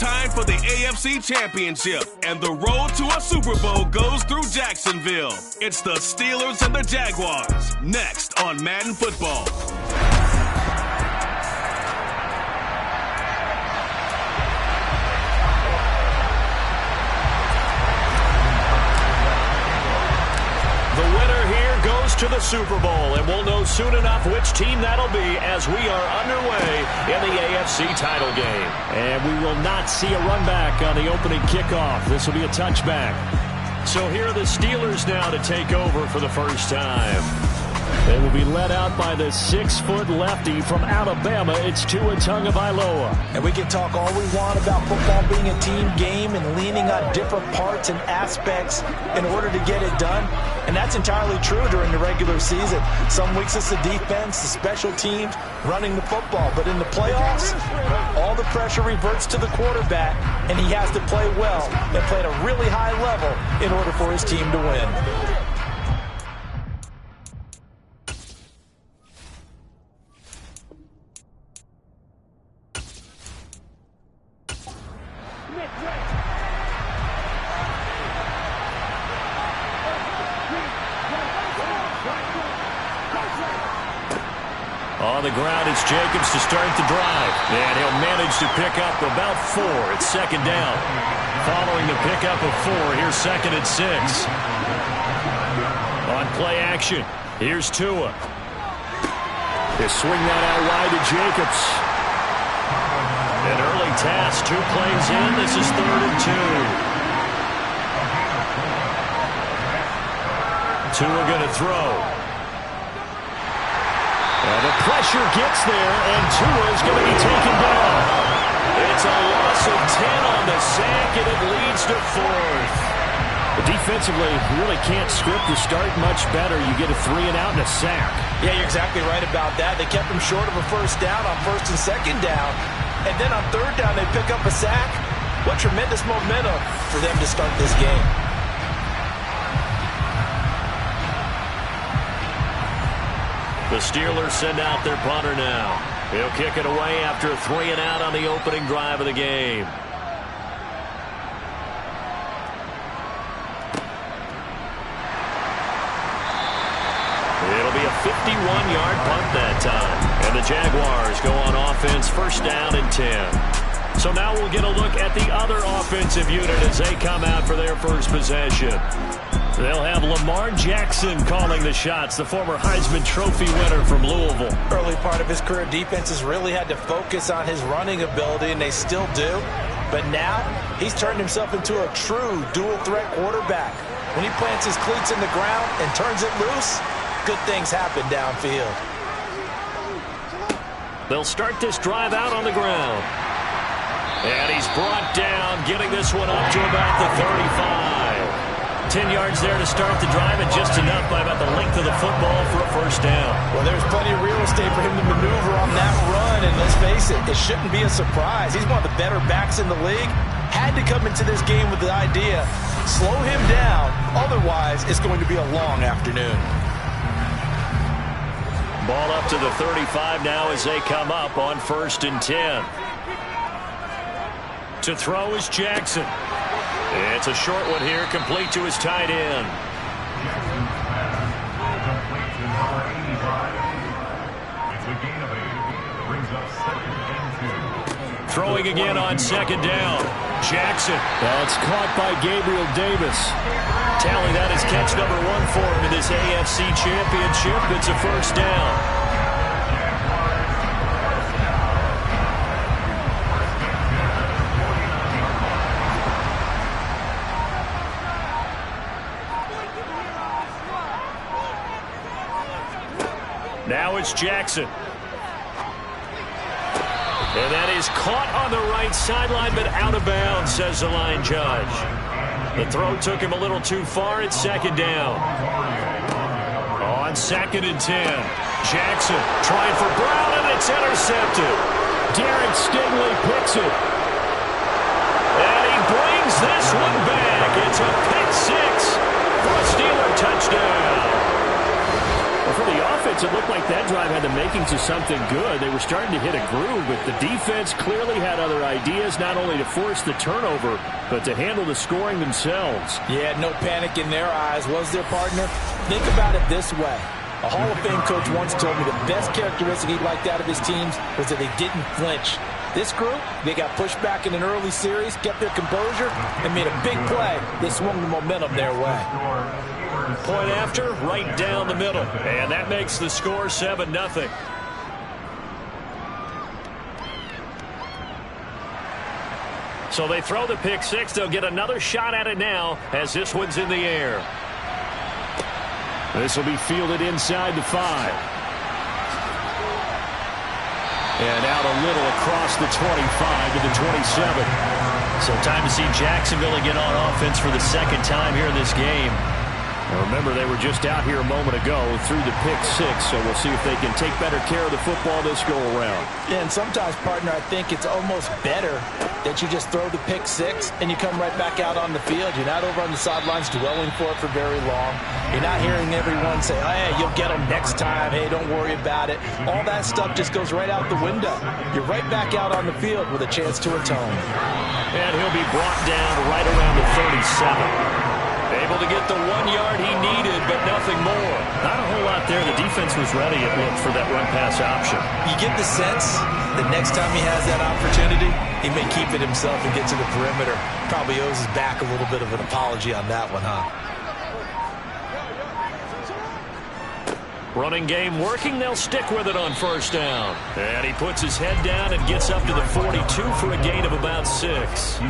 time for the AFC Championship, and the road to a Super Bowl goes through Jacksonville. It's the Steelers and the Jaguars, next on Madden Football. The winner here goes to the Super Bowl, and we'll know soon enough which team that'll be as we are underway in the AFC title game. And we will not see a run back on the opening kickoff. This will be a touchback. So here are the Steelers now to take over for the first time. They will be led out by the 6-foot lefty from Alabama. It's Tua Tagovailoa. And we can talk all we want about football being a team game and leaning on different parts and aspects in order to get it done. And that's entirely true during the regular season. Some weeks it's the defense, the special teams, running the football. But in the playoffs, all the pressure reverts to the quarterback, and he has to play well and play at a really high level in order for his team to win. On the ground, it's Jacobs to start the drive. And he'll manage to pick up about 4. It's second down. Following the pickup of 4, here's second and 6. On play action, here's Tua. They swing that out wide to Jacobs. An early task, 2 plays in. This is 3rd and 2. Tua going to throw. And the pressure gets there, and Tua is going to be taken down. It's a loss of 10 on the sack, and it leads to 4th. But defensively, you really can't script the start much better. You get a 3 and out and a sack. Yeah, you're exactly right about that. They kept him short of a first down on 1st and 2nd down. And then on 3rd down, they pick up a sack. What tremendous momentum for them to start this game. The Steelers send out their punter now. He'll kick it away after a 3 and out on the opening drive of the game. It'll be a 51-yard punt that time. And the Jaguars go on offense, first down and 10. So now we'll get a look at the other offensive unit as they come out for their first possession. They'll have Lamar Jackson calling the shots, the former Heisman Trophy winner from Louisville. Early part of his career, defenses really had to focus on his running ability, and they still do. But now, he's turned himself into a true dual-threat quarterback. When he plants his cleats in the ground and turns it loose, good things happen downfield. They'll start this drive out on the ground. And he's brought down, getting this one up to about the 35. 10 yards there to start the drive, and just enough by about the length of the football for a first down. Well, there's plenty of real estate for him to maneuver on that run, and let's face it, it shouldn't be a surprise. He's one of the better backs in the league. Had to come into this game with the idea, slow him down, otherwise it's going to be a long afternoon. Ball up to the 35 now as they come up on 1st and 10. To throw is Jackson. It's a short one here, complete to his tight end. Throwing again on 2nd down. Jackson. That's caught by Gabriel Davis. Tally, that is catch number 1 for him in this AFC Championship. It's a first down. Now it's Jackson. And that is caught on the right sideline, but out of bounds, says the line judge. The throw took him a little too far. It's 2nd down. On 2nd and 10. Jackson trying for Brown, and it's intercepted. Derek Stingley picks it. And he brings this one back. It's a pick 6 for a Steeler touchdown. Well, for the offense, offense, it looked like that drive had the makings of something good. They were starting to hit a groove, but the defense clearly had other ideas, not only to force the turnover, but to handle the scoring themselves. Yeah, no panic in their eyes, was there, partner? Think about it this way. A Hall of Fame coach once told me the best characteristic he liked out of his teams was that they didn't flinch. This group, they got pushed back in an early series, kept their composure, and made a big play. They swung the momentum their way. Point after, right down the middle. And that makes the score 7-0. So they throw the pick six. They'll get another shot at it now as this one's in the air. This will be fielded inside the 5. And out a little across the 25 to the 27. So time to see Jacksonville get on offense for the second time here in this game. Now remember, they were just out here a moment ago through the pick six, so we'll see if they can take better care of the football this go around. Yeah, and sometimes, partner, I think it's almost better that you just throw the pick six and you come right back out on the field. You're not over on the sidelines dwelling for it for very long. You're not hearing everyone say, oh, hey, you'll get them next time. Hey, don't worry about it. All that stuff just goes right out the window. You're right back out on the field with a chance to atone. And he'll be brought down right around the 37. Able to get the 1 yard he needed, but nothing more. Not a whole lot there. The defense was ready, it looked, for that run-pass option. You get the sense that next time he has that opportunity, he may keep it himself and get to the perimeter. Probably owes his back a little bit of an apology on that one, huh? Running game working. They'll stick with it on first down. And he puts his head down and gets up to the 42 for a gain of about 6.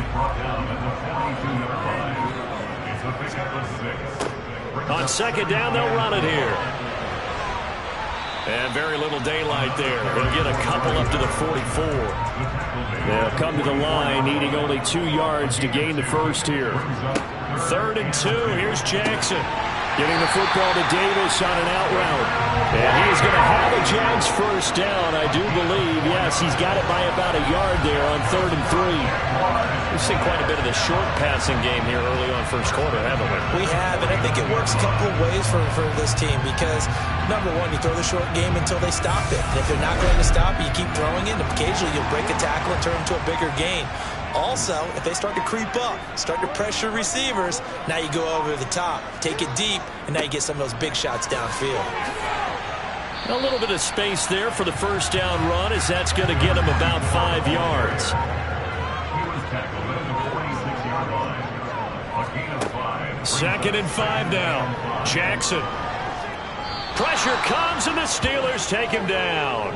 On second down, they'll run it here. And very little daylight there. He'll get a couple up to the 44. They'll come to the line, needing only 2 yards to gain the first here. 3rd and 2. Here's Jackson. Getting the football to Davis on an out route. And he's going to have a Jags first down, I do believe. Yes, he's got it by about a yard there on 3rd and 3. We've seen quite a bit of the short passing game here early on first quarter, haven't we? We have, and I think it works a couple of ways for this team because, number one, you throw the short game until they stop it. And if they're not going to stop it, you keep throwing it, and occasionally you'll break a tackle and turn into a bigger gain. Also, if they start to creep up, start to pressure receivers, now you go over the top, take it deep, and now you get some of those big shots downfield. A little bit of space there for the first down run as that's going to get him about 5 yards. Second and 5 now. Jackson. Pressure comes and the Steelers take him down.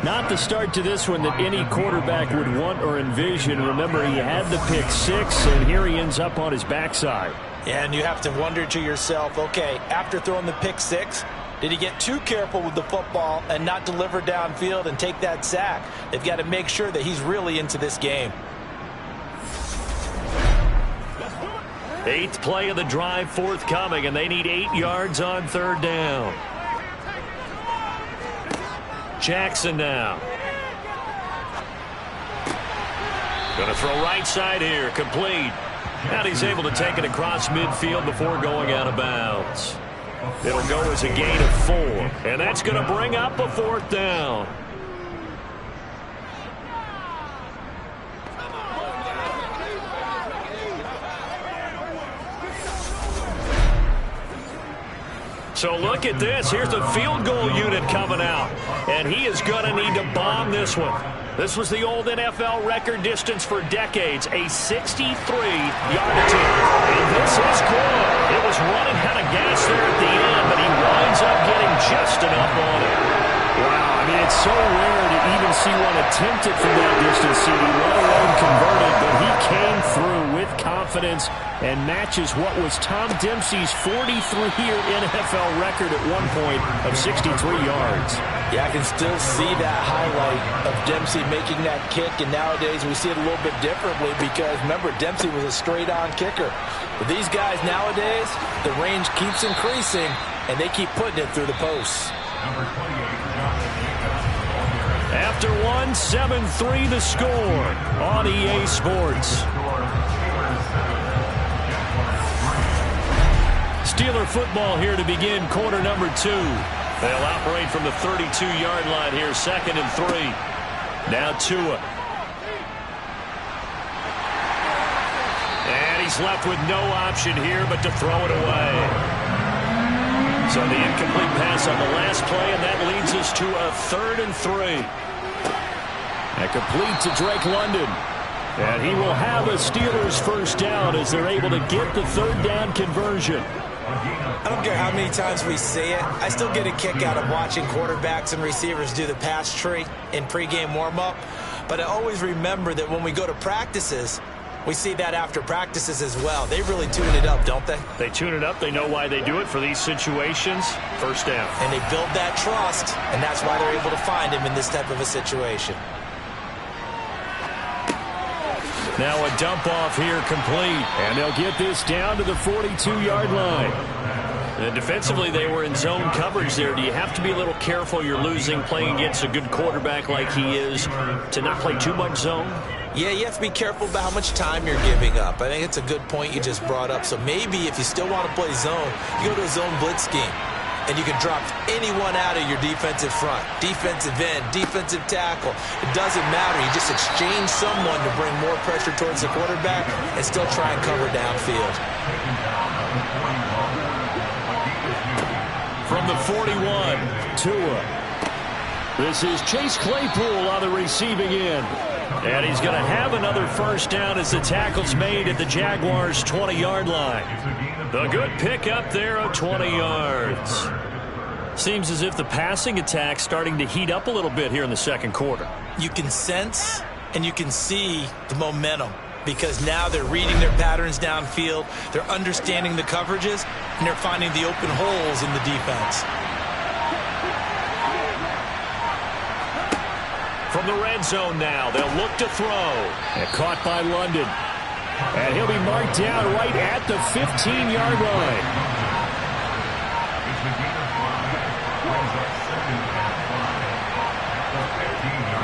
Not the start to this one that any quarterback would want or envision. Remember, he had the pick six, and here he ends up on his backside. And you have to wonder to yourself, okay, after throwing the pick six, did he get too careful with the football and not deliver downfield and take that sack? They've got to make sure that he's really into this game. 8th play of the drive forthcoming, and they need 8 yards on 3rd down. Jackson now. Going to throw right side here, complete. And he's able to take it across midfield before going out of bounds. It'll go as a gain of 4, and that's going to bring up a 4th down. So look at this. Here's the field goal unit coming out. And he is going to need to bomb this one. This was the old NFL record distance for decades, a 63-yard attempt. And this is good. It was running out of gas there at the end, but he winds up getting just enough on it. Wow, I mean, it's so rare to even see one attempted from that distance, CD, let alone converted, but he came through with confidence and matches what was Tom Dempsey's 43-year NFL record at one point of 63 yards. Yeah, I can still see that highlight of Dempsey making that kick, and nowadays we see it a little bit differently because, remember, Dempsey was a straight-on kicker. But these guys nowadays, the range keeps increasing, and they keep putting it through the posts. After one, 7-3 the score on EA Sports. Steeler football here to begin quarter number 2. They'll operate from the 32-yard line here, 2nd and 3. Now Tua. And he's left with no option here but to throw it away. So the incomplete pass on the last play, and that leads us to a 3rd and 3. And complete to Drake London. And he will have a Steelers first down as they're able to get the 3rd down conversion. I don't care how many times we say it, I still get a kick out of watching quarterbacks and receivers do the pass tree in pregame warm-up. But I always remember that when we go to practices, we see that after practices as well. They really tune it up, don't they? They tune it up. They know why they do it for these situations. First down. And they build that trust, and that's why they're able to find him in this type of a situation. Now a dump off here complete. And they'll get this down to the 42-yard line. And defensively, they were in zone coverage there. Do you have to be a little careful? You're losing, playing against a good quarterback like he is, to not play too much zone? Yeah, you have to be careful about how much time you're giving up. I think it's a good point you just brought up. So maybe if you still want to play zone, you go to a zone blitz scheme. And you can drop anyone out of your defensive front, defensive end, defensive tackle. It doesn't matter. You just exchange someone to bring more pressure towards the quarterback and still try and cover downfield. From the 41, Tua. This is Chase Claypool on the receiving end. and he's going to have another first down as the tackle's made at the Jaguars' 20-yard line. The good pick up there of 20 yards. Seems as if the passing attack's starting to heat up a little bit here in the second quarter. You can sense and you can see the momentum because now they're reading their patterns downfield, they're understanding the coverages, and they're finding the open holes in the defense. From the red zone now, they'll look to throw. And caught by London. And he'll be marked down right at the 15-yard line.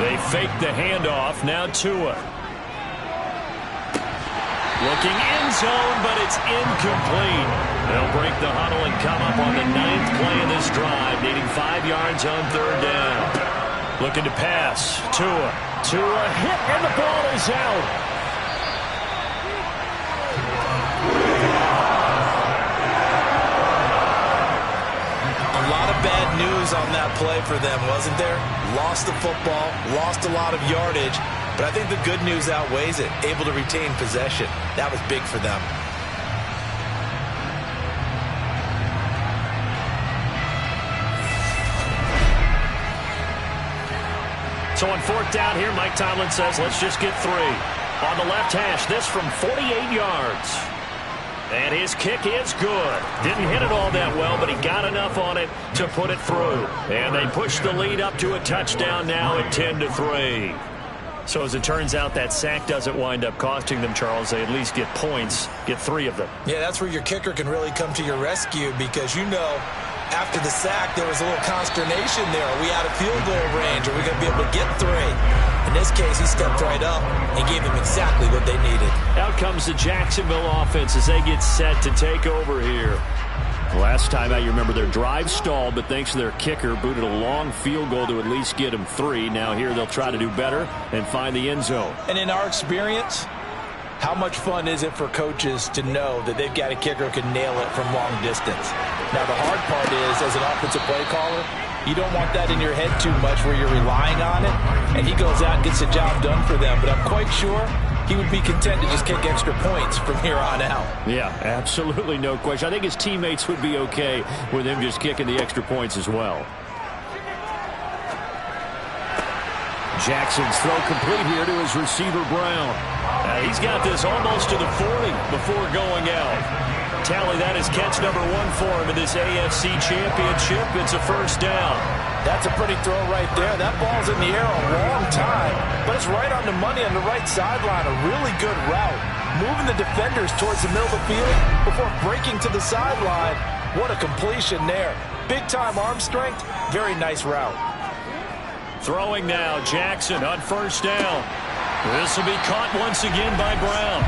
They fake the handoff. Now Tua. Looking end zone, but it's incomplete. They'll break the huddle and come up on the 9th play of this drive, needing 5 yards on third down. Looking to pass. Tua hit, and the ball is out. A lot of bad news on that play for them, wasn't there? Lost the football, lost a lot of yardage, but I think the good news outweighs it. Able to retain possession. That was big for them. So on fourth down here, Mike Tomlin says, let's just get 3. On the left hash, this from 48 yards. And his kick is good. Didn't hit it all that well, but he got enough on it to put it through. And they push the lead up to a touchdown now at 10-3. So as it turns out, that sack doesn't wind up costing them, Charles. They at least get points, get 3 of them. Yeah, that's where your kicker can really come to your rescue because, you know, after the sack, there was a little consternation there. Are we out of field goal range? Are we going to be able to get 3? In this case, he stepped right up and gave them exactly what they needed. Out comes the Jacksonville offense as they get set to take over here. Last time out, you remember their drive stalled, but thanks to their kicker, booted a long field goal to at least get them 3. Now here they'll try to do better and find the end zone. And in our experience, how much fun is it for coaches to know that they've got a kicker who can nail it from long distance? Now, the hard part is, as an offensive play caller, you don't want that in your head too much where you're relying on it, and he goes out and gets the job done for them. But I'm quite sure he would be content to just kick extra points from here on out. Yeah, absolutely no question. I think his teammates would be okay with him just kicking the extra points as well. Jackson's throw complete here to his receiver, Brown. He's got this almost to the 40 before going out. Tally that as catch number 1 for him in this AFC Championship. It's a first down. That's a pretty throw right there. That ball's in the air a long time, but it's right on the money on the right sideline. A really good route. Moving the defenders towards the middle of the field before breaking to the sideline. What a completion there. Big-time arm strength. Very nice route. Throwing now, Jackson on first down. This will be caught once again by Brown.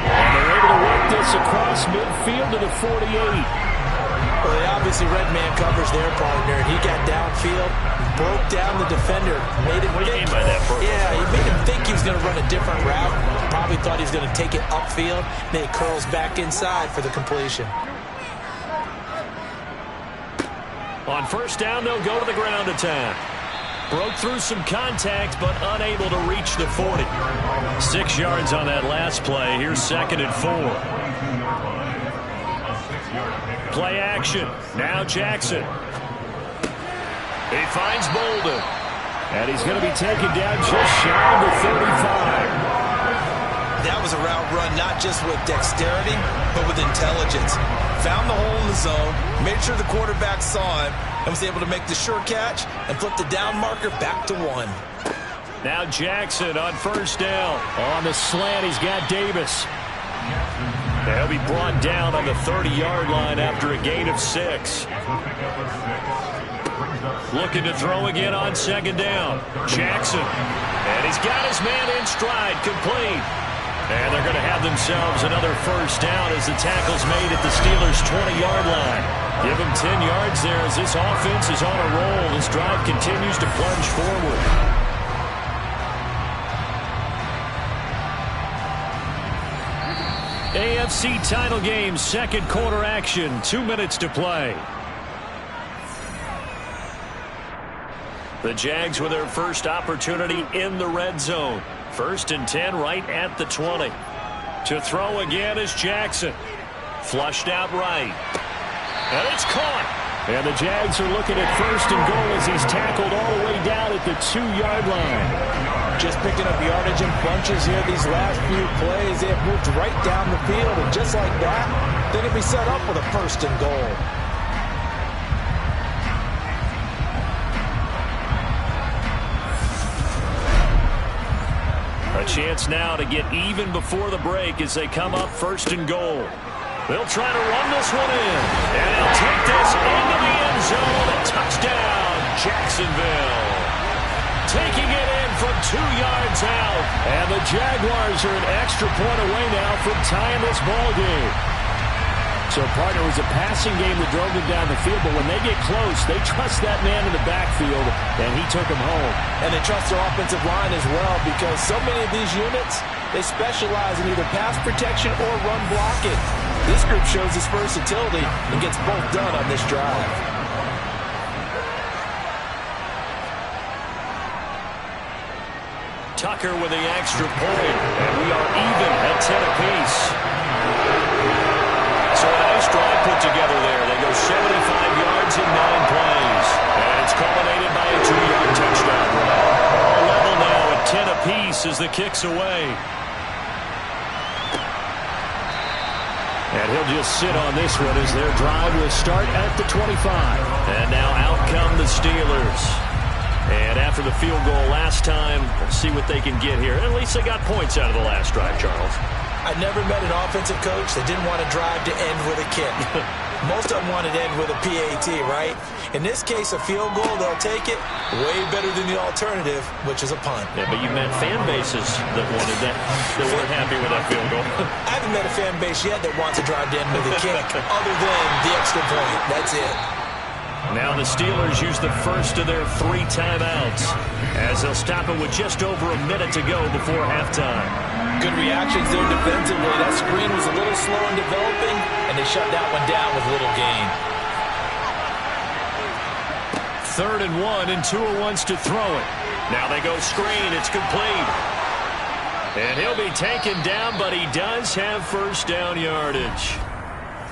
And they're able to work this across midfield to the 48. Well, they obviously red man covers their partner, and he got downfield, broke down the defender. Made him what do you mean by that, Bro? Yeah, he made him think he was going to run a different route. Probably thought he was going to take it upfield. Then it curls back inside for the completion. On first down, they'll go to the ground attack. Broke through some contact, but unable to reach the 40. 6 yards on that last play. Here's 2nd and 4. Play action. Now Jackson. He finds Bolden. And he's going to be taken down just shy of the 35. That was a route run not just with dexterity, but with intelligence. Found the hole in the zone, made sure the quarterback saw him, and was able to make the sure catch and flip the down marker back to 1. Now Jackson on first down. On the slant, he's got Davis. He'll be brought down on the 30-yard line after a gain of 6. Looking to throw again on 2nd down. Jackson. And he's got his man in stride, complete. And they're going to have themselves another first down as the tackle's made at the Steelers' 20-yard line. Give them 10 yards there as this offense is on a roll. This drive continues to plunge forward. AFC title game, 2nd quarter action, 2 minutes to play. The Jags with their first opportunity in the red zone. 1st and 10 right at the 20. To throw again is Jackson. Flushed out right. And it's caught. And the Jags are looking at 1st and goal as he's tackled all the way down at the 2-yard line. Just picking up yardage in bunches here these last few plays. They have moved right down the field, and just like that, they're going to be set up with a 1st and goal. A chance now to get even before the break as they come up 1st and goal. They'll try to run this one in. And they'll take this into the end zone. A touchdown, Jacksonville. Taking it in from 2 yards out. And the Jaguars are an extra point away now from tying this ball game. So, partner, it was a passing game that drove them down the field, but when they get close, they trust that man in the backfield, and he took him home. And they trust their offensive line as well, because so many of these units, they specialize in either pass protection or run blocking. This group shows its versatility and gets both done on this drive. Tucker with the extra point, and we are even at 10 apiece. So a nice drive put together there. They go 75 yards in 9 plays. And it's culminated by a 2-yard touchdown run. All level now at 10 apiece as the kick's away. And he'll just sit on this one as their drive will start at the 25. And now out come the Steelers. And after the field goal last time, we'll see what they can get here. At least they got points out of the last drive, Charles. I never met an offensive coach that didn't want to drive to end with a kick. Most of them wanted to end with a PAT, right? In this case, a field goal, they'll take it. Way better than the alternative, which is a punt. Yeah, but you met fan bases that wanted that, that weren't happy with that field goal. I haven't met a fan base yet that wants to drive to end with a kick, other than the extra point. That's it. Now the Steelers use the first of their 3 timeouts as they'll stop it with just over a minute to go before halftime. Good reactions there defensively. That screen was a little slow in developing, and they shut that one down with little gain. 3rd and 1, and Tua wants to throw it. Now they go screen. It's complete. And he'll be taken down, but he does have first down yardage.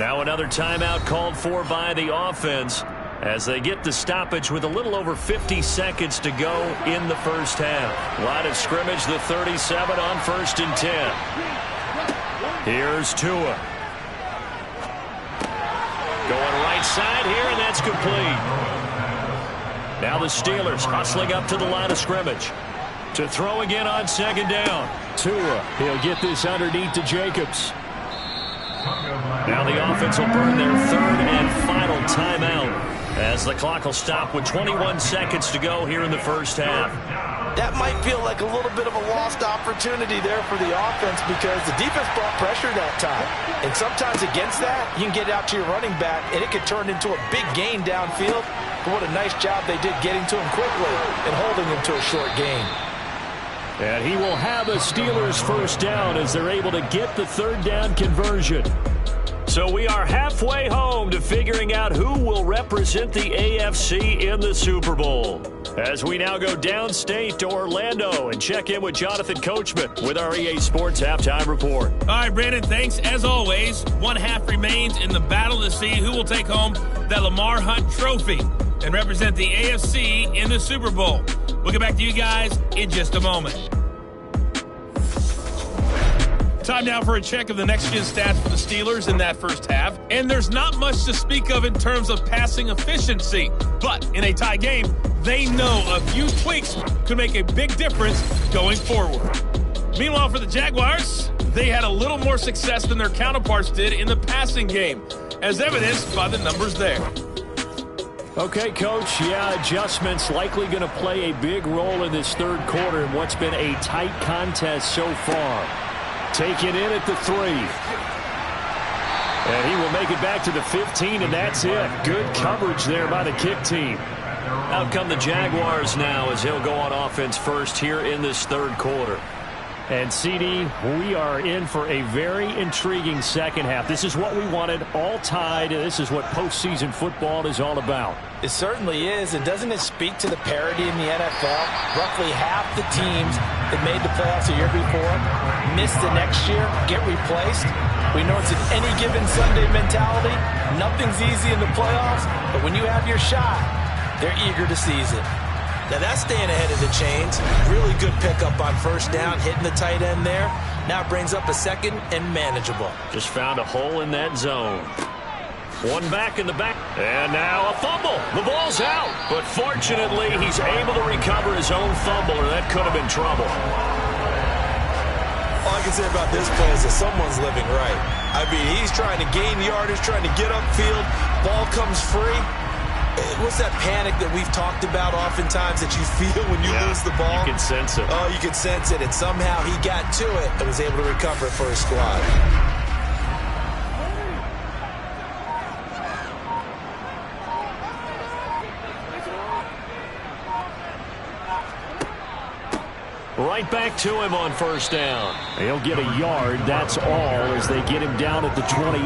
Now another timeout called for by the offense as they get the stoppage with a little over 50 seconds to go in the first half. Line of scrimmage, the 37 on 1st and 10. Here's Tua. Going right side here, and that's complete. Now the Steelers hustling up to the line of scrimmage. To throw again on 2nd down. Tua, he'll get this underneath to Jacobs. Now the offense will burn their 3rd and final timeout. As the clock will stop with 21 seconds to go here in the first half. That might feel like a little bit of a lost opportunity there for the offense because the defense brought pressure that time. And sometimes against that, you can get out to your running back, and it could turn into a big gain downfield. But what a nice job they did getting to him quickly and holding him to a short gain. And he will have a Steelers first down as they're able to get the third down conversion. So we are halfway home to figuring out who will represent the AFC in the Super Bowl. As we now go downstate to Orlando and check in with Jonathan Coachman with our EA Sports Halftime Report. All right, Brandon, thanks. As always, one half remains in the battle to see who will take home that Lamar Hunt trophy and represent the AFC in the Super Bowl. We'll get back to you guys in just a moment. Time now for a check of the next-gen stats for the Steelers in that first half. And there's not much to speak of in terms of passing efficiency. But in a tie game, they know a few tweaks could make a big difference going forward. Meanwhile, for the Jaguars, they had a little more success than their counterparts did in the passing game, as evidenced by the numbers there. Okay, Coach, adjustments likely going to play a big role in this third quarter in what's been a tight contest so far. Taken in at the 3. And he will make it back to the 15, and that's it. Good coverage there by the kick team. Out come the Jaguars now as he'll go on offense first here in this third quarter. And, CD, we are in for a very intriguing second half. This is what we wanted, all tied. This is what postseason football is all about. It certainly is, and doesn't it speak to the parity in the NFL? Roughly half the teams that made the playoffs a year before miss the next year, get replaced. We know it's an any given Sunday mentality. Nothing's easy in the playoffs, but when you have your shot, they're eager to seize it. Now that's staying ahead of the chains. Really good pickup on first down, hitting the tight end there. Now it brings up a second and manageable. Just found a hole in that zone. One back in the back. And now a fumble. The ball's out. But fortunately, he's able to recover his own fumble, or that could have been trouble. All I can say about this play is that someone's living right. I mean, he's trying to gain yardage, trying to get upfield. Ball comes free. What's that panic that we've talked about oftentimes that you feel when you lose the ball? You can sense it. Oh, you can sense it. And somehow he got to it and was able to recover it for his squad. Right back to him on first down. He'll get a yard, that's all, as they get him down at the 28.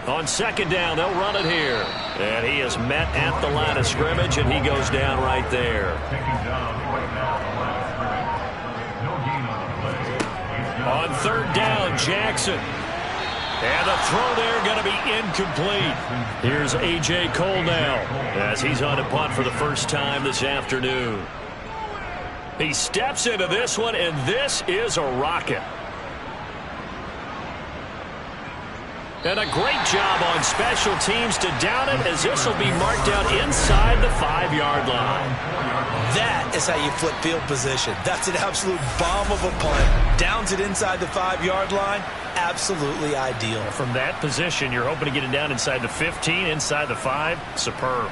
On second down, they'll run it here. And he is met at the line of scrimmage, and he goes down right there. On third down, Jackson. And the throw there going to be incomplete. Here's A.J. Cole now as he's on a punt for the first time this afternoon. He steps into this one, and this is a rocket. And a great job on special teams to down it, as this will be marked down inside the 5-yard line. That is how you flip field position. That's an absolute bomb of a punt. Downs it inside the 5-yard line. Absolutely ideal. From that position, you're hoping to get it down inside the 15, inside the 5. Superb.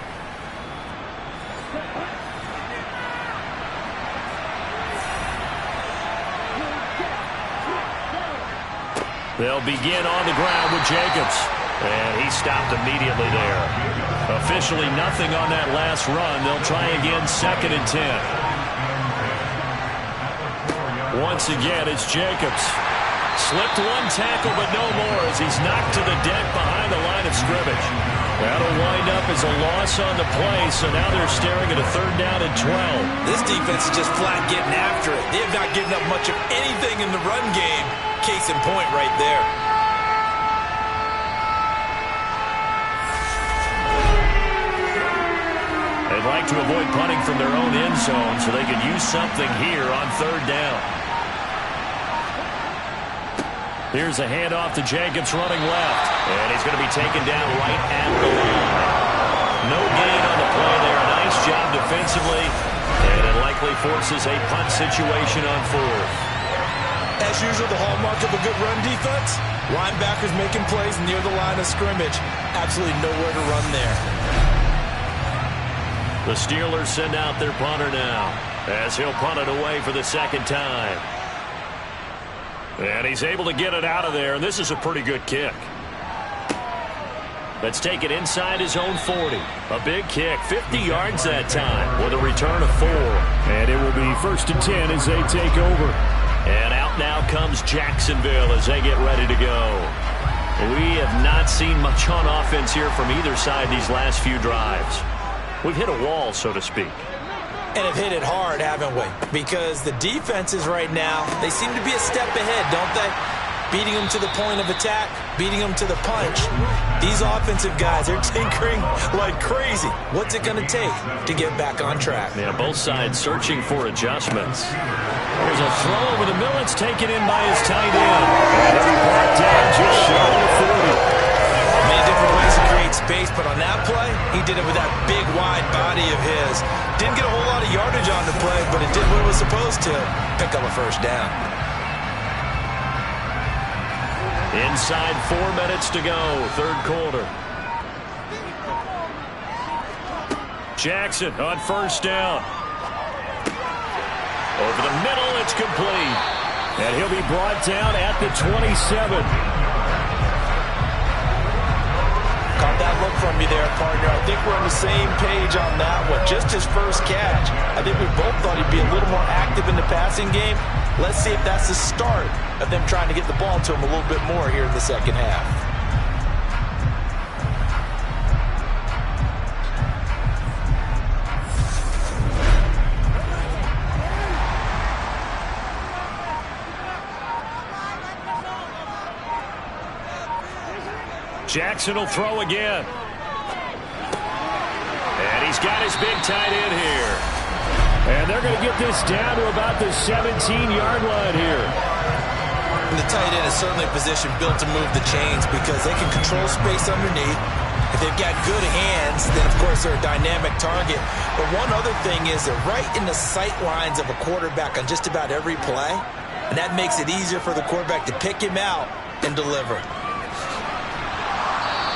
They'll begin on the ground with Jacobs. And he stopped immediately there. Officially nothing on that last run. They'll try again, 2nd and 10. Once again, it's Jacobs. Slipped one tackle, but no more as he's knocked to the deck behind the line of scrimmage. That'll wind up as a loss on the play, so now they're staring at a 3rd down and 12. This defense is just flat getting after it. They have not given up much of anything in the run game. Case in point right there. They'd like to avoid punting from their own end zone so they could use something here on 3rd down. Here's a handoff to Jacobs running left. And he's going to be taken down right at the line. No gain on the play there. A nice job defensively. And it likely forces a punt situation on 4th. as usual, the hallmark of a good run defense. Linebackers making plays near the line of scrimmage. Absolutely nowhere to run there. The Steelers send out their punter now, as he'll punt it away for the second time. And he's able to get it out of there, and this is a pretty good kick. Let's take it inside his own 40. A big kick, 50 yards that time, with a return of 4. And it will be 1st and 10 as they take over. And out now comes Jacksonville as they get ready to go. We have not seen much on offense here from either side these last few drives. We've hit a wall, so to speak. And have hit it hard, haven't we? Because the defenses right now, they seem to be a step ahead, don't they? Beating them to the point of attack, beating them to the punch. These offensive guys are tinkering like crazy. What's it going to take to get back on track? Yeah, both sides searching for adjustments. There's a throw over the middle. It's taken in by his tight end. And he'll be brought down just short of 40. Many different ways to create space, but on that play, he did it with that big, wide body of his. Didn't get a whole lot of yardage on the play, but it did what it was supposed to, pick up a first down. Inside 4 minutes to go, third quarter. Jackson on first down. Over the middle, it's complete. And he'll be brought down at the 27. Caught that look from you there, partner. I think we're on the same page on that one. Just his first catch. I think we both thought he'd be a little more active in the passing game. Let's see if that's the start of them trying to get the ball to him a little bit more here in the second half. Jackson will throw again. And he's got his big tight end here. And they're going to get this down to about the 17-yard line here. And the tight end is certainly a position built to move the chains because they can control space underneath. If they've got good hands, then of course they're a dynamic target. But one other thing is they're right in the sight lines of a quarterback on just about every play. And that makes it easier for the quarterback to pick him out and deliver.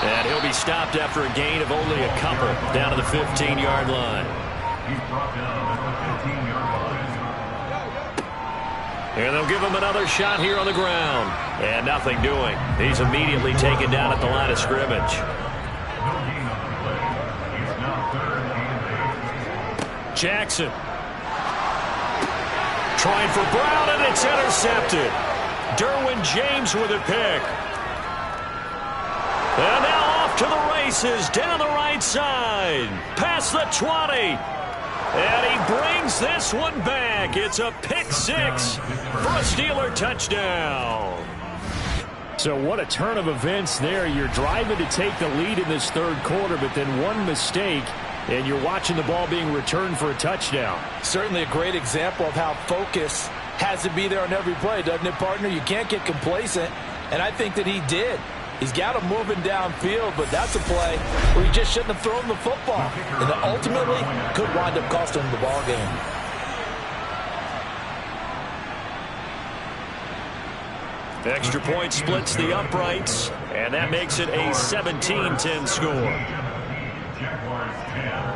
And he'll be stopped after a gain of only a couple down to the 15-yard line. He's brought down at the 15-yard line. And they'll give him another shot here on the ground. And nothing doing. He's immediately taken down at the line of scrimmage. No gain on the play. He's now 3rd and 8. Jackson. Trying for Brown, and it's intercepted. Derwin James with a pick. And now off to the races, down the right side, past the 20. And he brings this one back. It's a pick 6 for a Steeler touchdown. So what a turn of events there. You're driving to take the lead in this third quarter, but then one mistake, and you're watching the ball being returned for a touchdown. Certainly a great example of how focus has to be there on every play, doesn't it, partner? You can't get complacent, and I think that he did. He's got him moving downfield, but that's a play where he just shouldn't have thrown the football. And ultimately could wind up costing him the ball game. The extra point splits the uprights, and that makes it a 17-10 score. Jaguars 10.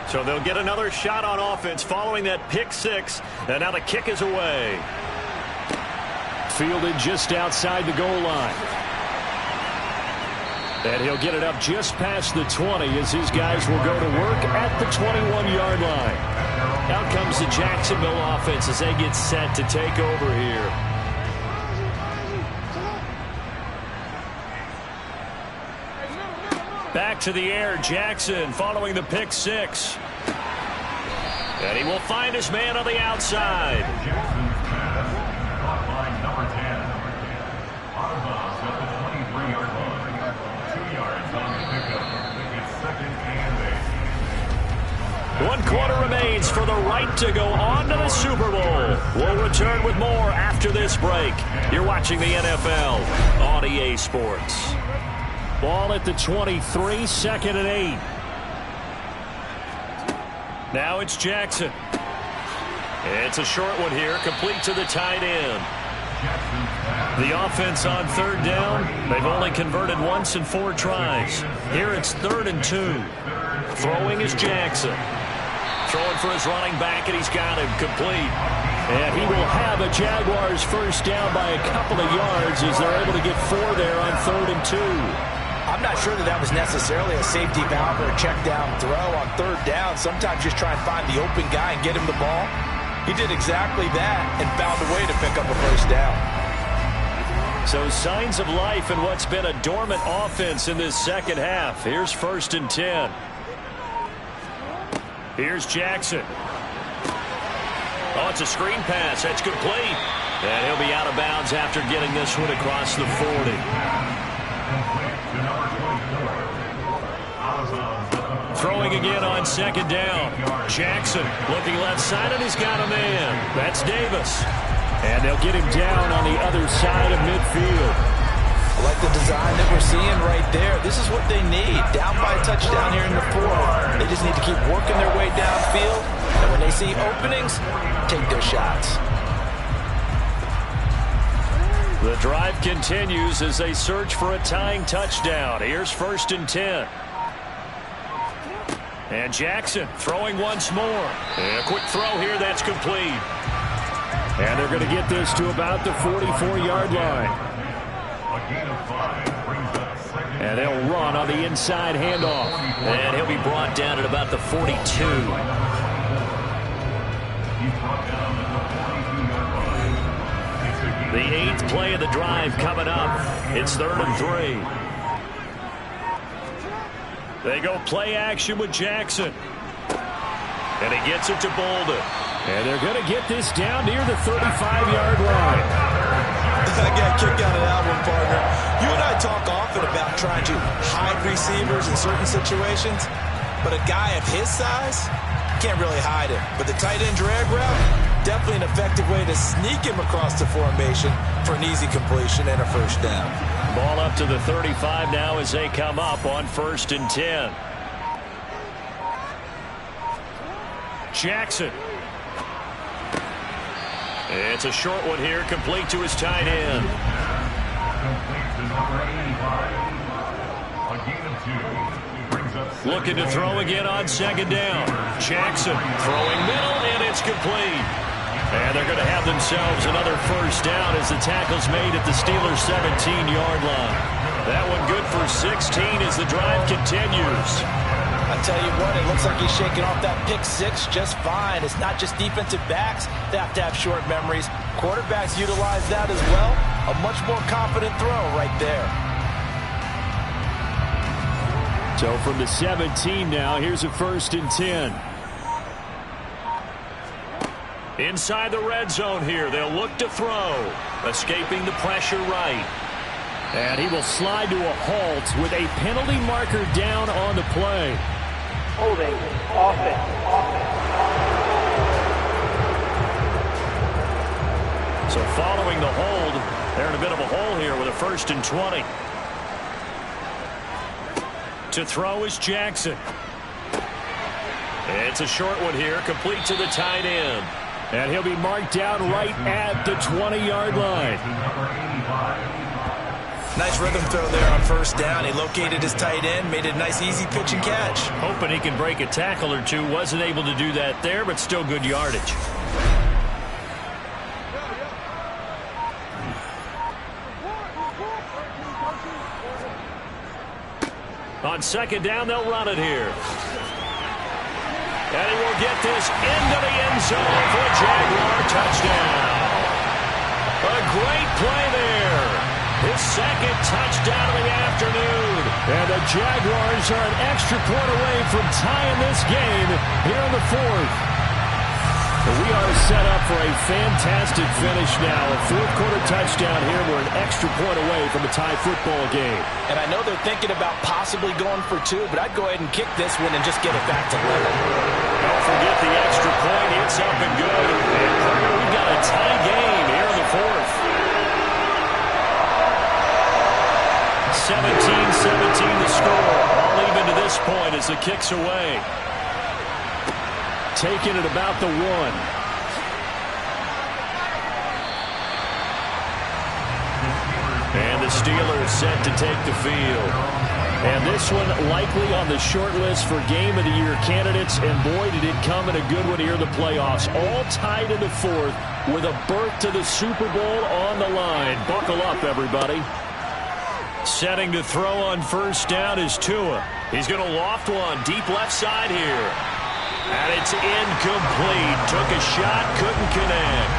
So they'll get another shot on offense following that pick 6. And now the kick is away. Fielded just outside the goal line. And he'll get it up just past the 20 as his guys will go to work at the 21-yard line. Out comes the Jacksonville offense as they get set to take over here. Back to the air, Jackson following the pick 6. And he will find his man on the outside. Jackson's pass caught by number 10. Out of bounds at the 23-yard line. 2 yards on the pickup. It's 2nd and 8. 1 quarter remains for the right to go on to the Super Bowl. We'll return with more after this break. You're watching the NFL on EA Sports. Ball at the 23, 2nd and 8. Now it's Jackson. It's a short one here, complete to the tight end. The offense on third down, they've only converted once in 4 tries. Here it's 3rd and 2. Throwing is Jackson. Throwing for his running back, and he's got him complete. And he will have a Jaguars first down by a couple of yards as they're able to get 4 there on 3rd and 2. I'm not sure that was necessarily a safety valve or a check down throw on 3rd down. Sometimes just try and find the open guy and get him the ball. He did exactly that and found a way to pick up a first down. So signs of life in what's been a dormant offense in this second half. Here's 1st and 10. Here's Jackson. Oh, it's a screen pass. That's complete. And he'll be out of bounds after getting this one across the 40. Throwing again on 2nd down. Jackson looking left side, and he's got a man. That's Davis. And they'll get him down on the other side of midfield. I like the design that we're seeing right there. This is what they need. Down by a touchdown here in the 4th. They just need to keep working their way downfield. And when they see openings, take their shots. The drive continues as they search for a tying touchdown. Here's 1st and 10. And Jackson throwing once more. And a quick throw here that's complete. And they're going to get this to about the 44-yard line. And they'll run on the inside handoff. And he'll be brought down at about the 42. The 8th play of the drive coming up. It's 3rd and 3. They go play action with Jackson. And he gets it to Bolden. And they're going to get this down near the 35-yard line. I got a kick out of that one, partner. You and I talk often about trying to hide receivers in certain situations, but a guy of his size can't really hide him. But the tight end drag route, definitely an effective way to sneak him across the formation for an easy completion and a first down. Ball up to the 35 now as they come up on 1st and 10. Jackson. It's a short one here, complete to his tight end. Looking to throw again on 2nd down. Jackson throwing middle, and it's complete. And they're going to have themselves another first down as the tackle's made at the Steelers' 17-yard line. That one good for 16 as the drive continues. I tell you what, it looks like he's shaking off that pick 6 just fine. It's not just defensive backs that have to have short memories. Quarterbacks utilize that as well. A much more confident throw right there. So from the 17 now, here's a 1st and 10. Inside the red zone here, they'll look to throw. Escaping the pressure right. And he will slide to a halt with a penalty marker down on the play. Holding, offense. So following the hold, they're in a bit of a hole here with a 1st and 20. To throw is Jackson. It's a short one here, complete to the tight end. And he'll be marked down right at the 20-yard line. Nice rhythm throw there on 1st down. He located his tight end, made it a nice easy pitch and catch. Hoping he can break a tackle or two. Wasn't able to do that there, but still good yardage. On 2nd down, they'll run it here. And he will get this into the end zone for a Jaguar touchdown. A great play there. His 2nd touchdown of the afternoon. And the Jaguars are an extra point away from tying this game here in the 4th. We are set up for a fantastic finish now. A 4th-quarter touchdown here. We're an extra point away from a tie football game. And I know they're thinking about possibly going for 2, but I'd go ahead and kick this one and just get it back to level. Don't forget the extra point. It's up and good. And we've got a tie game here in the 4th. 17-17 the score. All even to this point as the kick's away. taken at about the 1. And the Steelers set to take the field. And this one likely on the short list for Game of the Year candidates. And boy, did it come in a good one here in the playoffs. All tied in the 4th with a berth to the Super Bowl on the line. Buckle up, everybody. Setting to throw on first down is Tua. He's going to loft one deep left side here. And it's incomplete. Took a shot, couldn't connect.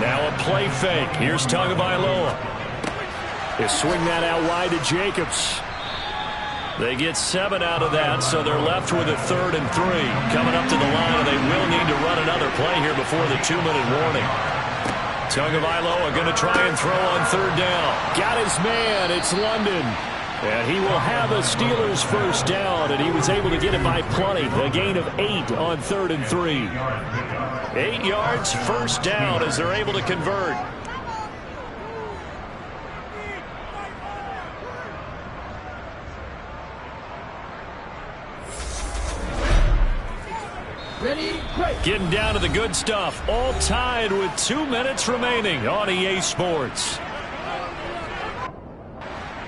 Now a play fake. Here's Tagovailoa. They swing that out wide to Jacobs. They get 7 out of that, so they're left with a 3rd and 3. Coming up to the line, and they will need to run another play here before the 2-minute warning. Tagovailoa going to try and throw on 3rd down. Got his man. It's London. And he will have a Steelers first down, and he was able to get it by plenty. A gain of 8 on 3rd and 3. 8 yards, first down as they're able to convert. Getting down to the good stuff. All tied with 2 minutes remaining on EA Sports.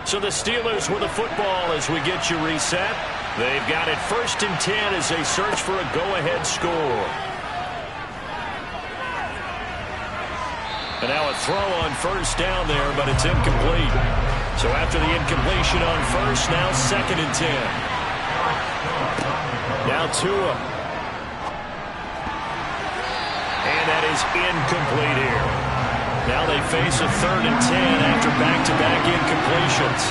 So the Steelers with the football as we get you reset. They've got it 1st and 10 as they search for a go-ahead score. And now a throw on first down there, but it's incomplete. So after the incompletion on first, now 2nd and 10. Now Tua. And that is incomplete here. Now they face a 3rd and 10 after back-to-back incompletions.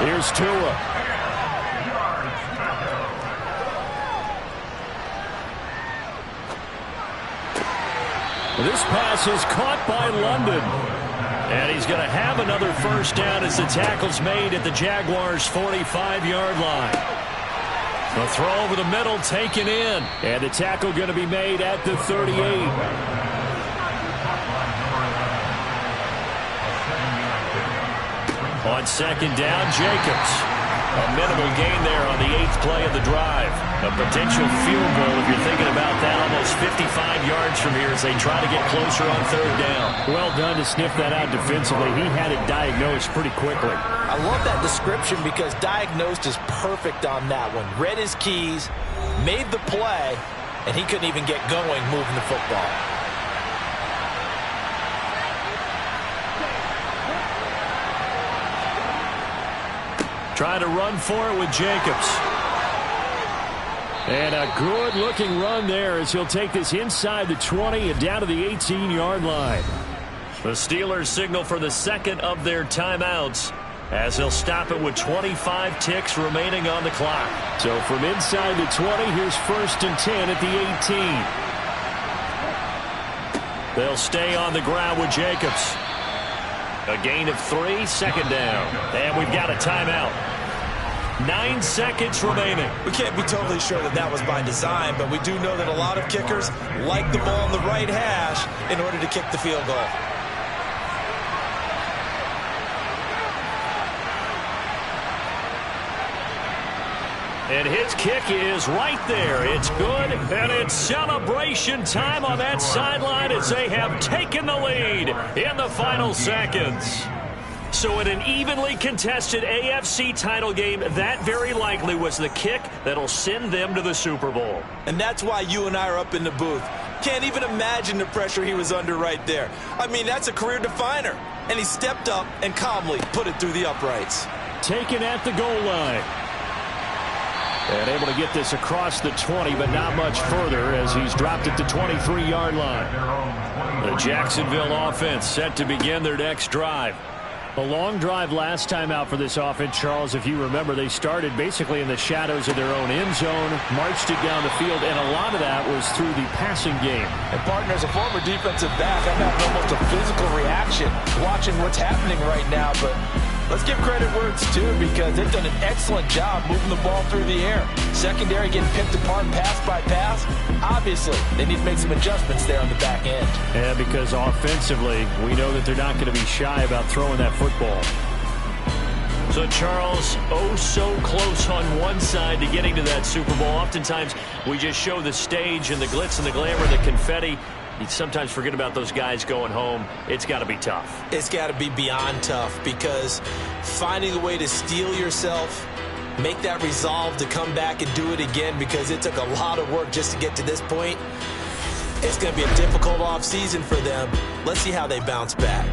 Here's Tua. This pass is caught by London. And he's going to have another first down as the tackle's made at the Jaguars' 45-yard line. The throw over the middle taken in. And the tackle going to be made at the 38. On 2nd down, Jacobs. A minimal gain there on the 8th play of the drive. A potential field goal if you're thinking about that. Almost 55 yards from here as they try to get closer on 3rd down. Well done to sniff that out defensively. He had it diagnosed pretty quickly. I love that description because diagnosed is perfect on that one. Read his keys, made the play, and he couldn't even get going moving the football. Trying to run for it with Jacobs. And a good-looking run there as he'll take this inside the 20 and down to the 18-yard line. The Steelers signal for the 2nd of their timeouts as they'll stop it with 25 ticks remaining on the clock. So from inside the 20, here's 1st and 10 at the 18. They'll stay on the ground with Jacobs. A gain of 3, 2nd down. And we've got a timeout. 9 seconds remaining. We can't be totally sure that that was by design, but we do know that a lot of kickers like the ball on the right hash in order to kick the field goal. And his kick is right there. It's good, and it's celebration time on that sideline as they have taken the lead in the final seconds. So in an evenly contested AFC title game, that very likely was the kick that'll send them to the Super Bowl. And that's why you and I are up in the booth. Can't even imagine the pressure he was under right there. I mean, that's a career definer. And he stepped up and calmly put it through the uprights. Taken at the goal line. And able to get this across the 20, but not much further as he's dropped at the 23-yard line. The Jacksonville offense set to begin their next drive. A long drive last time out for this offense, Charles. If you remember, they started basically in the shadows of their own end zone, marched it down the field, and a lot of that was through the passing game. And partner, as a former defensive back, I'm having almost a physical reaction watching what's happening right now, but let's give credit where it's due because they've done an excellent job moving the ball through the air. Secondary getting picked apart pass by pass. Obviously, they need to make some adjustments there on the back end. Yeah, because offensively, we know that they're not going to be shy about throwing that football. So, Charles, oh so close on one side to getting to that Super Bowl. Oftentimes, we just show the stage and the glitz and the glamour, the confetti. You sometimes forget about those guys going home. It's got to be tough. It's got to be beyond tough, because finding a way to steel yourself, make that resolve to come back and do it again, because it took a lot of work just to get to this point. It's going to be a difficult offseason for them. Let's see how they bounce back.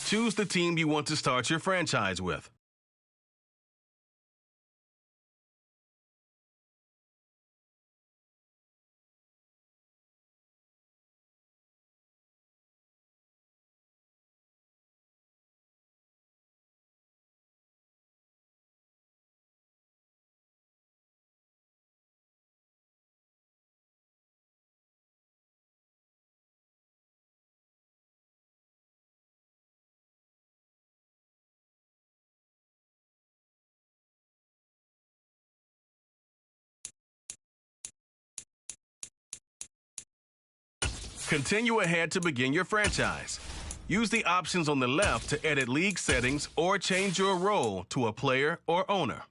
Choose the team you want to start your franchise with. Continue ahead to begin your franchise. Use the options on the left to edit league settings or change your role to a player or owner.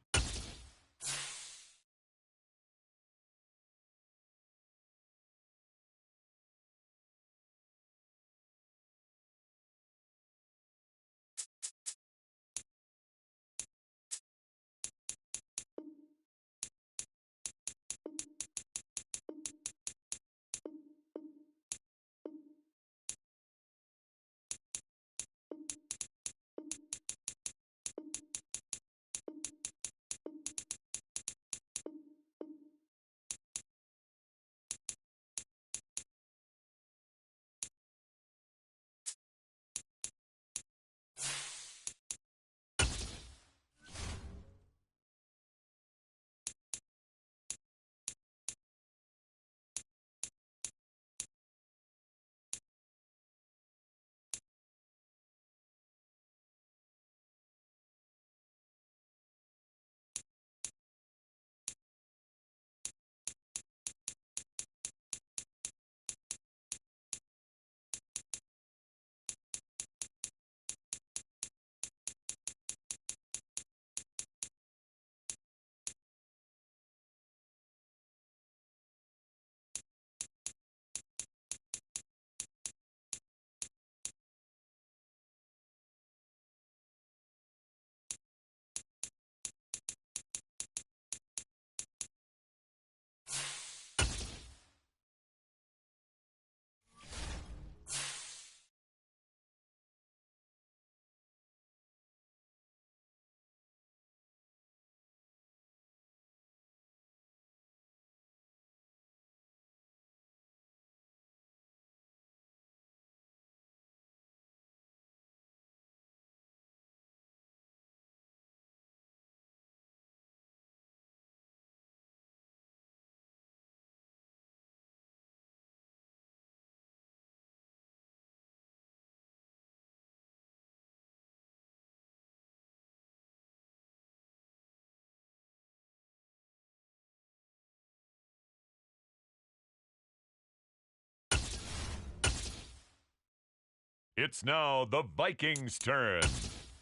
It's now the Vikings' turn.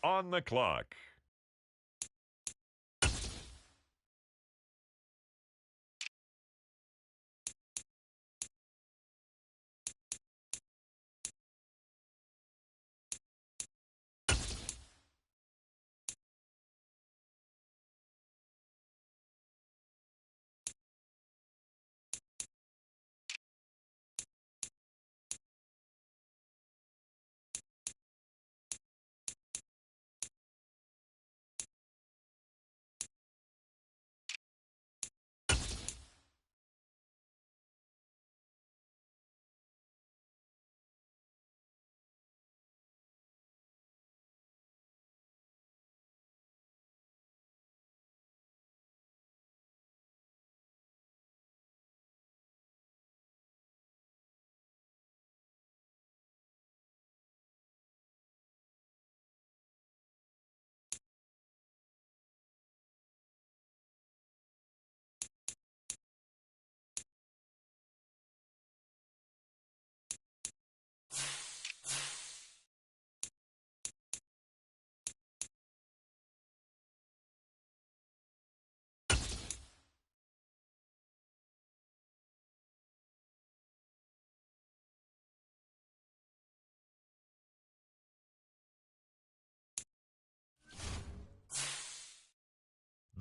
On the clock.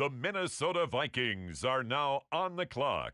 The Minnesota Vikings are now on the clock.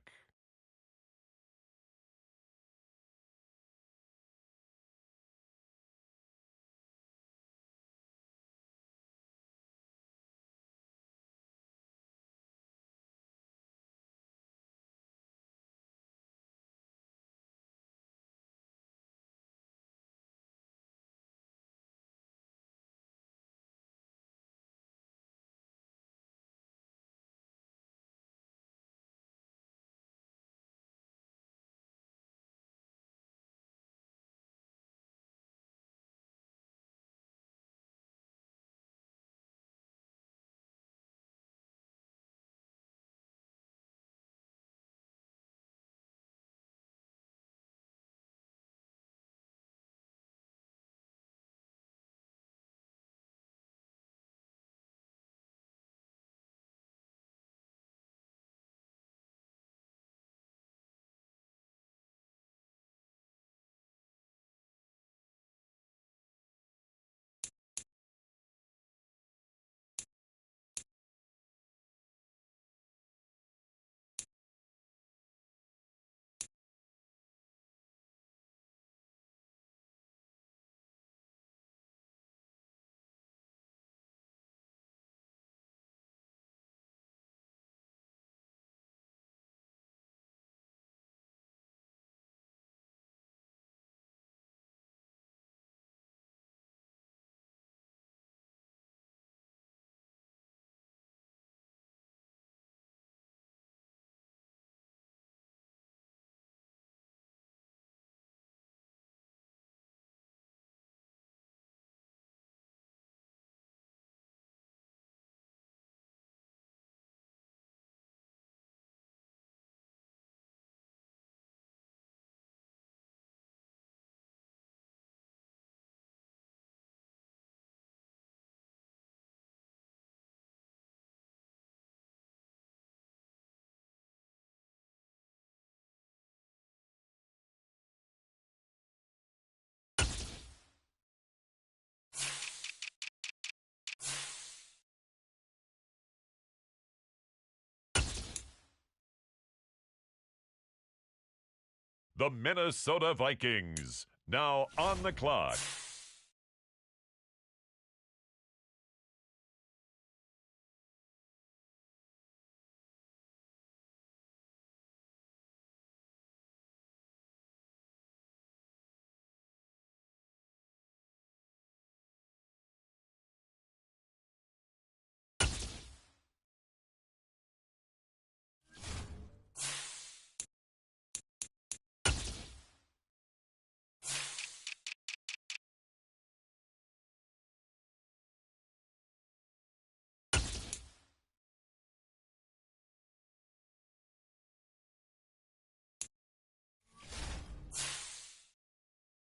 the Minnesota Vikings, now on the clock.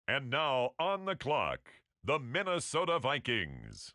And now on the clock, the Minnesota Vikings.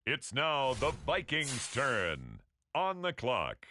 It's now the Vikings' turn. On the clock.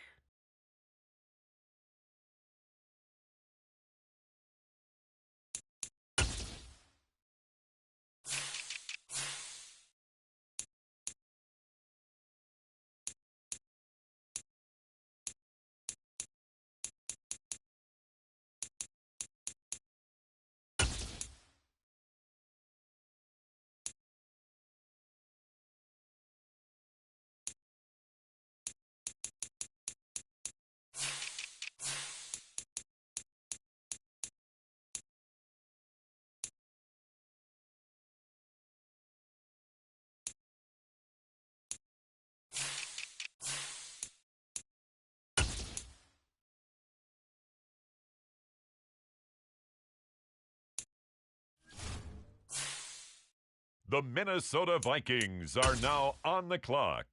The Minnesota Vikings are now on the clock.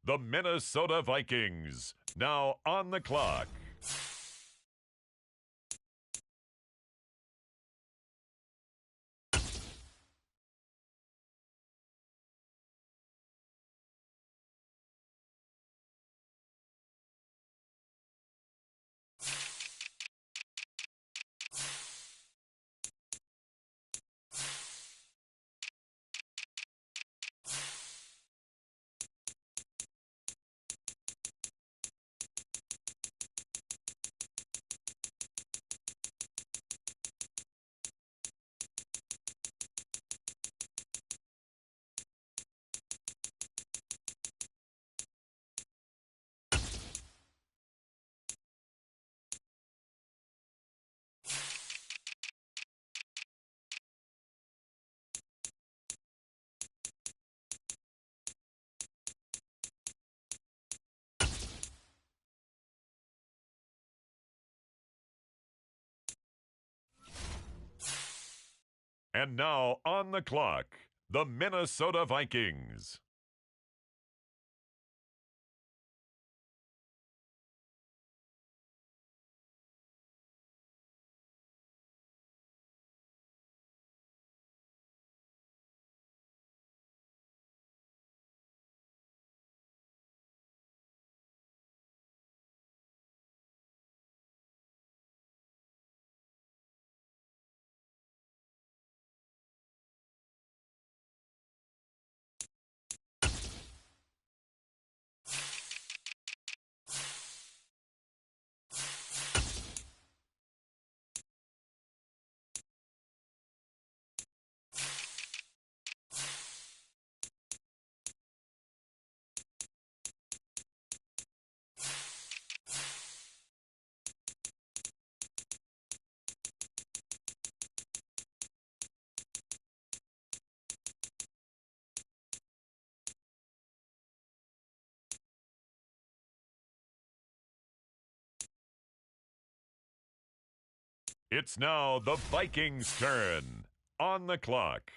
The Minnesota Vikings, now on the clock. And now on the clock, the Minnesota Vikings. It's now the Vikings' turn. On the clock.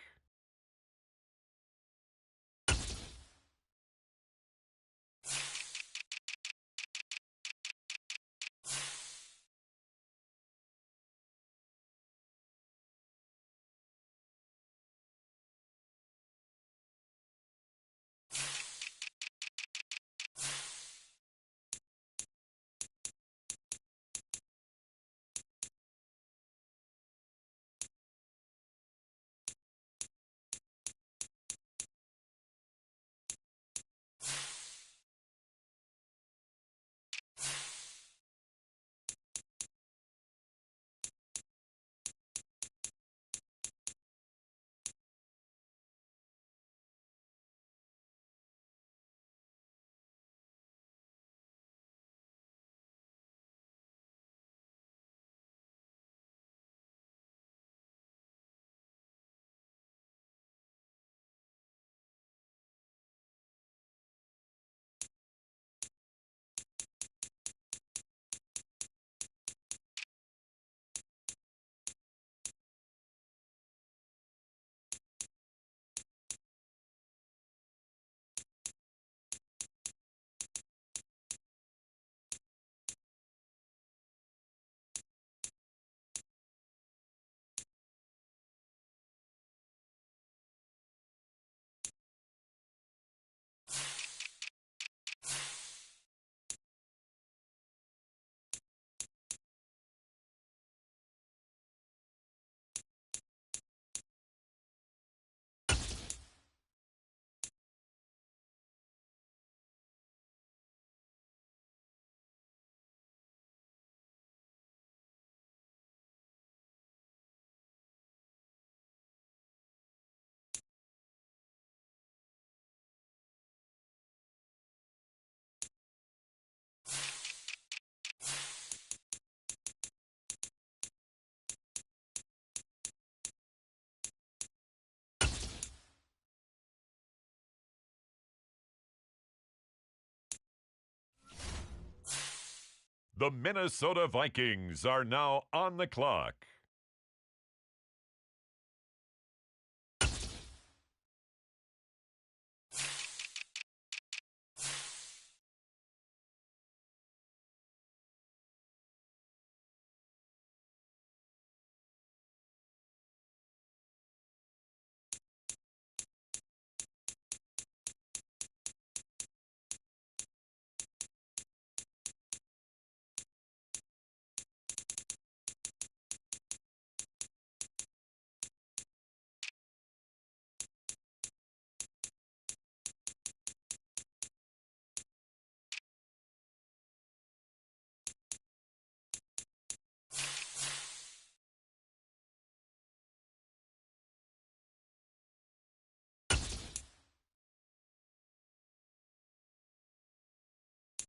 The Minnesota Vikings are now on the clock.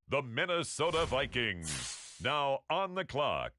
the Minnesota Vikings, now on the clock.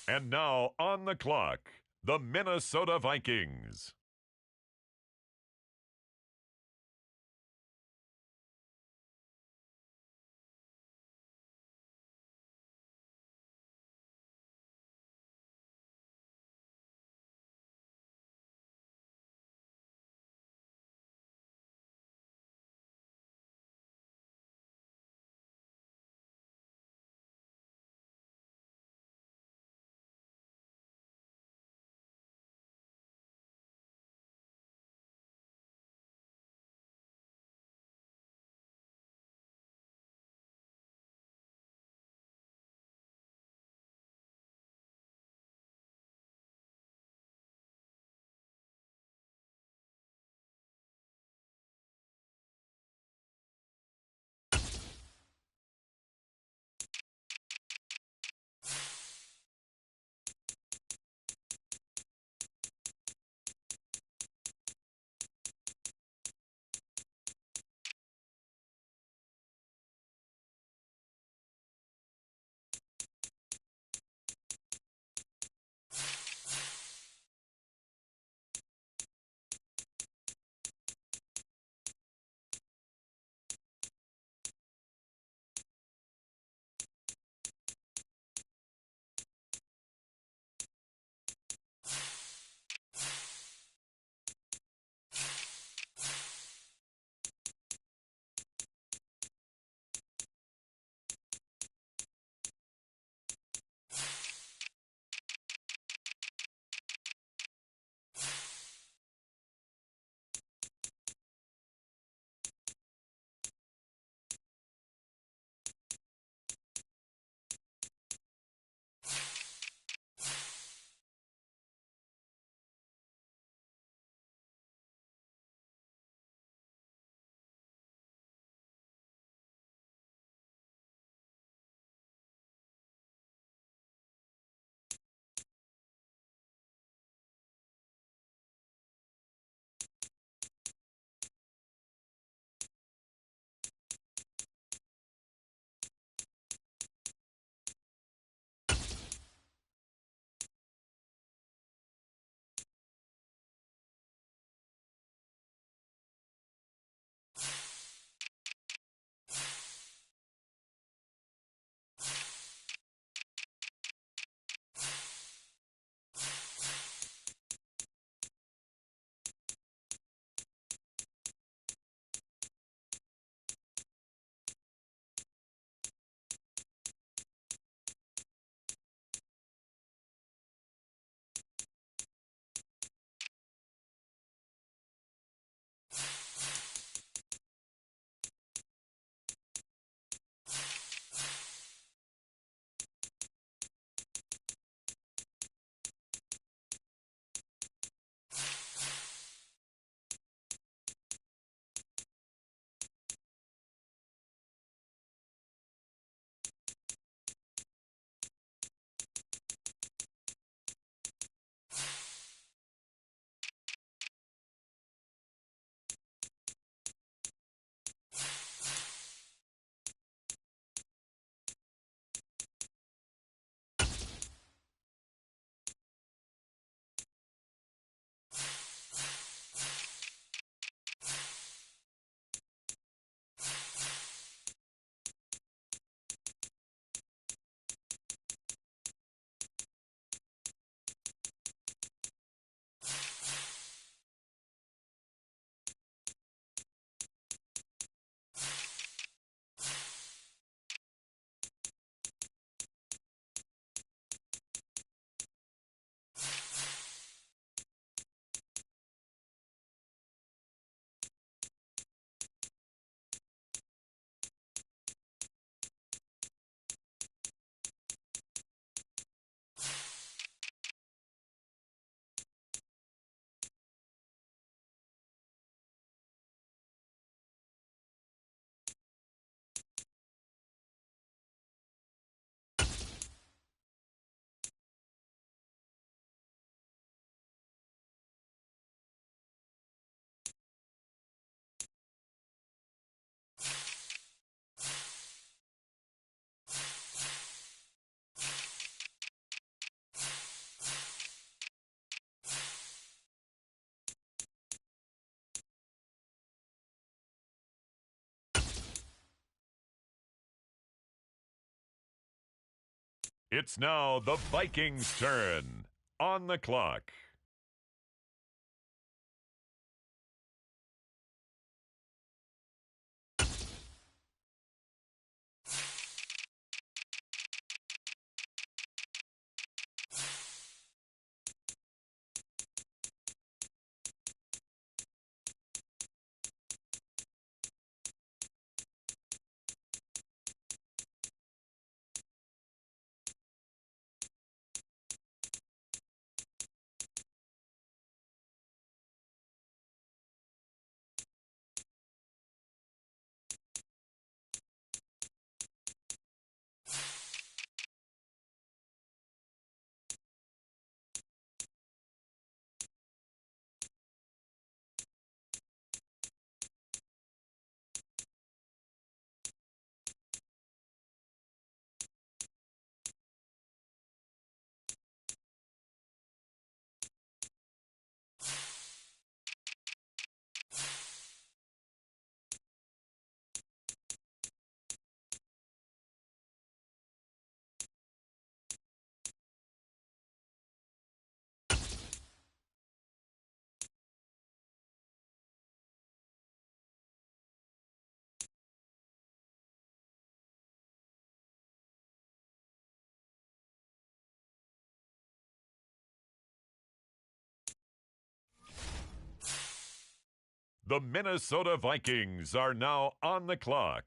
And now on the clock, the Minnesota Vikings. It's now the Vikings' turn. On the clock. The Minnesota Vikings are now on the clock.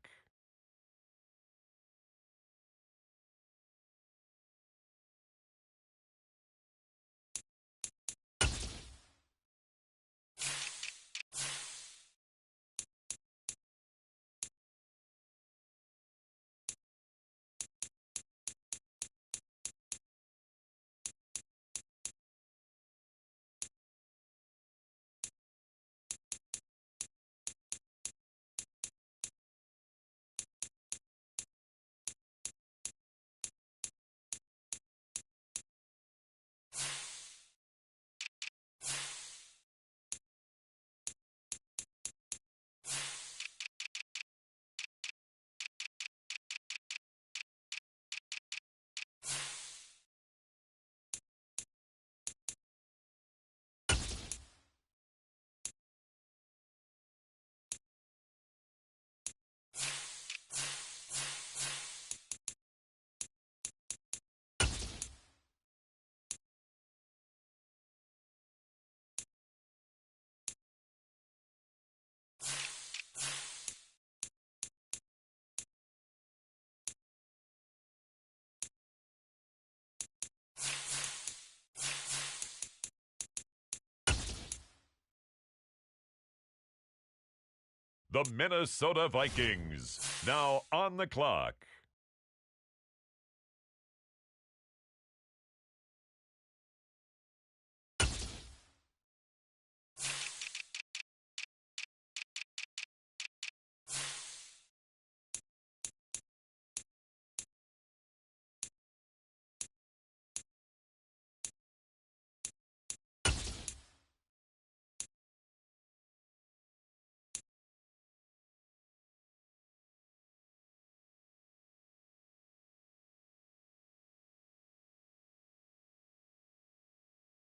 The Minnesota Vikings now on the clock.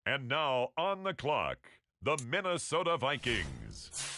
And now on the clock, the Minnesota Vikings.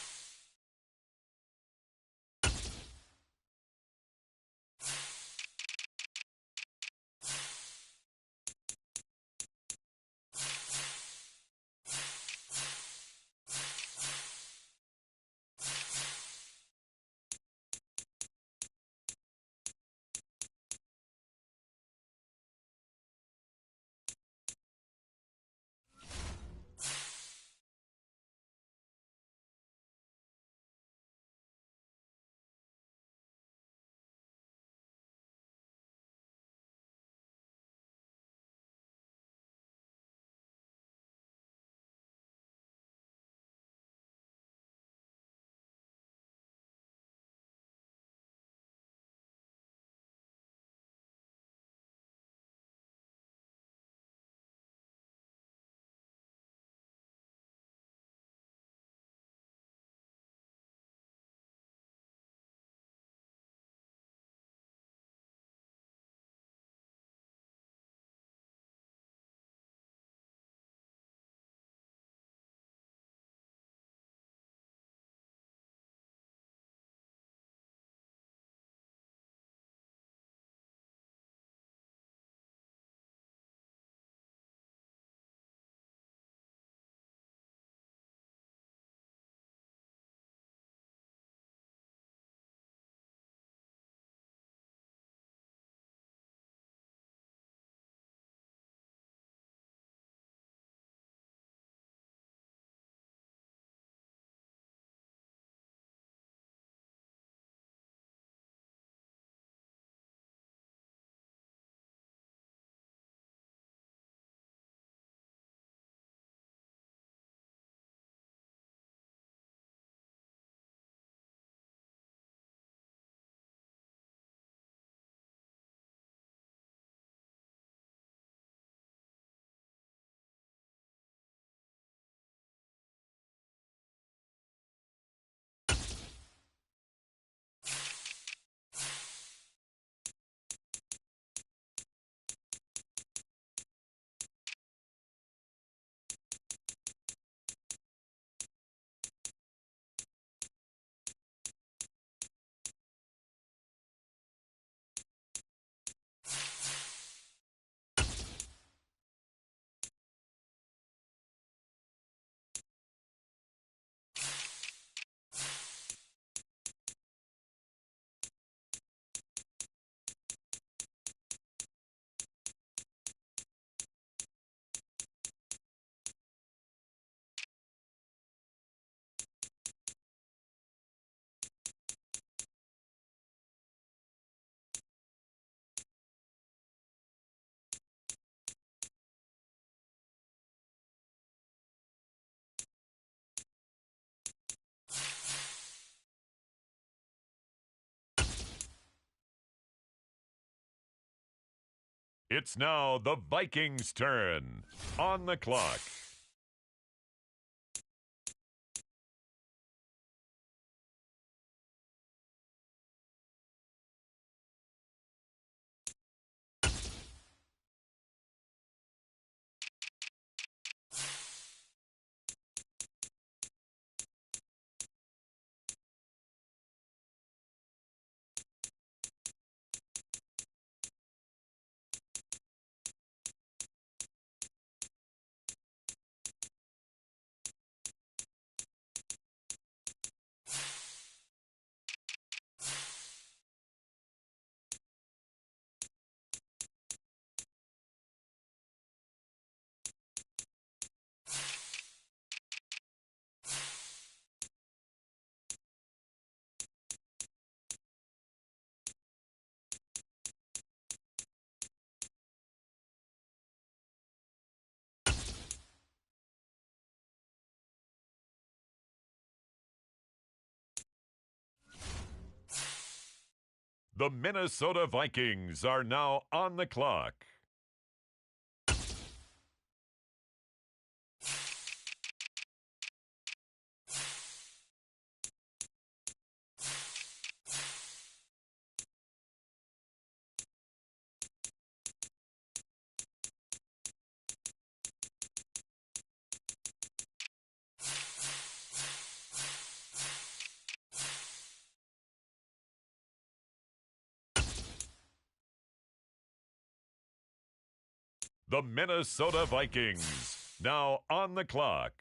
It's now the Vikings' turn. On the clock. The Minnesota Vikings are now on the clock. The Minnesota Vikings now on the clock.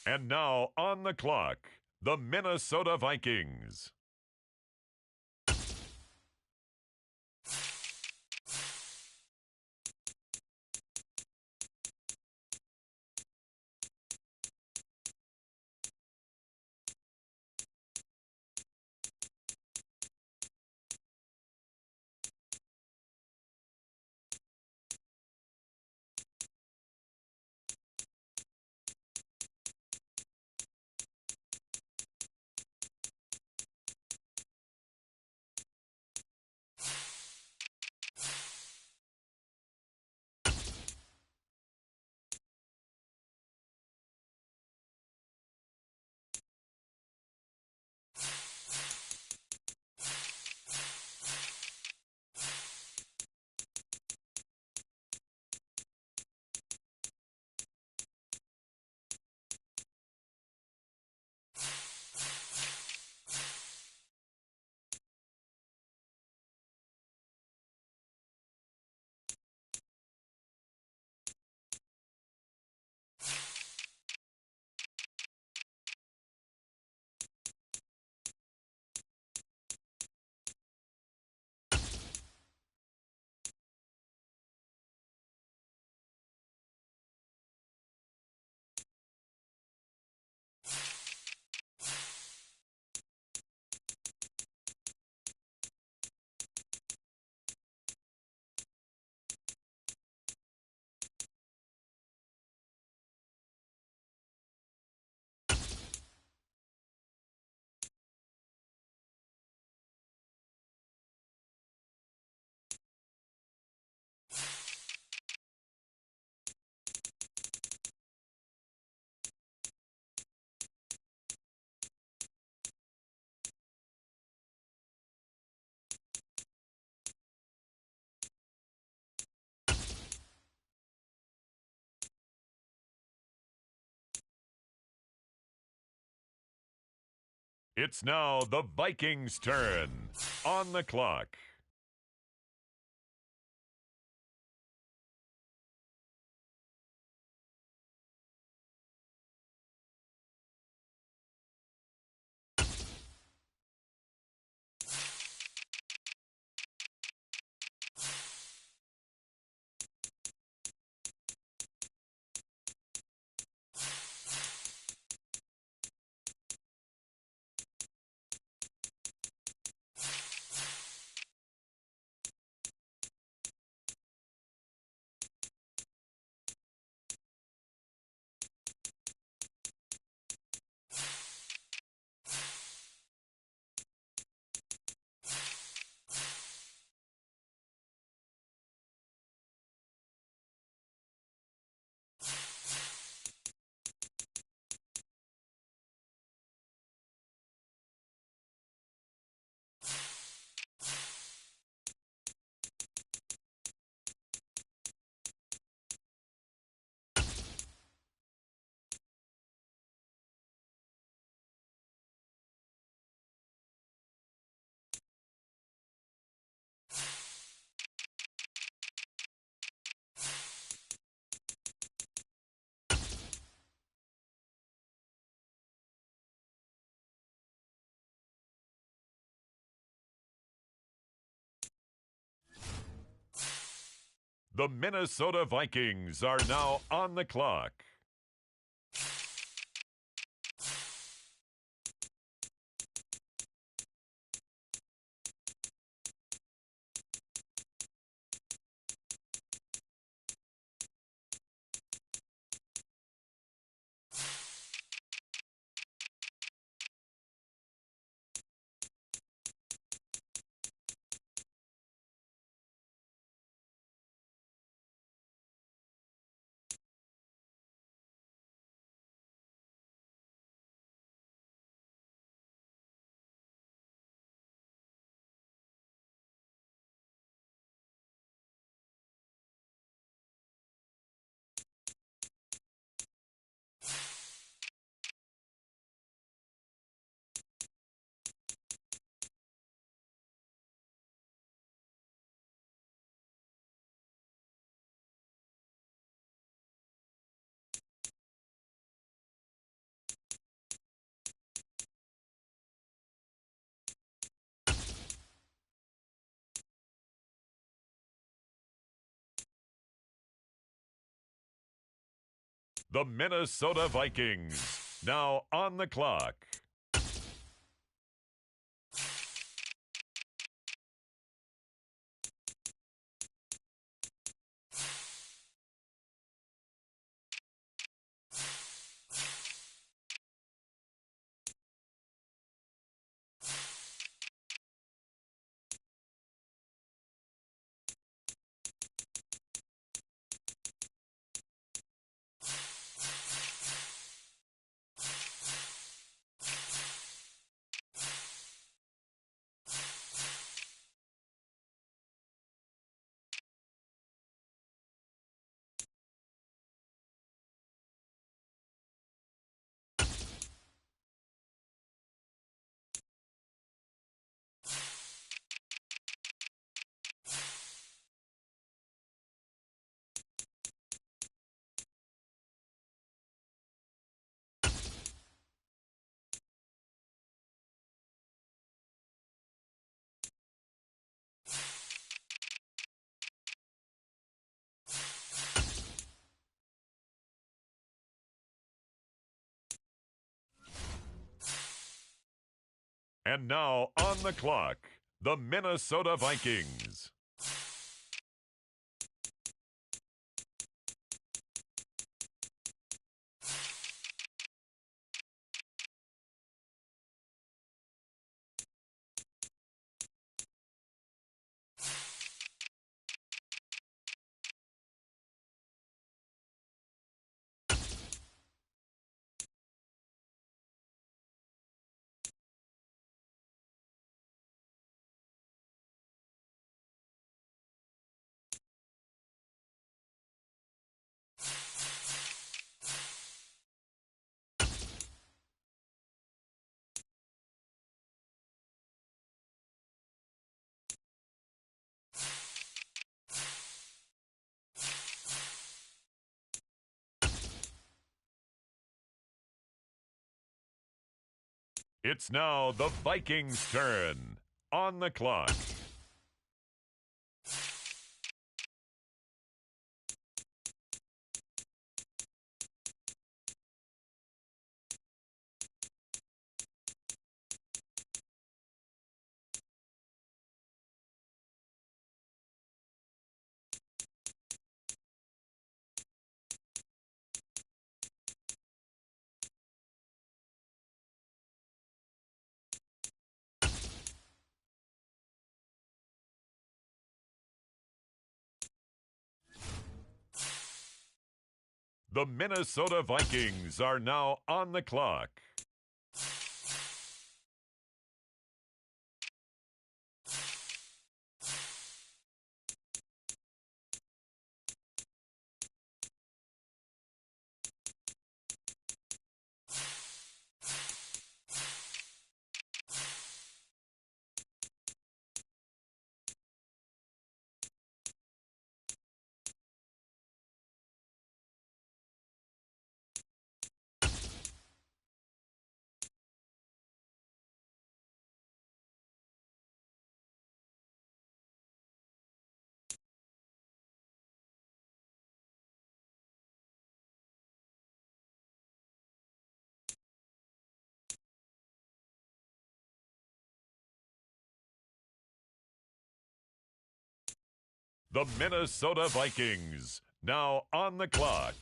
And now on the clock, the Minnesota Vikings. It's now the Vikings' turn. On the clock. The Minnesota Vikings are now on the clock. The Minnesota Vikings now on the clock. And now on the clock, the Minnesota Vikings. It's now the Vikings' turn. On the clock. The Minnesota Vikings are now on the clock. The Minnesota Vikings now on the clock.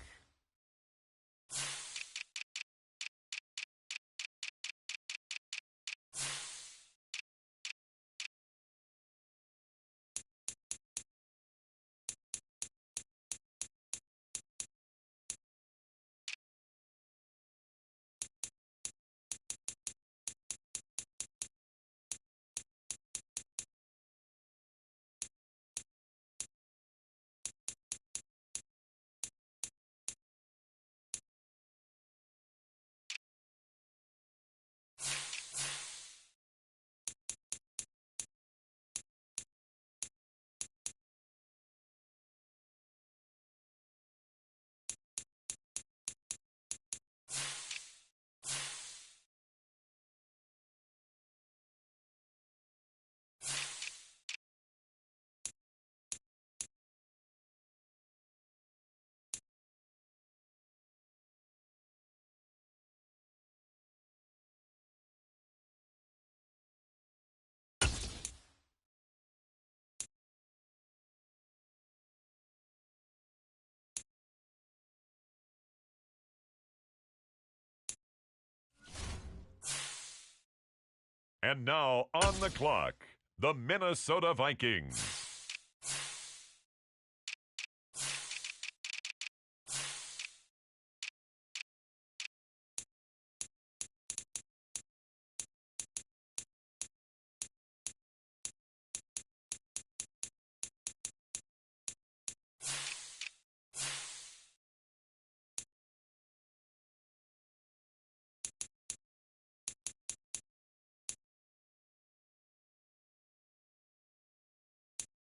And now on the clock, the Minnesota Vikings.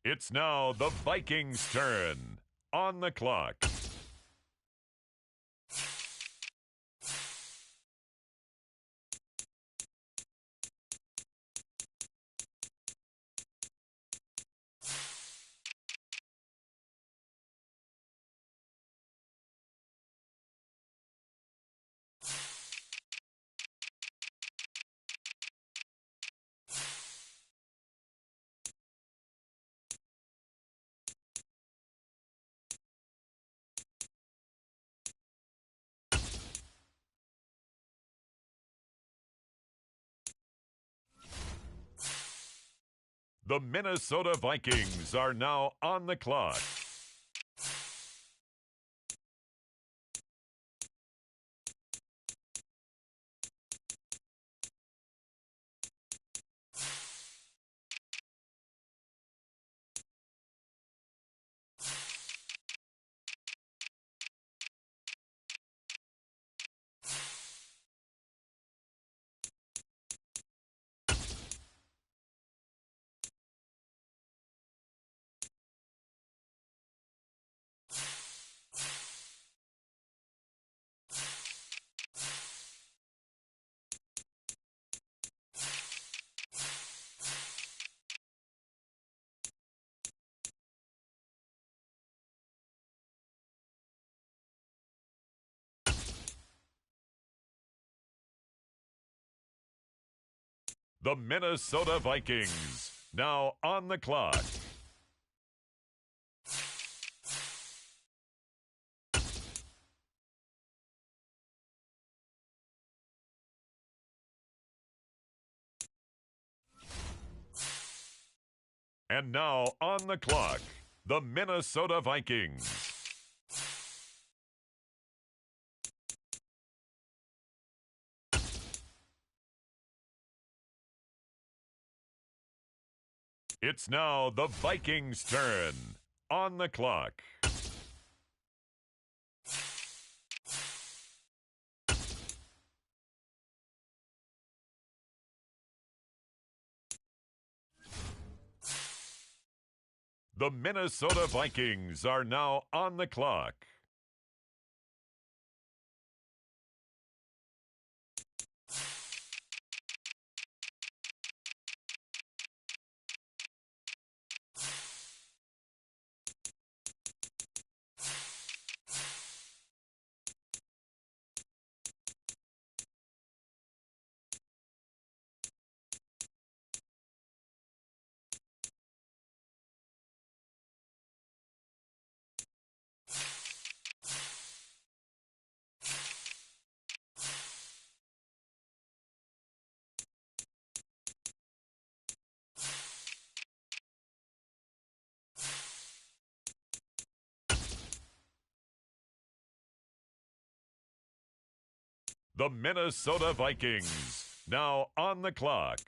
It's now the Vikings' turn. On the clock. The Minnesota Vikings are now on the clock. the Minnesota Vikings. Now on the clock. And now on the clock, the Minnesota Vikings. It's now the Vikings' turn. On the clock. The Minnesota Vikings are now on the clock. The Minnesota Vikings, now on the clock.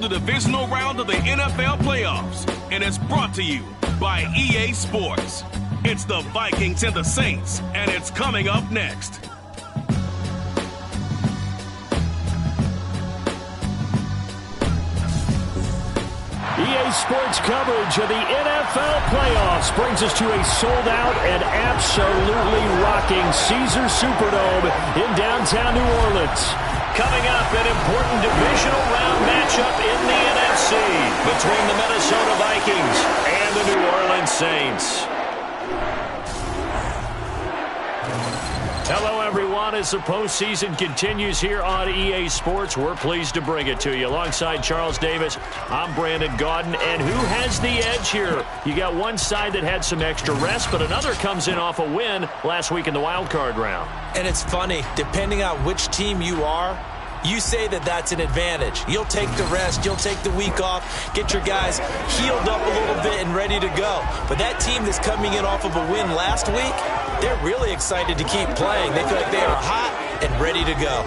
the divisional round of the NFL playoffs, and it's brought to you by EA Sports. It's the Vikings and the Saints, and it's coming up next. EA Sports coverage of the NFL playoffs brings us to a sold-out and absolutely rocking Caesars Superdome in downtown New Orleans. Coming up, an important divisional round matchup in the NFC between the Minnesota Vikings and the New Orleans Saints. Hello, everyone. As the postseason continues here on EA Sports, we're pleased to bring it to you. Alongside Charles Davis, I'm Brandon Gaudin. And who has the edge here? You got one side that had some extra rest, but another comes in off a win last week in the wild card round. And it's funny, depending on which team you are, you say that that's an advantage. You'll take the rest, you'll take the week off, get your guys healed up a little bit and ready to go. But that team that's coming in off of a win last week, they're really excited to keep playing. They feel like they are hot and ready to go.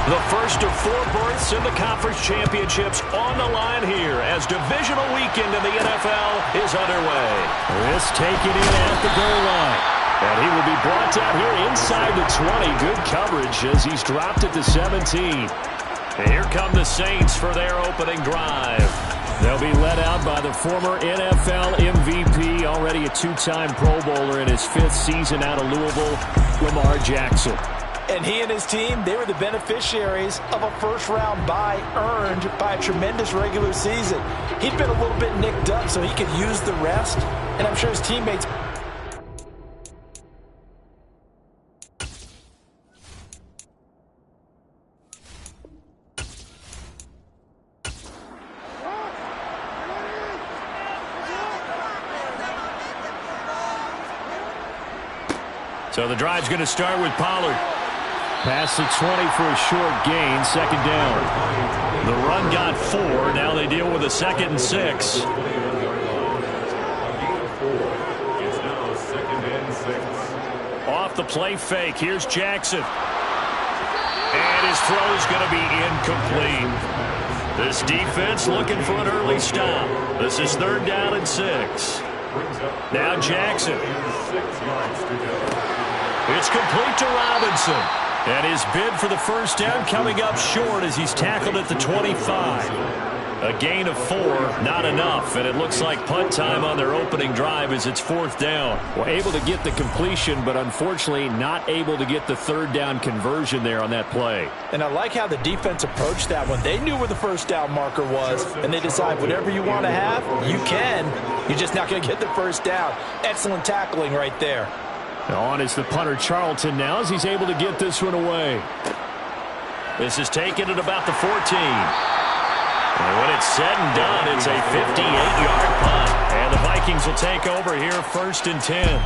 The first of 4 berths in the conference championships on the line here as divisional weekend in the NFL is underway. This taken in at the goal line. And he will be brought down here inside the 20. Good coverage as he's dropped it to 17. And here come the Saints for their opening drive. They'll be led out by the former NFL MVP, already a 2-time Pro Bowler in his 5th season out of Louisville, Lamar Jackson. And he and his team, they were the beneficiaries of a first-round bye earned by a tremendous regular season. He'd been a little bit nicked up, so he could use the rest. And I'm sure his teammates... So the drive's going to start with Pollard. Past the 20 for a short gain, second down. The run got 4. Now they deal with a 2nd and 6. It's now 2nd and 6. Off the play fake. Here's Jackson. And his throw is going to be incomplete. This defense looking for an early stop. This is 3rd down and 6. Now Jackson. It's complete to Robinson. And his bid for the first down coming up short as he's tackled at the 25. A gain of 4, not enough. And it looks like punt time on their opening drive as it's 4th down. Well, able to get the completion, but unfortunately not able to get the 3rd down conversion there on that play. And I like how the defense approached that one. They knew where the first down marker was, and they decide whatever you want to have, you can. You're just not going to get the first down. Excellent tackling right there. On is the punter Charlton now as he's able to get this one away. This is taken at about the 14. And when it's said and done, it's a 58-yard punt. And the Vikings will take over here 1st and 10.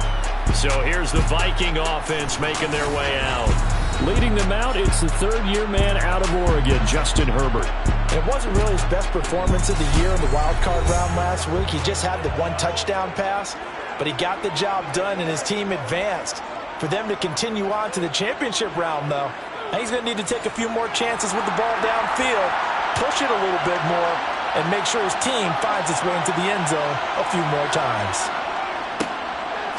So here's the Viking offense making their way out. Leading them out, it's the 3rd-year man out of Oregon, Justin Herbert. And it wasn't really his best performance of the year in the wild card round last week. He just had the 1 touchdown pass, but he got the job done and his team advanced. For them to continue on to the championship round, though, he's going to need to take a few more chances with the ball downfield, push it a little bit more, and make sure his team finds its way into the end zone a few more times.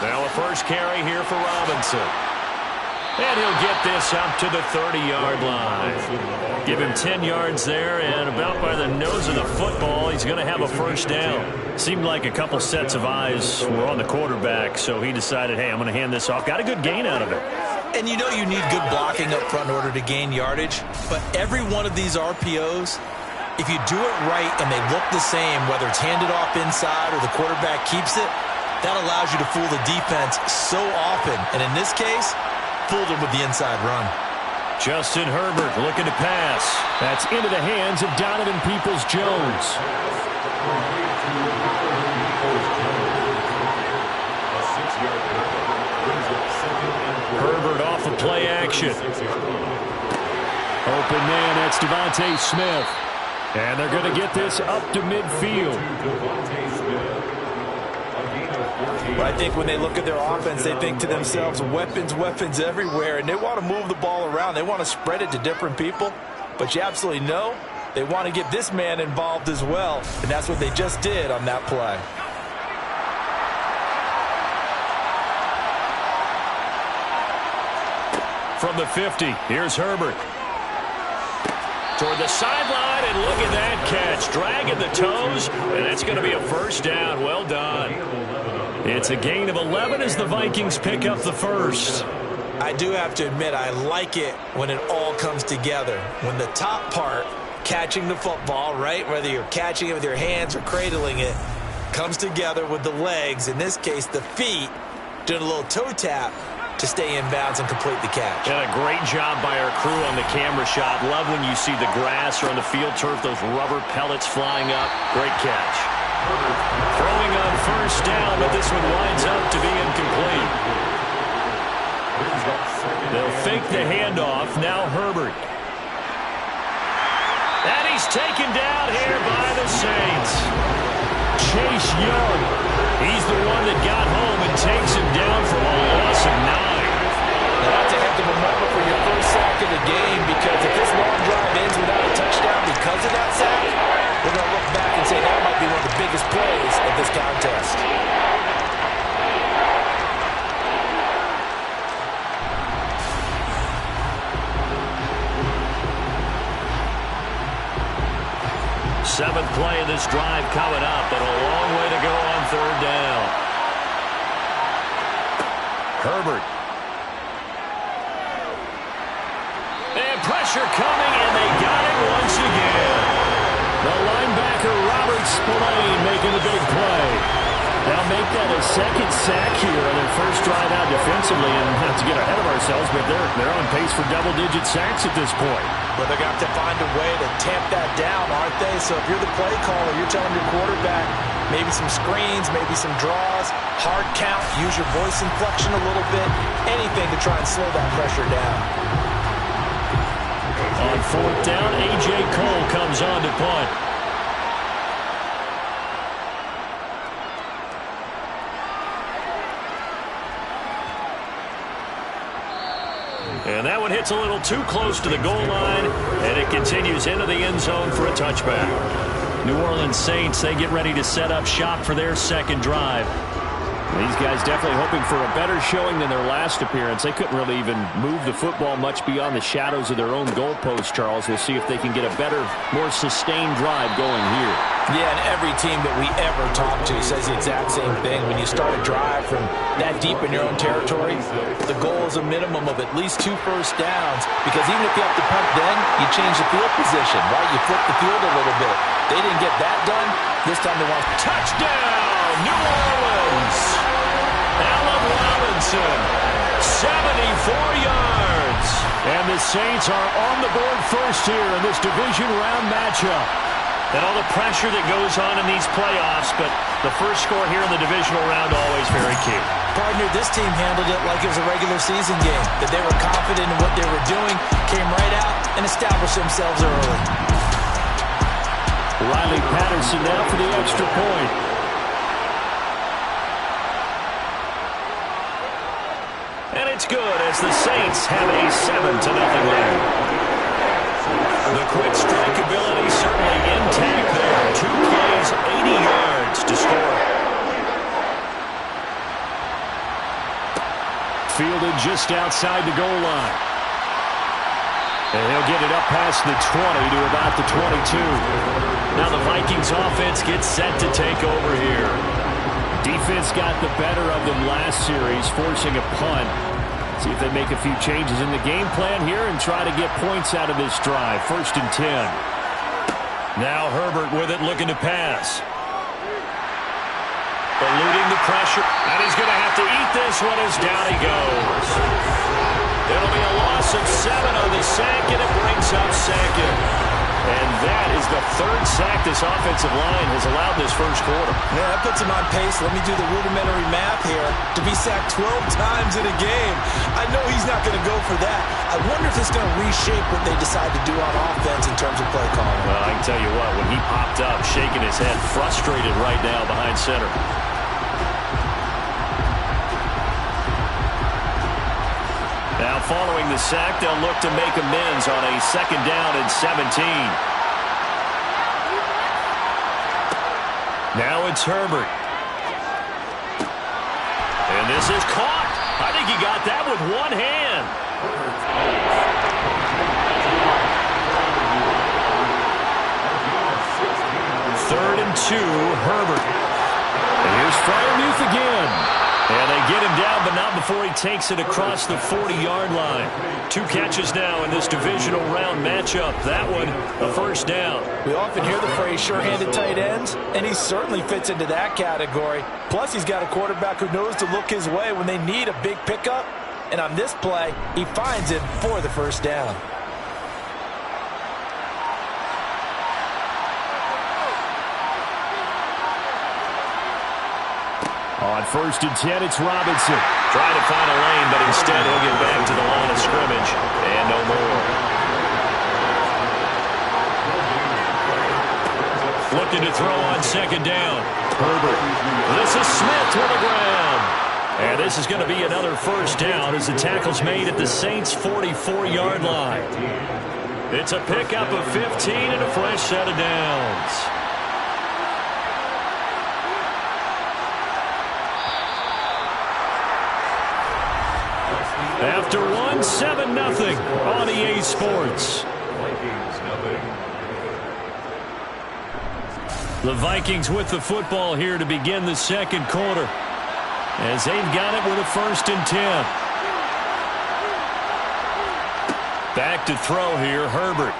Now a first carry here for Robinson. And he'll get this up to the 30-yard line. Give him 10 yards there, and about by the nose of the football, he's going to have a first down. Seemed like a couple sets of eyes were on the quarterback, so he decided, hey, I'm going to hand this off. Got a good gain out of it. And you know you need good blocking up front in order to gain yardage, but every one of these RPOs, if you do it right and they look the same, whether it's handed off inside or the quarterback keeps it, that allows you to fool the defense so often. And in this case, fooled him with the inside run. Justin Herbert looking to pass. That's into the hands of Donovan Peoples-Jones. Herbert off of play action. Open man, that's Devontae Smith. And they're going to get this up to midfield. Well, I think when they look at their offense, they think to themselves, weapons, weapons everywhere, and they want to move the ball around. They want to spread it to different people, but you absolutely know they want to get this man involved as well, and that's what they just did on that play. From the 50, here's Herbert. Toward the sideline, and look at that catch. Dragging the toes, and that's going to be a first down. Well done. It's a gain of 11 as the Vikings pick up the first. I do have to admit, I like it when it all comes together. When the top part, catching the football, right, whether you're catching it with your hands or cradling it, comes together with the legs, in this case the feet, doing a little toe tap to stay in bounds and complete the catch. And a great job by our crew on the camera shot. Love when you see the grass or on the field turf, those rubber pellets flying up. Great catch. Throwing on first down, but this one winds up to be incomplete. They'll fake the handoff. Now Herbert. And he's taken down here by the Saints. Chase Young. He's the one that got home and takes him down for a loss of 9. Now that's a heck of a moment for your first sack of the game, because if this long drive ends without a touchdown because of that sack, we're going to look back and say that might be one of the biggest plays of this contest. Seventh play of this drive coming up, but a long way to go on third down. Herbert. And pressure coming, and they got it once again. The linebacker, Robert Spillane, making a big play. They'll make that a second sack here on their first drive out defensively, and not to get ahead of ourselves, but they're on pace for double-digit sacks at this point. Well, they're going to have to find a way to tamp that down, aren't they? So if you're the play caller, you're telling your quarterback maybe some screens, maybe some draws, hard count, use your voice inflection a little bit, anything to try and slow that pressure down. On fourth down, A.J. Cole comes on to punt. And that one hits a little too close to the goal line, and it continues into the end zone for a touchback. New Orleans Saints, they get ready to set up shop for their second drive. These guys definitely hoping for a better showing than their last appearance. They couldn't really even move the football much beyond the shadows of their own goalpost, Charles. We'll see if they can get a better, more sustained drive going here. Yeah, and every team that we ever talk to says the exact same thing. When you start a drive from that deep in your own territory, the goal is a minimum of at least 2 first downs, because even if you have to punt then, you change the field position, right? You flip the field a little bit. They didn't get that done. This time they want touchdown, New Orleans. Allen Robinson, 74 yards. And the Saints are on the board first here in this division round matchup. And all the pressure that goes on in these playoffs, but the first score here in the divisional round always very key. Partner, this team handled it like it was a regular season game, that they were confident in what they were doing, came right out and established themselves early. Riley Patterson now for the extra point. And it's good as the Saints have a 7-0 lead. The quick strike ability certainly intact there. 2 plays, 80 yards to score. Fielded just outside the goal line. And he'll get it up past the 20 to about the 22. Now the Vikings offense gets set to take over here. Defense got the better of them last series, forcing a punt. See if they make a few changes in the game plan here and try to get points out of this drive. 1st and 10. Now Herbert with it, looking to pass. Eluding the pressure. And he's going to have to eat this one as down he goes. It'll be a loss of 7 on the sack, and it brings up second. And that is the third sack this offensive line has allowed this first quarter. Yeah, that puts him on pace. Let me do the rudimentary math here. To be sacked 12 times in a game, I know he's not going to go for that. I wonder if it's going to reshape what they decide to do on offense in terms of play calling. Well, I can tell you what, when he popped up, shaking his head, frustrated right now behind center. Now, following the sack, they'll look to make amends on a 2nd down and 17. Now it's Herbert. And this is caught. I think he got that with one hand. 3rd and 2, Herbert. And here's Freiermuth again. And they get him down, but not before he takes it across the 40-yard line. 2 catches now in this divisional round matchup. That one, a first down. We often hear the phrase sure-handed tight ends, and he certainly fits into that category. Plus, he's got a quarterback who knows to look his way when they need a big pickup. And on this play, he finds it for the first down. On 1st and 10, it's Robinson. Trying to find a lane, but instead he'll get back to the line of scrimmage. And no more. Looking to throw on 2nd down. Herbert. This is Smith to the ground. And this is going to be another first down as the tackle's made at the Saints' 44-yard line. It's a pickup of 15 and a fresh set of downs. After 1, 7-0 on EA Sports. The Vikings with the football here to begin the 2nd quarter, as they've got it with a 1st and 10. Back to throw here, Herbert.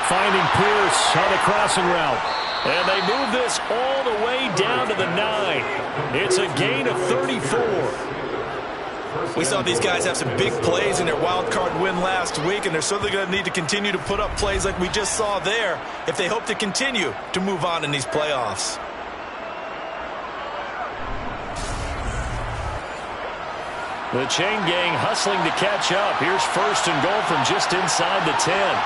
Finding Pierce on the crossing route. And they move this all the way down to the 9. It's a gain of 34. We saw these guys have some big plays in their wild card win last week, and they're certainly going to need to continue to put up plays like we just saw there if they hope to continue to move on in these playoffs. The chain gang hustling to catch up. Here's 1st and goal from just inside the 10.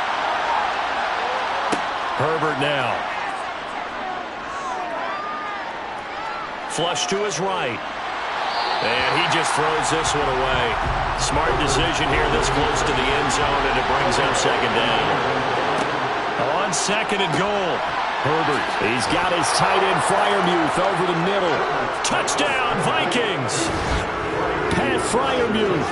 Herbert now. Flush to his right. And he just throws this one away. Smart decision here this close to the end zone, and it brings up 2nd down. On 2nd and goal, Herbert. He's got his tight end Freiermuth over the middle. Touchdown, Vikings! Pat Freiermuth.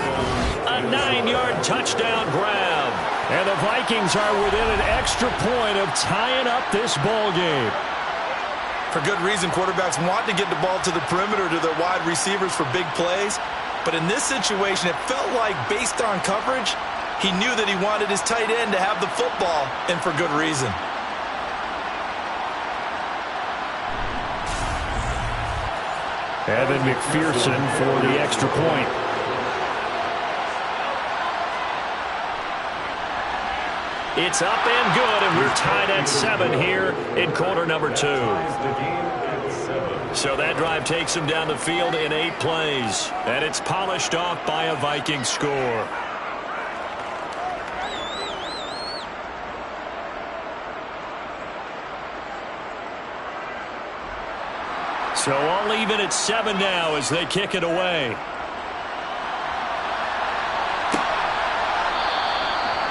A 9-yard touchdown grab. And the Vikings are within an extra point of tying up this ball game. For good reason, quarterbacks want to get the ball to the perimeter to their wide receivers for big plays. But in this situation, it felt like based on coverage, he knew that he wanted his tight end to have the football, and for good reason. Evan McPherson for the extra point. It's up and good, and we're tied at 7 here in quarter number 2. So that drive takes him down the field in 8 plays, and it's polished off by a Viking score. So all even at 7 now as they kick it away.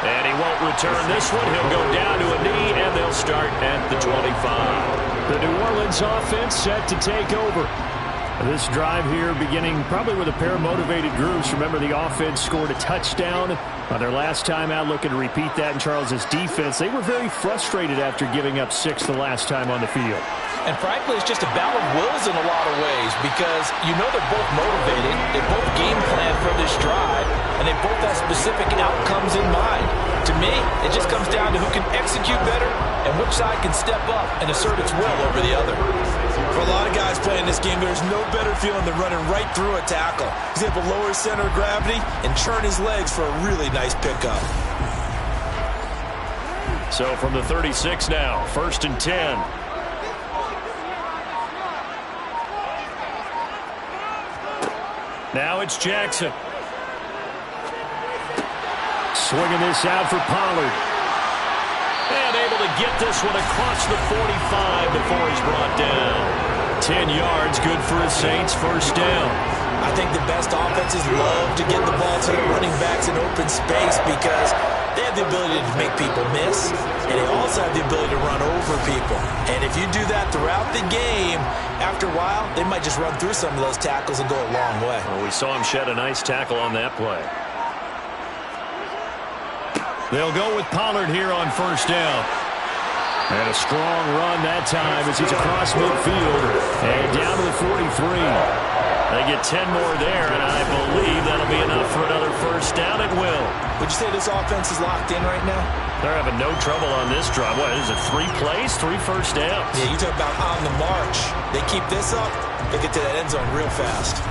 And he won't return this one. He'll go down to a knee, and they'll start at the 25. The New Orleans offense set to take over. This drive here beginning probably with a pair of motivated groups. Remember, the offense scored a touchdown on their last time out, looking to repeat that in Charles's defense. They were very frustrated after giving up 6 the last time on the field. And frankly, it's just a battle of wills in a lot of ways because you know they're both motivated, they both game plan for this drive, and they both have specific outcomes in mind. To me, it just comes down to who can execute better and which side can step up and assert its will over the other. For a lot of guys playing this game, there's no better feeling than running right through a tackle. He's able to lower his center of gravity and turn his legs for a really nice pickup. So from the 36 now, 1st and 10. Now it's Jackson. Swinging this out for Pollard. And able to get this one across the 45 before he's brought down. 10 yards, good for his Saints, 1st down. I think the best offenses love to get the ball to the running backs in open space because they have the ability to make people miss, and they also have the ability to run over people. And if you do that throughout the game, after a while, they might just run through some of those tackles and go a long way. Well, we saw him shed a nice tackle on that play. They'll go with Pollard here on 1st down. And a strong run that time as he's across midfield and down to the 43. They get 10 more there, and I believe that'll be enough for another 1st down. It will. Would you say this offense is locked in right now? They're having no trouble on this drive. What is it, 3 plays, 3 first downs? Yeah, you talk about on the march. They keep this up, they get to that end zone real fast.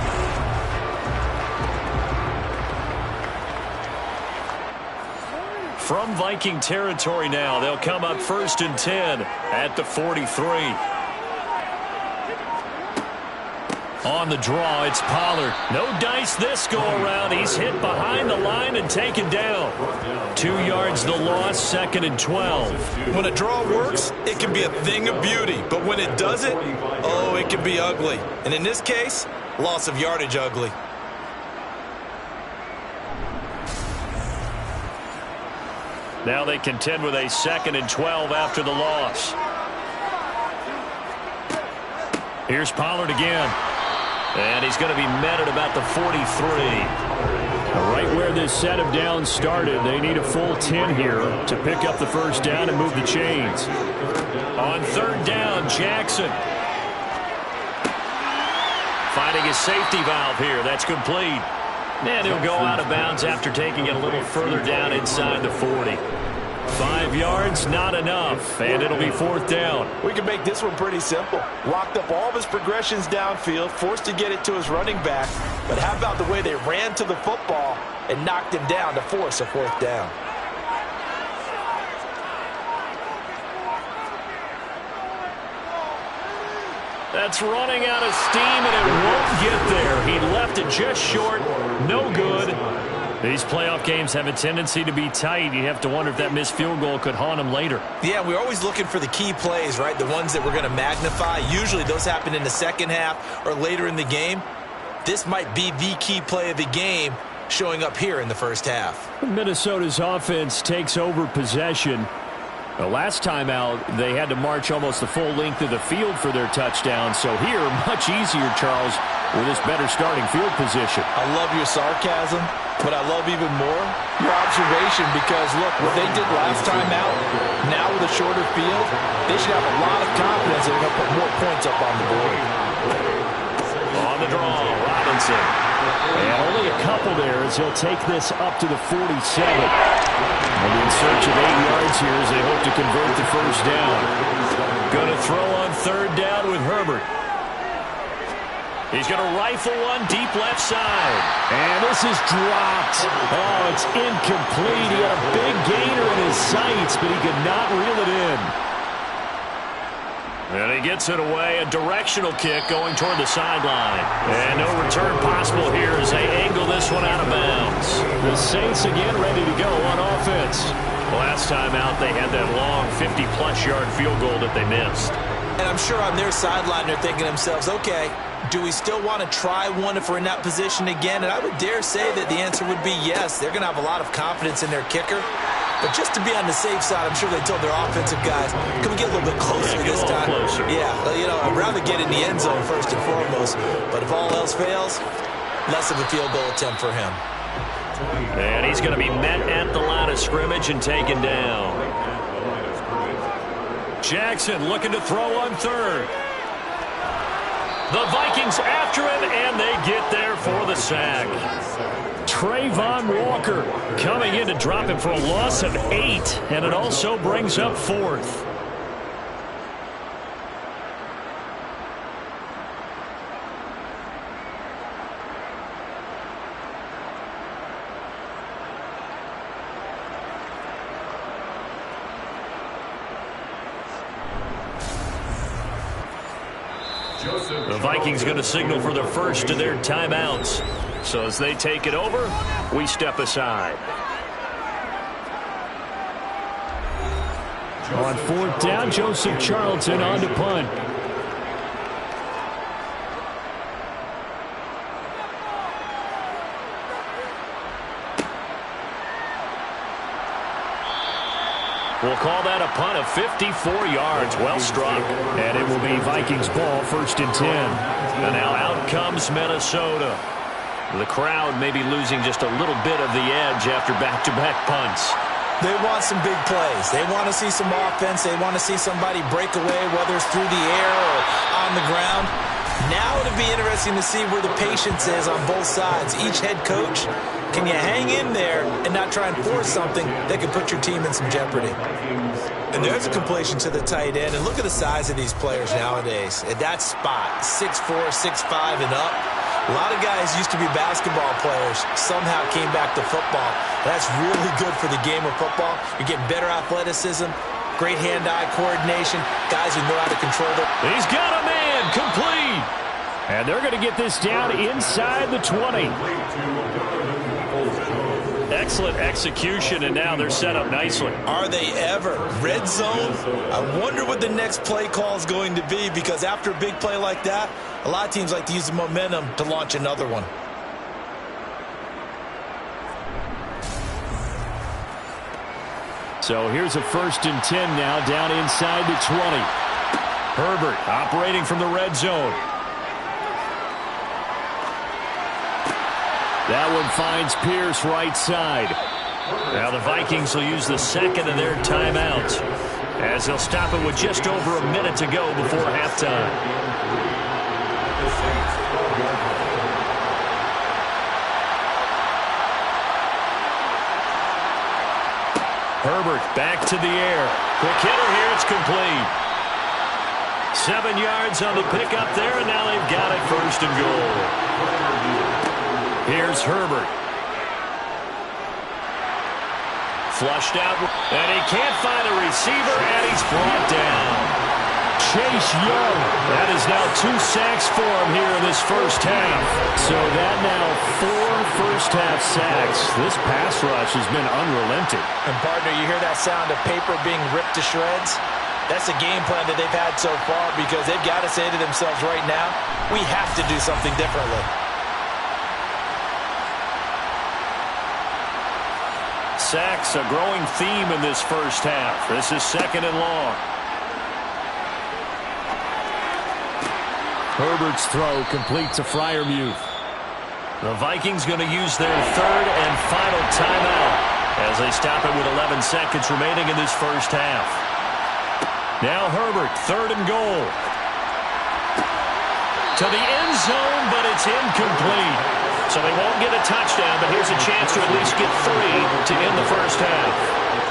From Viking territory now, they'll come up 1st and 10 at the 43. On the draw, it's Pollard. No dice this go-around. He's hit behind the line and taken down. 2 yards the loss, 2nd and 12. When a draw works, it can be a thing of beauty. But when it doesn't, oh, it can be ugly. And in this case, loss of yardage ugly. Now they contend with a 2nd and 12 after the loss. Here's Pollard again. And he's going to be met at about the 43. Right where this set of downs started, they need a full 10 here to pick up the 1st down and move the chains. On 3rd down, Jackson. Finding his safety valve here. That's complete. And he'll go out of bounds after taking it a little further down inside the 40. 5 yards, not enough, and it'll be 4th down. We can make this one pretty simple. Locked up all of his progressions downfield, forced to get it to his running back. But how about the way they ran to the football and knocked him down to force a 4th down? That's running out of steam, and it won't get there. He left it just short. No good. These playoff games have a tendency to be tight. You have to wonder if that missed field goal could haunt him later. Yeah, we're always looking for the key plays, right? The ones that we're going to magnify. Usually those happen in the 2nd half or later in the game. This might be the key play of the game showing up here in the 1st half. Minnesota's offense takes over possession. The last time out, they had to march almost the full length of the field for their touchdown. So here, much easier, Charles, with this better starting field position. I love your sarcasm, but I love even more your observation because, look, what they did last time out, now with a shorter field, they should have a lot of confidence they're going to put more points up on the board. On the draw, Robinson. And only a couple there as he'll take this up to the 47. And in search of 8 yards here as they hope to convert the 1st down. Going to throw on 3rd down with Herbert. He's going to rifle one deep left side. And this is dropped. Oh, it's incomplete. He had a big gainer in his sights, but he could not reel it in. And he gets it away, a directional kick going toward the sideline. And no return possible here as they angle this one out of bounds. The Saints again ready to go on offense. Last time out, they had that long 50-plus yard field goal that they missed. And I'm sure on their sideline they're thinking to themselves, okay, do we still want to try one if we're in that position again? And I would dare say that the answer would be yes. They're going to have a lot of confidence in their kicker. But just to be on the safe side, I'm sure they told their offensive guys, can we get a little bit closer this time? Closer. Yeah, you know, I'd rather get in the end zone first and foremost. But if all else fails, less of a field goal attempt for him. And he's going to be met at the line of scrimmage and taken down. Jackson looking to throw on 3rd. The Vikings after him, and they get there for the sack. Trayvon Walker coming in to drop him for a loss of 8, and it also brings up 4th. The Vikings going to signal for the first of their timeouts. So as they take it over, we step aside. On fourth down, Joseph Charlton on to punt. We'll call that a punt of 54 yards. Well struck. And it will be Vikings ball, 1st and 10. And now out comes Minnesota. The crowd may be losing just a little bit of the edge after back-to-back punts. They want some big plays. They want to see some offense. They want to see somebody break away, whether it's through the air or on the ground. Now it'll be interesting to see where the patience is on both sides. Each head coach, can you hang in there and not try and force something that could put your team in some jeopardy? And there's a completion to the tight end. And look at the size of these players nowadays. At that spot, 6'4", 6'5", and up. A lot of guys used to be basketball players, somehow came back to football. That's really good for the game of football. You're getting better athleticism, great hand-eye coordination, guys who know how to control it. He's got a man, complete. And they're going to get this down inside the 20. Excellent execution, and now they're set up nicely. Are they ever? Red zone? I wonder what the next play call is going to be, because after a big play like that, a lot of teams like to use the momentum to launch another one. So here's a 1st and 10 now, down inside the 20. Herbert operating from the red zone. That one finds Pierce right side. Now the Vikings will use the second of their timeouts, as they'll stop it with just over a minute to go before halftime. Herbert back to the air. Quick hitter here, it's complete. 7 yards on the pickup there, and now they've got it 1st and goal. Here's Herbert. Flushed out, and he can't find a receiver, and he's brought down. Chase Young. That is now 2 sacks for him here in this first half. So that now 4 first-half sacks. This pass rush has been unrelenting. And, partner, you hear that sound of paper being ripped to shreds? That's the game plan that they've had so far, because they've got to say to themselves right now, we have to do something differently. Sacks, a growing theme in this first half. This is 2nd and long. Herbert's throw completes a Freiermuth. The Vikings going to use their 3rd and final timeout as they stop it with 11 seconds remaining in this first half. Now Herbert, 3rd and goal. To the end zone, but it's incomplete. So they won't get a touchdown, but here's a chance to at least get 3 to end the first half.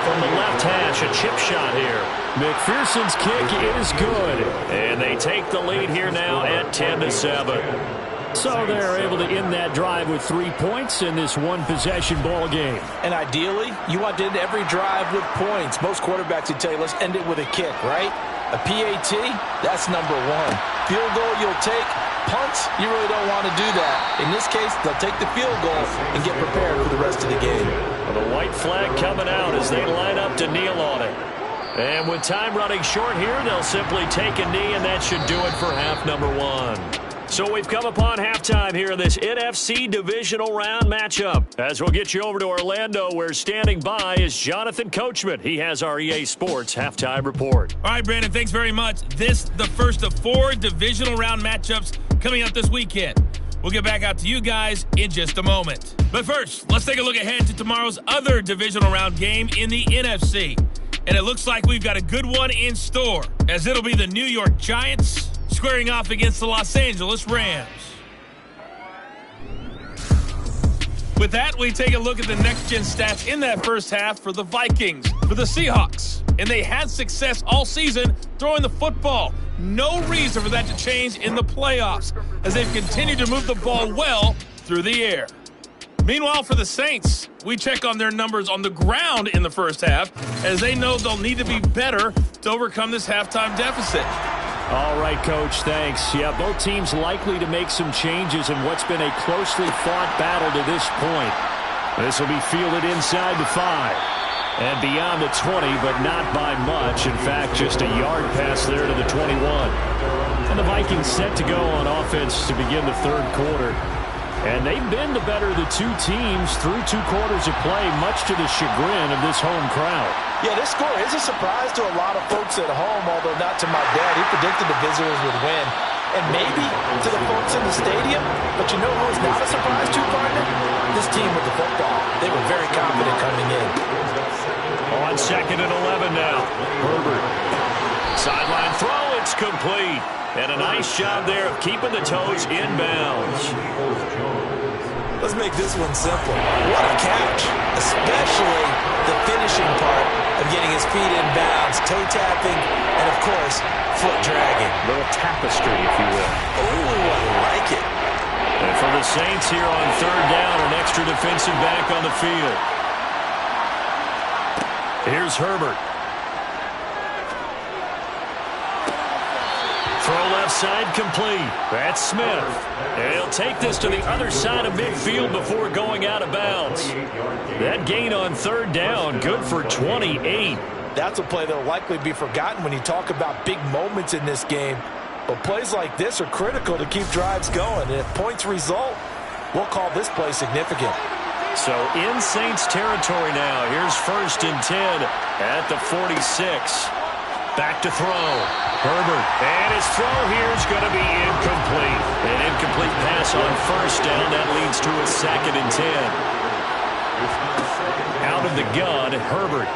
From the left hash, a chip shot here. McPherson's kick is good. And they take the lead here now at 10-7. So they're able to end that drive with 3 points in this one-possession ball game. And ideally, you want to end every drive with points. Most quarterbacks would tell you, let's end it with a kick, right? A PAT, that's number 1. Field goal you'll take. Punts, you really don't want to do that. In this case, they'll take the field goal and get prepared for the rest of the game. Well, the white flag coming out as they line up to kneel on it. And with time running short here, they'll simply take a knee, and that should do it for half number 1. So we've come upon halftime here in this NFC divisional round matchup. As we'll get you over to Orlando, where standing by is Jonathan Coachman. He has our EA Sports halftime report. All right, Brandon, thanks very much. This the first of 4 divisional round matchups coming up this weekend. We'll get back out to you guys in just a moment. But first, let's take a look ahead to tomorrow's other divisional round game in the NFC. And it looks like we've got a good one in store, as it'll be the New York Giants squaring off against the Los Angeles Rams. With that, we take a look at the next-gen stats in that first half for the Vikings, for the Seahawks. And they had success all season throwing the football. No reason for that to change in the playoffs, as they've continued to move the ball well through the air. Meanwhile, for the Saints, we check on their numbers on the ground in the first half, as they know they'll need to be better to overcome this halftime deficit. All right, Coach, thanks. Yeah, both teams likely to make some changes in what's been a closely fought battle to this point. This will be fielded inside the 5 and beyond the 20, but not by much. In fact, just a yard pass there to the 21. And the Vikings set to go on offense to begin the third quarter. And they've been the better of the two teams through 2 quarters of play, much to the chagrin of this home crowd. Yeah, this score is a surprise to a lot of folks at home, although not to my dad. He predicted the visitors would win. And maybe to the folks in the stadium. But you know who is not a surprise to, partner? This team with the football. They were very confident coming in. On 2nd and 11 now. Herbert. Sideline throw. It's complete. And a nice job there of keeping the toes inbounds. Let's make this one simple. What a catch, especially the finishing part of getting his feet in bounds, toe tapping, and of course, foot dragging. A little tapestry, if you will. Oh, I like it. And for the Saints here on 3rd down, an extra defensive back on the field. Here's Herbert. Throw left side complete. That's Smith. And he'll take this to the other side of midfield before going out of bounds. That gain on 3rd down, good for 28. That's a play that will likely be forgotten when you talk about big moments in this game. But plays like this are critical to keep drives going. And if points result, we'll call this play significant. So in Saints territory now. Here's 1st and 10 at the 46. Back to throw. Herbert. And his throw here is going to be incomplete. An incomplete pass on 1st down. That leads to a 2nd and 10. Out of the gun, Herbert.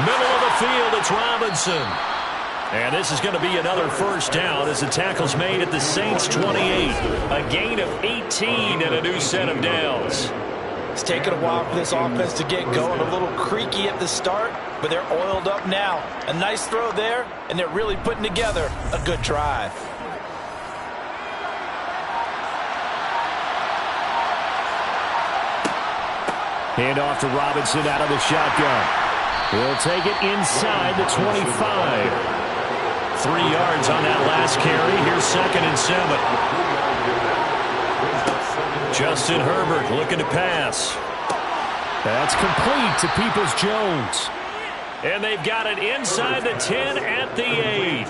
Middle of the field, it's Robinson. And this is going to be another 1st down as the tackle's made at the Saints' 28. A gain of 18 and a new set of downs. It's taken a while for this offense to get going. A little creaky at the start, but they're oiled up now. A nice throw there, and they're really putting together a good drive. Hand off to Robinson out of the shotgun. He'll take it inside the 25. 3 yards on that last carry. Here's 2nd and 7. Justin Herbert looking to pass. That's complete to Peoples-Jones. And they've got it inside the 10 at the 8.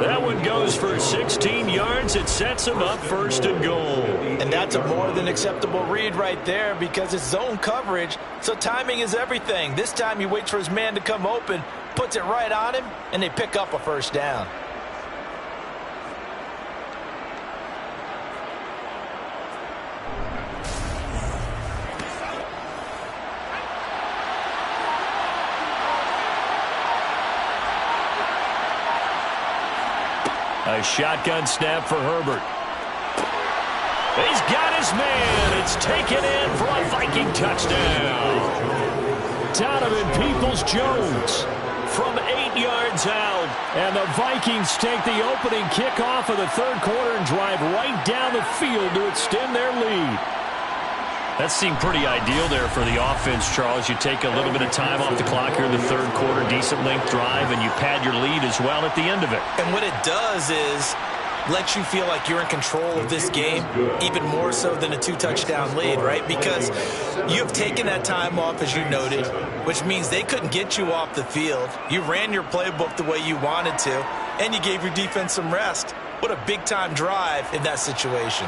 That one goes for 16 yards. It sets them up 1st and goal. And that's a more than acceptable read right there because it's zone coverage, so timing is everything. This time he waits for his man to come open, puts it right on him, and they pick up a 1st down. A shotgun snap for Herbert. He's got his man. It's taken in for a Viking touchdown. Donovan Peoples-Jones from 8 yards out. And the Vikings take the opening kickoff of the 3rd quarter and drive right down the field to extend their lead. That seemed pretty ideal there for the offense, Charles. You take a little bit of time off the clock here in the 3rd quarter, decent length drive, and you pad your lead as well at the end of it. And what it does is let you feel like you're in control of this game, even more so than a 2-touchdown lead, right? Because you've taken that time off, as you noted, which means they couldn't get you off the field. You ran your playbook the way you wanted to, and you gave your defense some rest. What a big-time drive in that situation.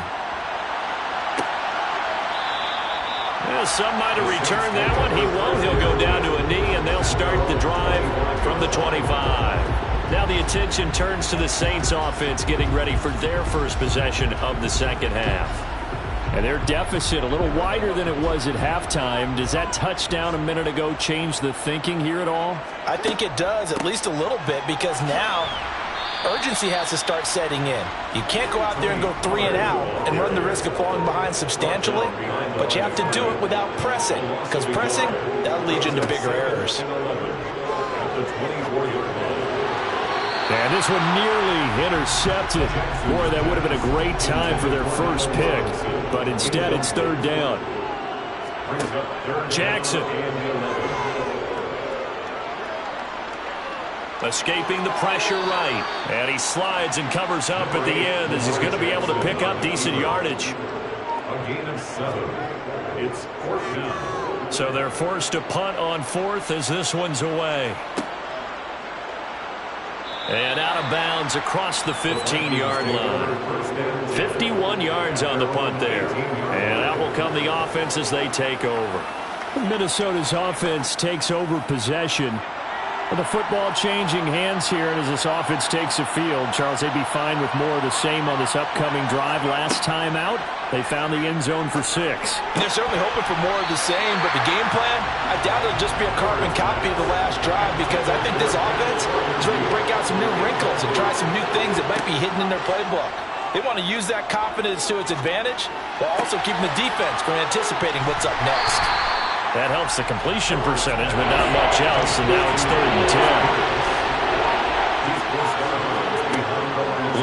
Well, some might have returned that one. He won't. He'll go down to a knee, and they'll start the drive from the 25. Now the attention turns to the Saints offense getting ready for their first possession of the 2nd half. And their deficit a little wider than it was at halftime. Does that touchdown a minute ago change the thinking here at all? I think it does, at least a little bit, because now urgency has to start setting in. You can't go out there and go 3 and out and run the risk of falling behind substantially, but you have to do it without pressing, because pressing, that'll lead you into bigger errors. And this one nearly intercepted. Boy, that would have been a great time for their first pick, but instead it's 3rd down. Jackson. Escaping the pressure right. And he slides and covers up at the end as he's going to be able to pick up decent yardage. A gain of 7. It's 4th down. So they're forced to punt on 4th as this one's away. And out of bounds across the 15-yard line. 51 yards on the punt there. And out will come the offense as they take over. Minnesota's offense takes over possession. The football changing hands here, and as this offense takes the field, Charles, they'd be fine with more of the same on this upcoming drive. Last time out, they found the end zone for 6. They're certainly hoping for more of the same, but the game plan, I doubt it'll just be a carbon copy of the last drive, because I think this offense is ready to break out some new wrinkles and try some new things that might be hidden in their playbook. They want to use that confidence to its advantage while also keeping the defense from anticipating what's up next. That helps the completion percentage, but not much else, and now it's 3rd and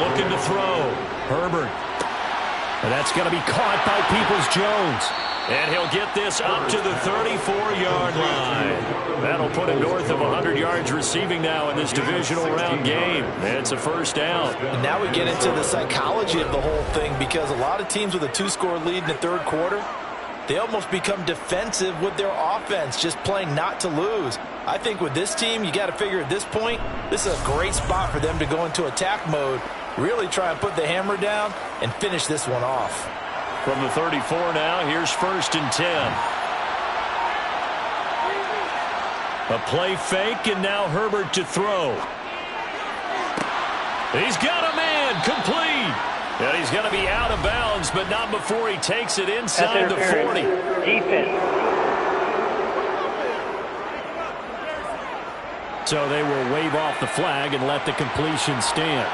10. Looking to throw. Herbert. And that's going to be caught by Peoples-Jones. And he'll get this up to the 34-yard line. That'll put him north of 100 yards receiving now in this divisional round game. And it's a 1st down. And now we get into the psychology of the whole thing, because a lot of teams with a 2-score lead in the 3rd quarter, they almost become defensive with their offense, just playing not to lose. I think with this team, you got to figure at this point, this is a great spot for them to go into attack mode, really try and put the hammer down and finish this one off. From the 34 now, here's 1st and 10. A play fake, and now Herbert to throw. He's got a man, complete. And he's going to be out of bounds, but not before he takes it inside the 40. Defense. So they will wave off the flag and let the completion stand.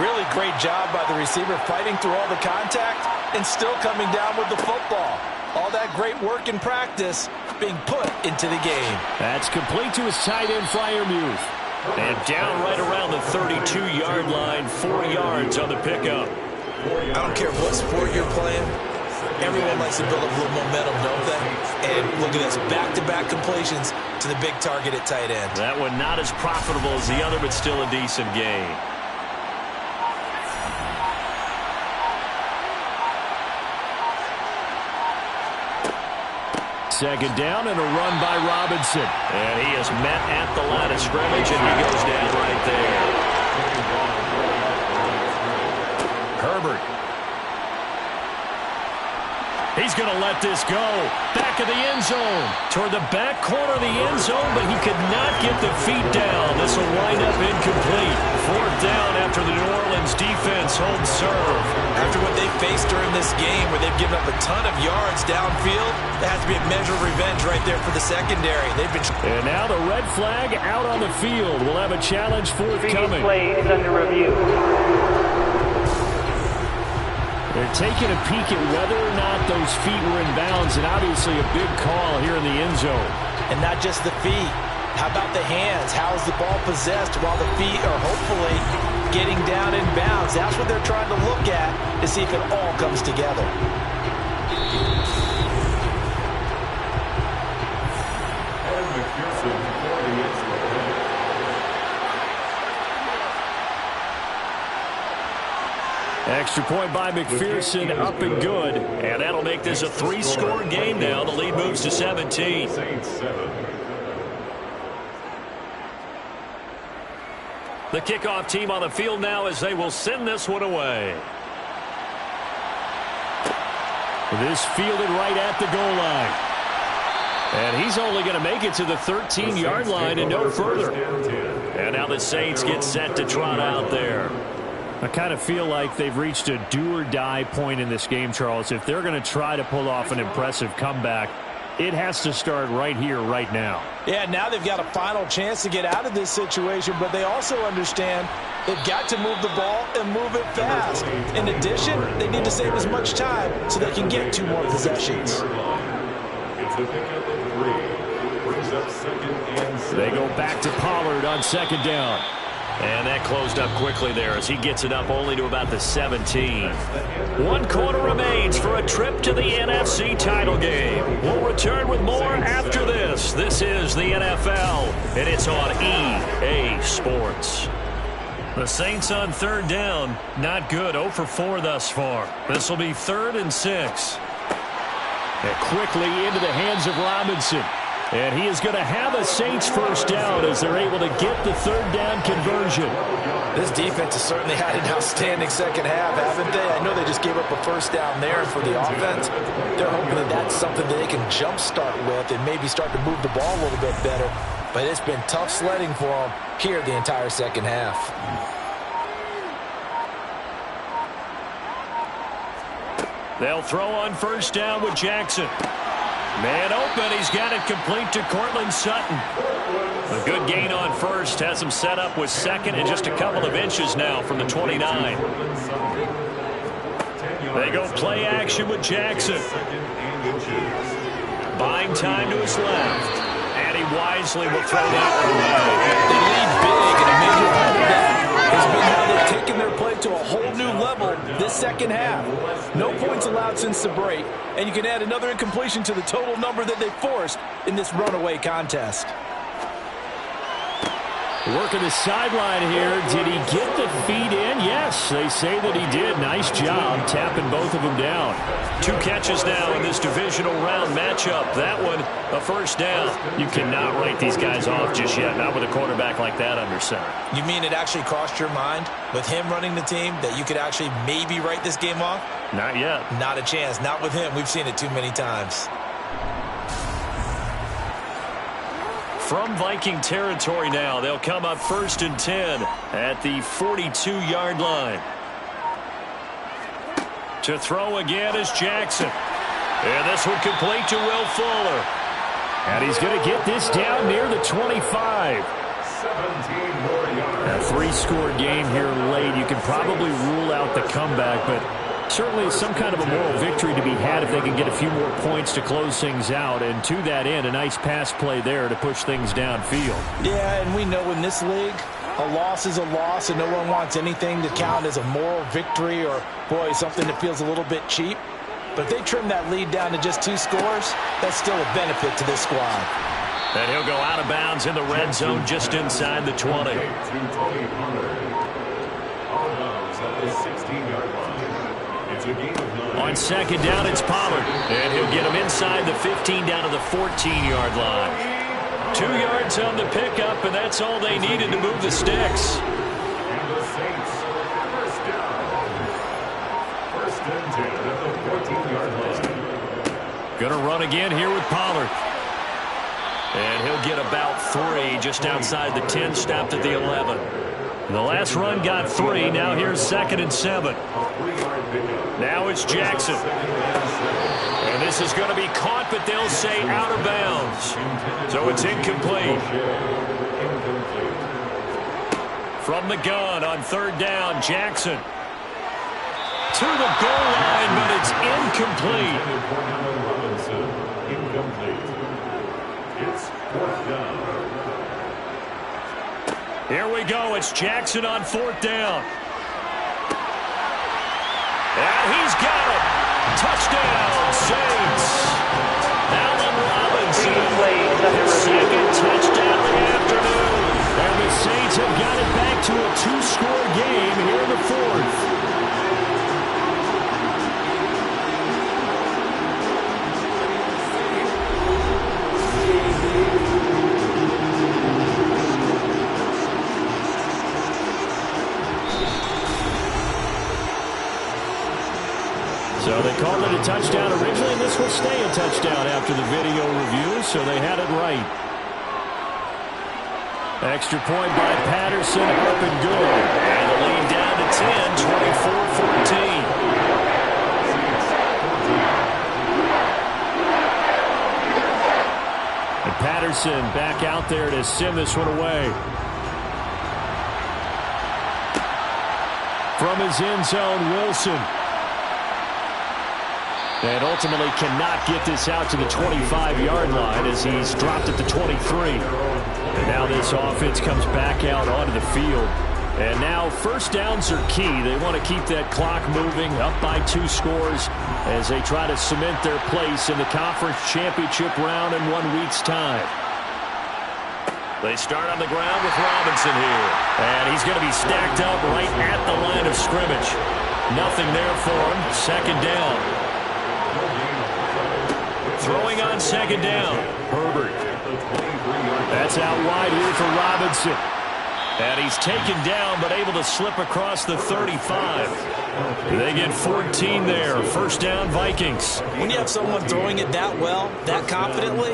Really great job by the receiver fighting through all the contact and still coming down with the football. All that great work in practice being put into the game. That's complete to his tight end, Freiermuth. And down right around the 32-yard line, 4 yards on the pickup. I don't care what sport you're playing. Everyone likes to build up a little momentum, don't they? And look at this, back-to-back completions to the big target at tight end. That one not as profitable as the other, but still a decent gain. Second down and a run by Robinson. And he is met at the line of scrimmage, and he goes down right there. Herbert. He's going to let this go. Back of the end zone. Toward the back corner of the end zone, but he could not get the feet down. This will wind up incomplete. 4th down after the New Orleans defense holds serve. After what they faced during this game, where they've given up a ton of yards downfield, that has to be a measure of revenge right there for the secondary. They've been. And now the red flag out on the field. We'll have a challenge forthcoming. Play is under review. They're taking a peek at whether or not those feet were in bounds, and obviously a big call here in the end zone. And not just the feet. How about the hands? How is the ball possessed while the feet are hopefully getting down in bounds? That's what they're trying to look at to see if it all comes together. Extra point by McPherson, up and good. And that'll make this a 3-score game now. The lead moves to 17. The kickoff team on the field now as they will send this one away. This fielded right at the goal line. And he's only going to make it to the 13-yard line and no further. And now the Saints get set to trot out there. I kind of feel like they've reached a do-or-die point in this game, Charles. If they're going to try to pull off an impressive comeback, it has to start right here, right now. Yeah, now they've got a final chance to get out of this situation, but they also understand they've got to move the ball and move it fast. In addition, they need to save as much time so they can get 2 more possessions. It's the pickup of 3. Brings up 2nd and 7. They go back to Pollard on 2nd down. And that closed up quickly there as he gets it up only to about the 17. 1 quarter remains for a trip to the NFC title game. We'll return with more after this. This is the NFL, and it's on EA Sports. The Saints on third down, not good, 0 for 4 thus far. This will be 3rd and 6. And quickly into the hands of Robinson. And he is going to have a Saints first down as they're able to get the 3rd down conversion. This defense has certainly had an outstanding second half, haven't they? I know they just gave up a first down there for the offense. They're hoping that that's something that they can jumpstart with and maybe start to move the ball a little bit better. But it's been tough sledding for them here the entire second half. They'll throw on first down with Jackson. Man open, he's got it complete to Cortland Sutton. A good gain on first, has him set up with second and just a couple of inches now from the 29. They go play action with Jackson. Buying time to his left. And he wisely will throw that one away. They lead big, and a major part of that has been how they've taken their play to a whole new level this second half. No points allowed since the break, and you can add another incompletion to the total number that they forced in this runaway contest. Working the sideline here. Did he get the feet in? Yes, they say that he did. Nice job tapping both of them down. 2 catches now in this divisional round matchup. That one, a first down. You cannot write these guys off just yet, not with a quarterback like that under center. You mean it actually crossed your mind with him running the team that you could actually maybe write this game off? Not yet. Not a chance. Not with him. We've seen it too many times. From Viking territory now, they'll come up 1st and 10 at the 42-yard line. To throw again is Jackson. And this one complete to Will Fuller. And he's going to get this down near the 25. A 3-score game here late. You can probably rule out the comeback, but certainly some kind of a moral victory to be had if they can get a few more points to close things out. And to that end, a nice pass play there to push things downfield. Yeah, and we know in this league, a loss is a loss, and no one wants anything to count as a moral victory or, boy, something that feels a little bit cheap. But if they trim that lead down to just 2 scores, that's still a benefit to this squad. And he'll go out of bounds in the red zone just inside the 20. On second down, it's Pollard. And he'll get him inside the 15 down to the 14-yard line. 2 yards on the pickup, and that's all they needed to move the sticks. And the Saints, first down. 1st and 10 at the 14-yard line. Going to run again here with Pollard. And he'll get about 3 just outside the 10, stopped at the 11. The last run got 3. Now here's 2nd and 7. Now it's Jackson. And this is going to be caught, but they'll say out of bounds. So it's incomplete. From the gun on 3rd down, Jackson. To the goal line, but it's incomplete. It's 4th down. Here we go. It's Jackson on 4th down. And he's got it. Touchdown, Saints. Allen Robinson. Second touchdown of the afternoon. And the Saints have got it back to a 2-score game here in the 4th. So they called it a touchdown originally, and this will stay a touchdown after the video review, so they had it right. Extra point by Patterson, up and good. And the lead down to 10, 24-14. And Patterson back out there to send this one away. From his end zone, Wilson. And ultimately cannot get this out to the 25-yard line as he's dropped at the 23. And now this offense comes back out onto the field. And now first downs are key. They want to keep that clock moving up by 2 scores as they try to cement their place in the conference championship round in 1 week's time. They start on the ground with Robinson here. And he's going to be stacked up right at the line of scrimmage. Nothing there for him. Second down. Throwing on second down. Herbert. That's out wide here for Robinson. And he's taken down but able to slip across the 35. They get 14 there. First down, Vikings. When you have someone throwing it that well, that confidently,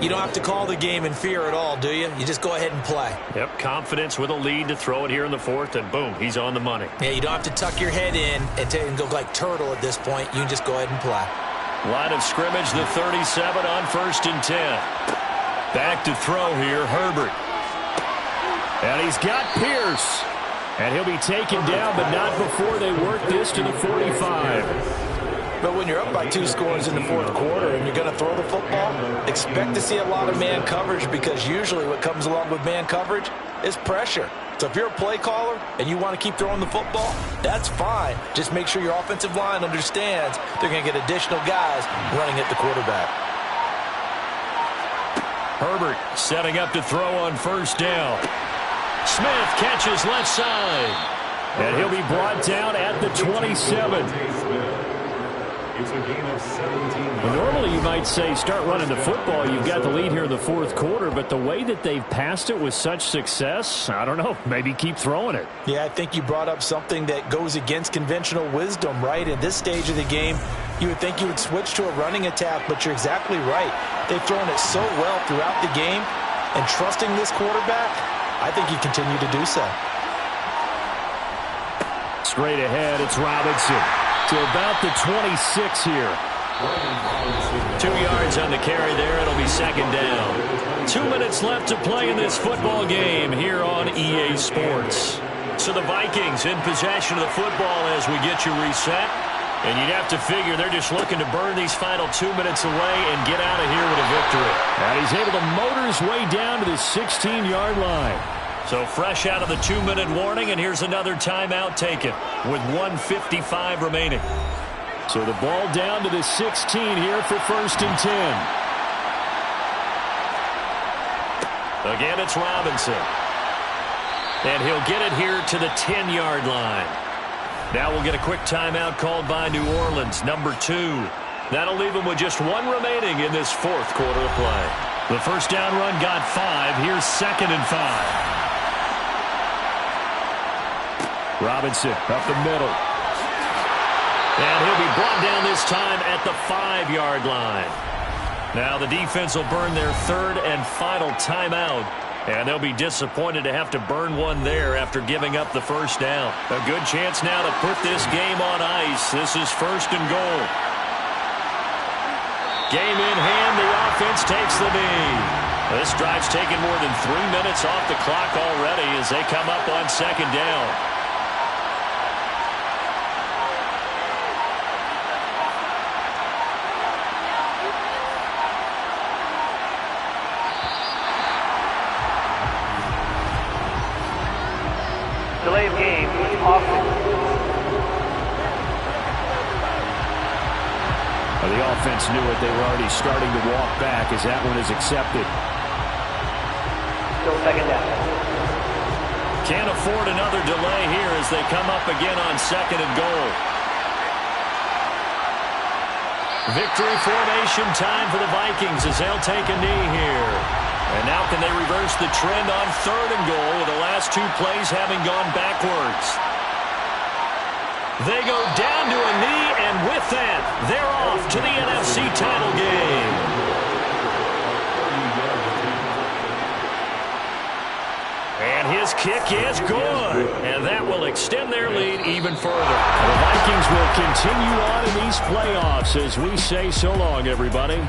you don't have to call the game in fear at all, do you? You just go ahead and play. Yep, confidence with a lead to throw it here in the fourth, and boom, he's on the money. Yeah, you don't have to tuck your head in and go like turtle at this point. You can just go ahead and play. Line of scrimmage, the 37 on 1st and 10. Back to throw here, Herbert. And he's got Pierce. And he'll be taken down, but not before they work this to the 45. But when you're up by 2 scores in the fourth quarter and you're going to throw the football, expect to see a lot of man coverage, because usually what comes along with man coverage is pressure. So if you're a play caller and you want to keep throwing the football, that's fine. Just make sure your offensive line understands they're going to get additional guys running at the quarterback. Herbert setting up to throw on first down. Smith catches left side. And he'll be brought down at the 27. It's a game of 17. Well, normally you might say start running the football. You've got the lead here in the fourth quarter, but the way that they've passed it with such success, I don't know, maybe keep throwing it. Yeah, I think you brought up something that goes against conventional wisdom, right? At this stage of the game, you would think you would switch to a running attack, but you're exactly right. They've thrown it so well throughout the game, and trusting this quarterback, I think you continue to do so. Straight ahead, it's Robinson. To about the 26 here. 2 yards on the carry there. It'll be second down. 2 minutes left to play in this football game here on EA Sports. So the Vikings in possession of the football as we get you reset. And you'd have to figure they're just looking to burn these final 2 minutes away and get out of here with a victory. And he's able to motor his way down to the 16-yard line. So fresh out of the 2-minute warning, and here's another timeout taken with 1:55 remaining. So the ball down to the 16 here for 1st and 10. Again, it's Robinson. And he'll get it here to the 10-yard line. Now we'll get a quick timeout called by New Orleans, number 2. That'll leave them with just 1 remaining in this fourth quarter of play. The first down run got 5. Here's 2nd and 5. Robinson up the middle. And he'll be brought down this time at the 5-yard line. Now the defense will burn their 3rd and final timeout. And they'll be disappointed to have to burn one there after giving up the first down. A good chance now to put this game on ice. This is 1st and goal. Game in hand, the offense takes the knee. This drive's taken more than 3 minutes off the clock already as they come up on 2nd down. Delay of game, offense. Well, the offense knew it. They were already starting to walk back as that one is accepted. Still second down. Can't afford another delay here as they come up again on 2nd and goal. Victory formation time for the Vikings as they'll take a knee here. And now can they reverse the trend on 3rd and goal with the last 2 plays having gone backwards. They go down to a knee, and with that, they're off to the NFC title game. And his kick is good. And that will extend their lead even further. The Vikings will continue on in these playoffs as we say so long, everybody.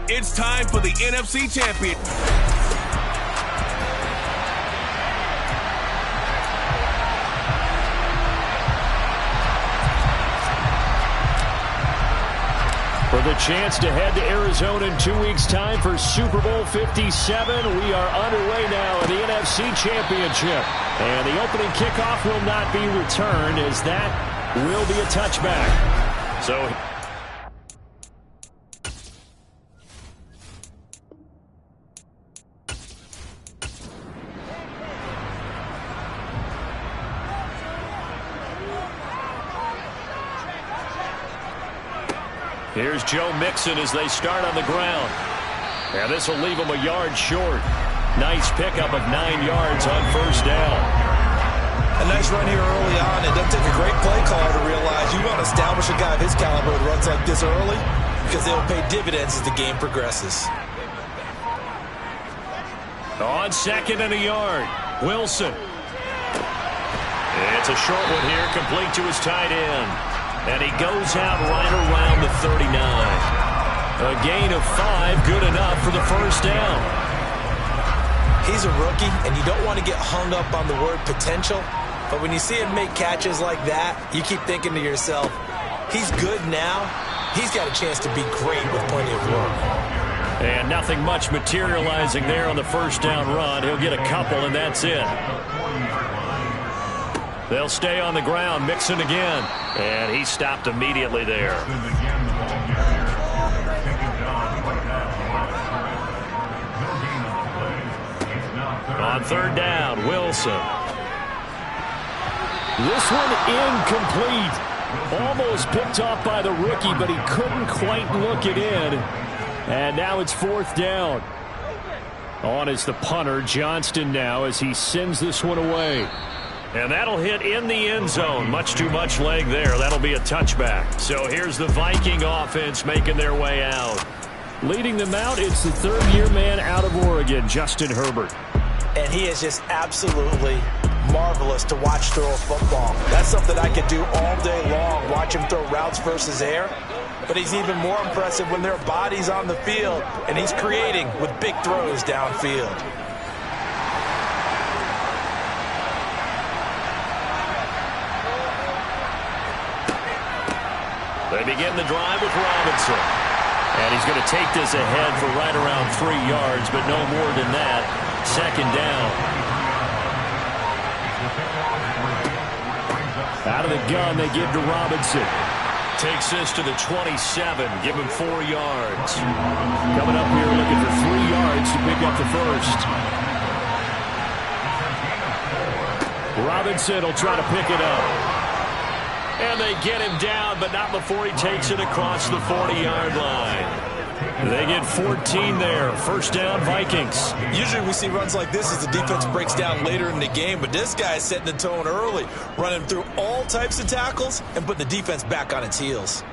It's time for the NFC Champion. For the chance to head to Arizona in 2 weeks' time for Super Bowl 57, we are underway now in the NFC Championship. And the opening kickoff will not be returned, as that will be a touchback. So here's Joe Mixon as they start on the ground. And this will leave him a yard short. Nice pickup of 9 yards on first down. A nice run here early on. It doesn't take a great play caller to realize you want to establish a guy of his caliber who runs like this early, because they'll pay dividends as the game progresses. On 2nd and a yard, Wilson. It's a short one here, complete to his tight end. And he goes out right around the 39. A gain of 5, good enough for the first down. He's a rookie, and you don't want to get hung up on the word potential. But when you see him make catches like that, you keep thinking to yourself, he's good now. He's got a chance to be great with plenty of work. And nothing much materializing there on the first down run. He'll get a couple, and that's it. They'll stay on the ground. Mixon again. And he stopped immediately there. On 3rd down, Wilson. This one incomplete. Almost picked off by the rookie, but he couldn't quite look it in. And now it's 4th down. On is the punter, Johnston, now, as he sends this one away. And that'll hit in the end zone. Much too much leg there. That'll be a touchback. So here's the Viking offense making their way out. Leading them out, it's the 3rd-year man out of Oregon, Justin Herbert. And he is just absolutely marvelous to watch throw a football. That's something I could do all day long, watch him throw routes versus air. But he's even more impressive when there are bodies on the field, and he's creating with big throws downfield. They begin the drive with Robinson. And he's going to take this ahead for right around 3 yards, but no more than that. 2nd down. Out of the gun, they give to Robinson. Takes this to the 27. Give him 4 yards. Coming up here looking for 3 yards to pick up the first. Robinson will try to pick it up. And they get him down, but not before he takes it across the 40-yard line. They get 14 there. First down, Vikings. Usually we see runs like this as the defense breaks down later in the game, but this guy is setting the tone early, running through all types of tackles and putting the defense back on its heels.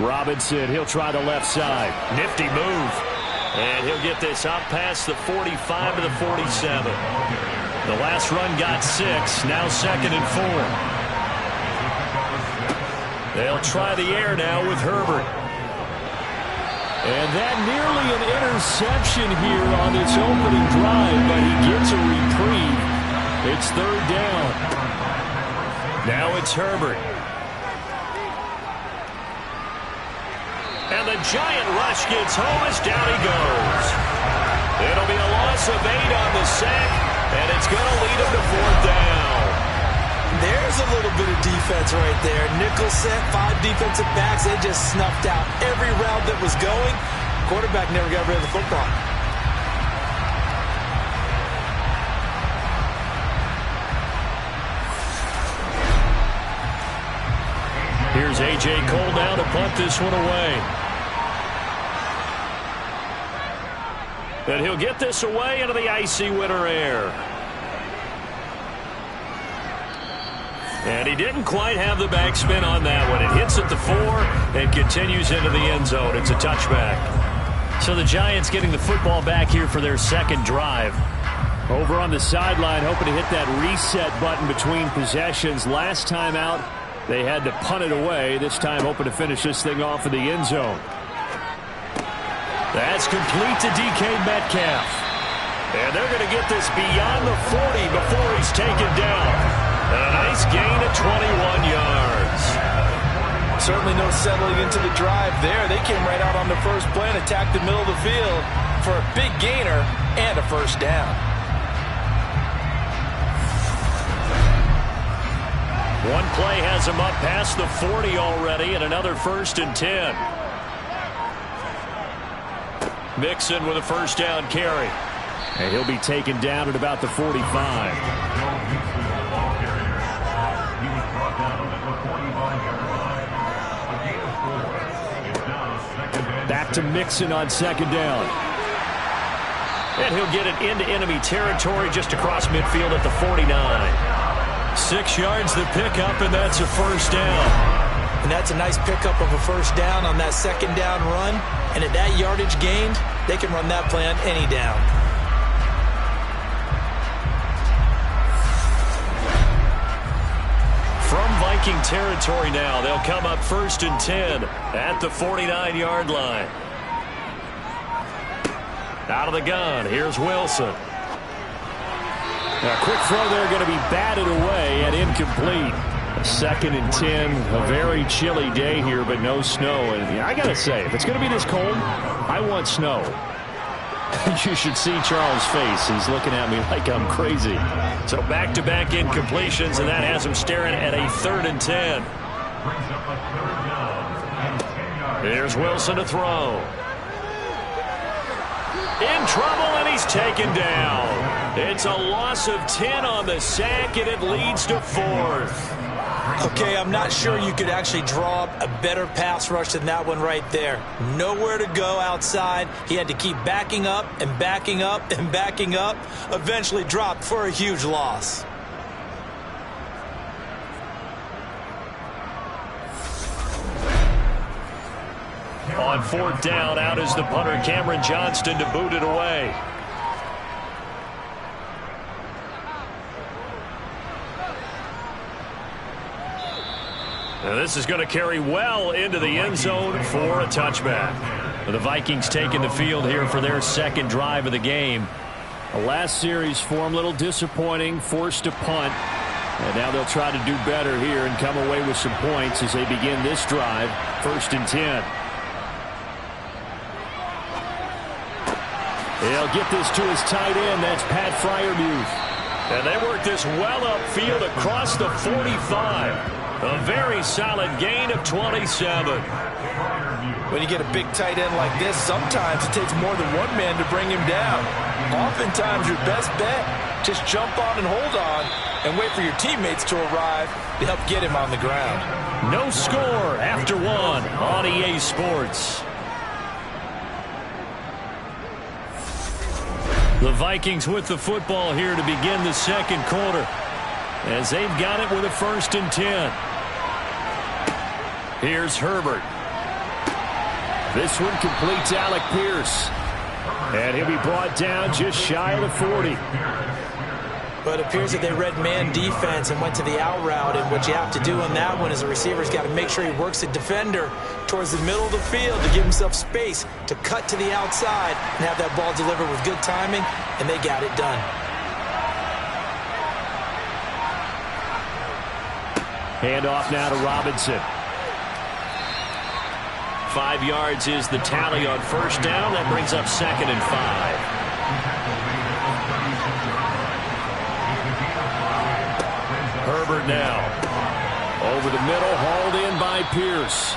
Robinson, he'll try the left side. Nifty move. And he'll get this up past the 45 to the 47. The last run got 6, now 2nd and 4. They'll try the air now with Herbert. And that nearly an interception here on its opening drive, but he gets a reprieve. It's 3rd down. Now it's Herbert. And the giant rush gets home as down he goes. It'll be a loss of 8 on the sack, and it's going to lead him to 4th down. There's a little bit of defense right there. Nickel set, 5 defensive backs. They just snuffed out every route that was going. Quarterback never got rid of the football. Here's A.J. Cole now to punt this one away. And he'll get this away into the icy winter air. And he didn't quite have the backspin on that one. It hits at the 4 and continues into the end zone. It's a touchback. So the Giants getting the football back here for their 2nd drive. Over on the sideline, hoping to hit that reset button between possessions. Last time out, they had to punt it away. This time hoping to finish this thing off in the end zone. That's complete to DK Metcalf. And they're going to get this beyond the 40 before he's taken down. And a nice gain of 21 yards. Certainly no settling into the drive there. They came right out on the first play and attacked the middle of the field for a big gainer and a first down. One play has him up past the 40 already, and another 1st and 10. Mixon with a first down carry. And he'll be taken down at about the 45. Back to Mixon on 2nd down. And he'll get it into enemy territory just across midfield at the 49. 6 yards the pickup, and that's a first down. And that's a nice pickup of a first down on that 2nd down run. And at that yardage gained, they can run that play on any down. From Viking territory now, they'll come up 1st and 10 at the 49-yard line. Out of the gun, here's Wilson. A quick throw there going to be batted away and incomplete. 2nd and 10, a very chilly day here, but no snow. And I got to say, if it's going to be this cold, I want snow. You should see Charles' face. He's looking at me like I'm crazy. So back-to-back incompletions, and that has him staring at a 3rd and 10. Here's Wilson to throw. In trouble, and he's taken down. It's a loss of 10 on the sack, and it leads to 4th. Okay, I'm not sure you could actually draw up a better pass rush than that one right there. Nowhere to go outside. He had to keep backing up and backing up and backing up. Eventually dropped for a huge loss. On 4th down, out is the punter, Cameron Johnston, to boot it away. Now this is going to carry well into the end zone for a touchback. The Vikings taking the field here for their 2nd drive of the game. The last series for them, a little disappointing, forced to punt. And now they'll try to do better here and come away with some points as they begin this drive, 1st and 10. He'll get this to his tight end. That's Pat Freiermuth. And they work this well upfield across the 45. A very solid gain of 27. When you get a big tight end like this, sometimes it takes more than one man to bring him down. Oftentimes, your best bet, just jump on and hold on and wait for your teammates to arrive to help get him on the ground. No score after one on EA Sports. The Vikings with the football here to begin the second quarter, as they've got it with a 1st and 10. Here's Herbert. This one completes Alec Pierce. And he'll be brought down just shy of the 40. But it appears that they read man defense and went to the out route, and what you have to do on that one is the receiver's got to make sure he works the defender towards the middle of the field to give himself space to cut to the outside and have that ball delivered with good timing, and they got it done. Hand off now to Robinson. 5 yards is the tally on 1st down. That brings up 2nd and 5. Herbert now. Over the middle, hauled in by Pierce.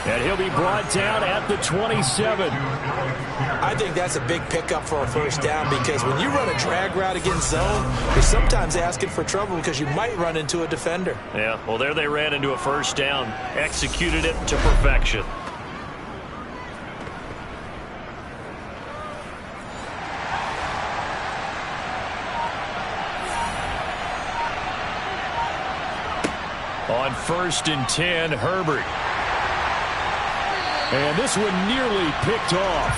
And he'll be brought down at the 27. I think that's a big pickup for a 1st down, because when you run a drag route against zone, you're sometimes asking for trouble because you might run into a defender. Yeah, well, there they ran into a 1st down. Executed it to perfection. On 1st and 10, Herbert. And this one nearly picked off.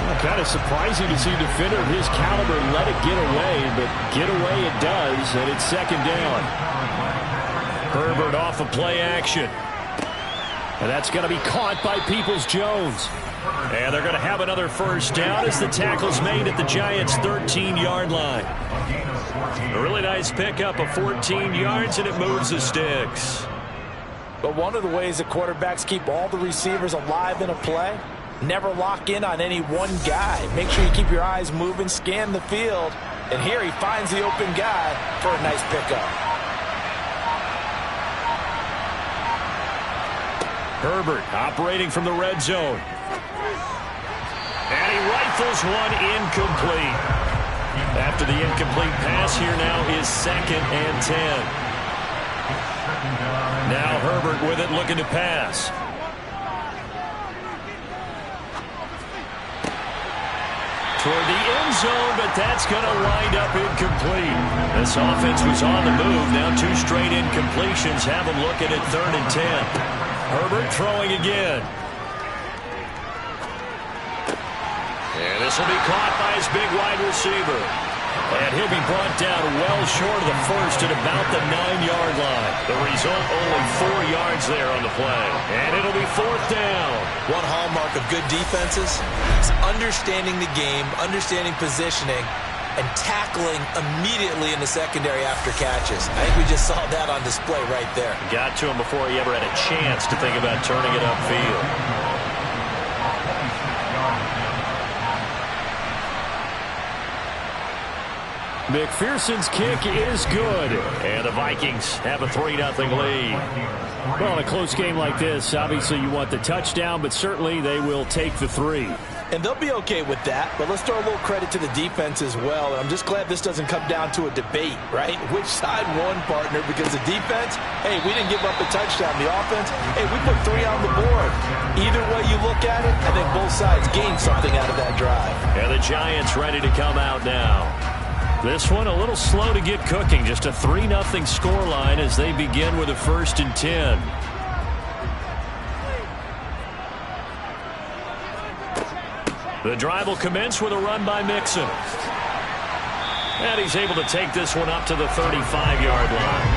Well, kind of surprising to see a defender of his caliber let it get away, but get away it does, and it's 2nd down. Herbert off of play action. And that's going to be caught by Peoples-Jones. And they're going to have another 1st down as the tackle's made at the Giants' 13-yard line. A really nice pickup of 14 yards, and it moves the sticks. But one of the ways that quarterbacks keep all the receivers alive in a play, never lock in on any one guy. Make sure you keep your eyes moving, scan the field, and here he finds the open guy for a nice pickup. Herbert operating from the red zone. And he rifles one incomplete. After the incomplete pass, here now is 2nd and 10. Now Herbert with it, looking to pass. Toward the end zone, but that's going to wind up incomplete. This offense was on the move. Now 2 straight incompletions have them looking at 3rd and 10. Herbert throwing again. And this will be caught by his big wide receiver. And he'll be brought down well short of the 1st at about the 9-yard line. The result, only 4 yards there on the play. And it'll be 4th down. One hallmark of good defenses is understanding the game, understanding positioning, and tackling immediately in the secondary after catches. I think we just saw that on display right there. Got to him before he ever had a chance to think about turning it upfield. McPherson's kick is good. And the Vikings have a 3-0 lead. Well, in a close game like this, obviously you want the touchdown, but certainly they will take the 3. And they'll be okay with that, but let's throw a little credit to the defense as well. I'm just glad this doesn't come down to a debate, right? Which side won, partner? Because the defense, hey, we didn't give up a touchdown. The offense, hey, we put 3 on the board. Either way you look at it, I think both sides gained something out of that drive. And the Giants ready to come out now. This one a little slow to get cooking. Just a 3-0 scoreline as they begin with a 1st and 10. The drive will commence with a run by Mixon. And he's able to take this one up to the 35-yard line.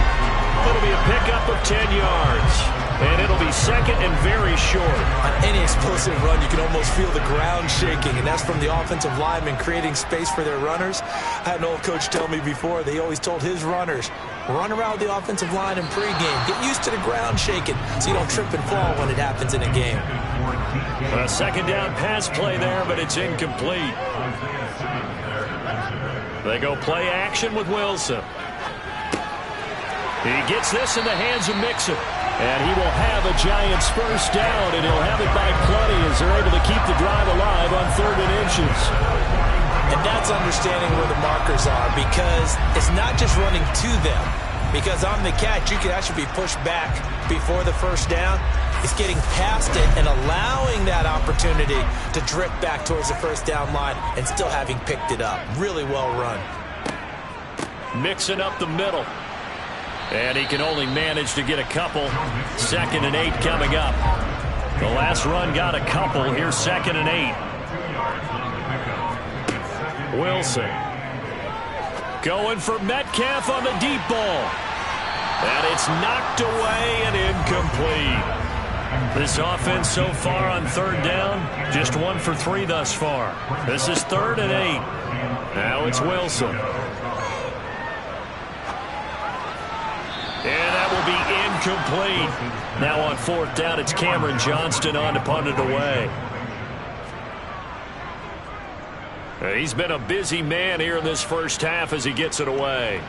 It'll be a pickup of 10 yards. and it'll be second and very short. On any explosive run, you can almost feel the ground shaking, and that's from the offensive linemen creating space for their runners. I had an old coach tell me before, they always told his runners, run around the offensive line in pregame. Get used to the ground shaking so you don't trip and fall when it happens in a game. A second down pass play there, but it's incomplete. They go play action with Wilson. He gets this in the hands of Mixon. And he will have a Giants first down, and he'll have it by plenty as they're able to keep the drive alive on 3rd and inches. And that's understanding where the markers are, because it's not just running to them. Because on the catch, you can actually be pushed back before the first down. It's getting past it and allowing that opportunity to drip back towards the first down line and still having picked it up. Really well run. Mixing up the middle. And he can only manage to get a couple. 2nd and 8 coming up. The last run got a couple. Here's 2nd and 8. Wilson. Going for Metcalf on the deep ball. And it's knocked away and incomplete. This offense so far on 3rd down, just 1 for 3 thus far. This is 3rd and 8. Now it's Wilson. And that will be incomplete. Now on 4th down, it's Cameron Johnston on to punt it away. He's been a busy man here in this first half as he gets it away.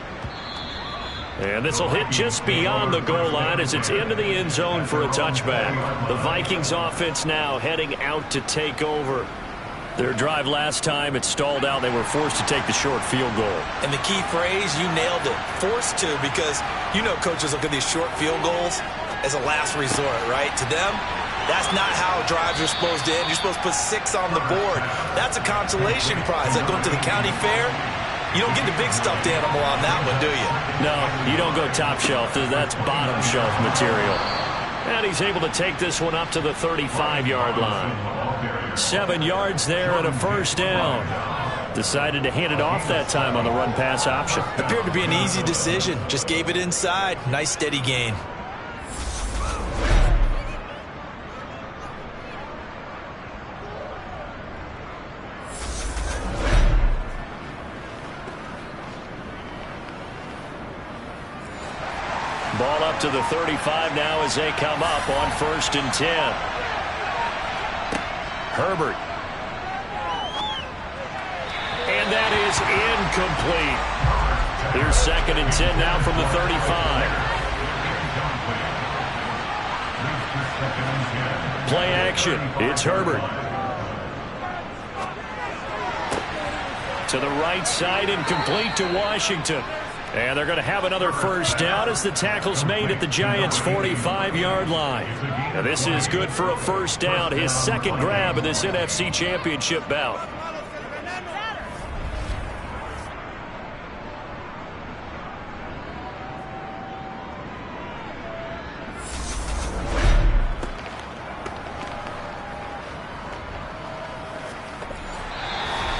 And this will hit just beyond the goal line as it's into the end zone for a touchback. The Vikings offense now heading out to take over. Their drive last time, it stalled out. They were forced to take the short field goal. And the key phrase, you nailed it. Forced to, because you know coaches look at these short field goals as a last resort, right? To them, that's not how drives are supposed to end. You're supposed to put 6 on the board. That's a consolation prize. Like going to the county fair, you don't get the big stuffed animal on that one, do you? No, you don't go top shelf. That's bottom shelf material. And he's able to take this one up to the 35-yard line. 7 yards there and a first down. Decided to hand it off that time on the run-pass option. Appeared to be an easy decision. Just gave it inside. Nice steady gain. Ball up to the 35 now as they come up on 1st and 10. Herbert. And that is incomplete. Here's 2nd and 10 now from the 35. Play action. It's Herbert. To the right side, incomplete to Washington. And they're going to have another first down as the tackle's made at the Giants' 45-yard line. Now this is good for a first down, his 2nd grab in this NFC Championship bout.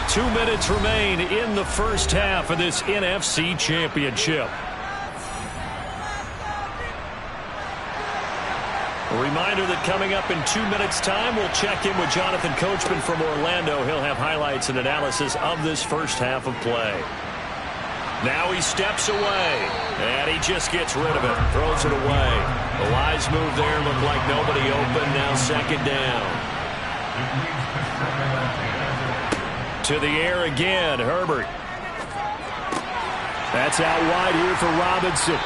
Two minutes remain in the first half of this NFC Championship. A reminder that coming up in 2 minutes' time, we'll check in with Jonathan Coachman from Orlando. He'll have highlights and analysis of this first half of play. Now he steps away, and he just gets rid of it, throws it away. The wise move there, looked like nobody open, now 2nd down. To the air again, Herbert. That's out wide here for Robinson.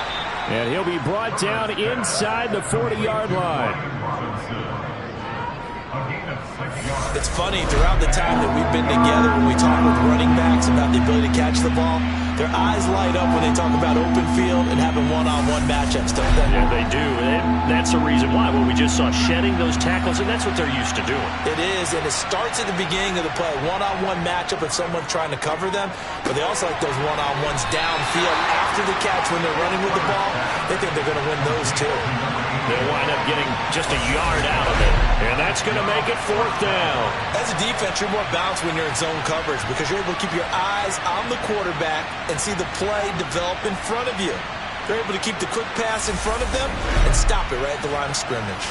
And he'll be brought down inside the 40-yard line. It's funny, throughout the time that we've been together, when we talk with running backs about the ability to catch the ball, their eyes light up when they talk about open field and having one-on-one matchups, don't they? Yeah, they do. And that's the reason why. Well, we just saw shedding those tackles, and that's what they're used to doing. It is, and it starts at the beginning of the play. One-on-one matchup with someone trying to cover them, but they also like those one-on-ones downfield after the catch when they're running with the ball. They think they're going to win those, too. They'll wind up getting just a yard out of it, and that's going to make it 4th down. As a defense, you're more balanced when you're in zone coverage because you're able to keep your eyes on the quarterback and see the play develop in front of you. They're able to keep the quick pass in front of them and stop it right at the line of scrimmage.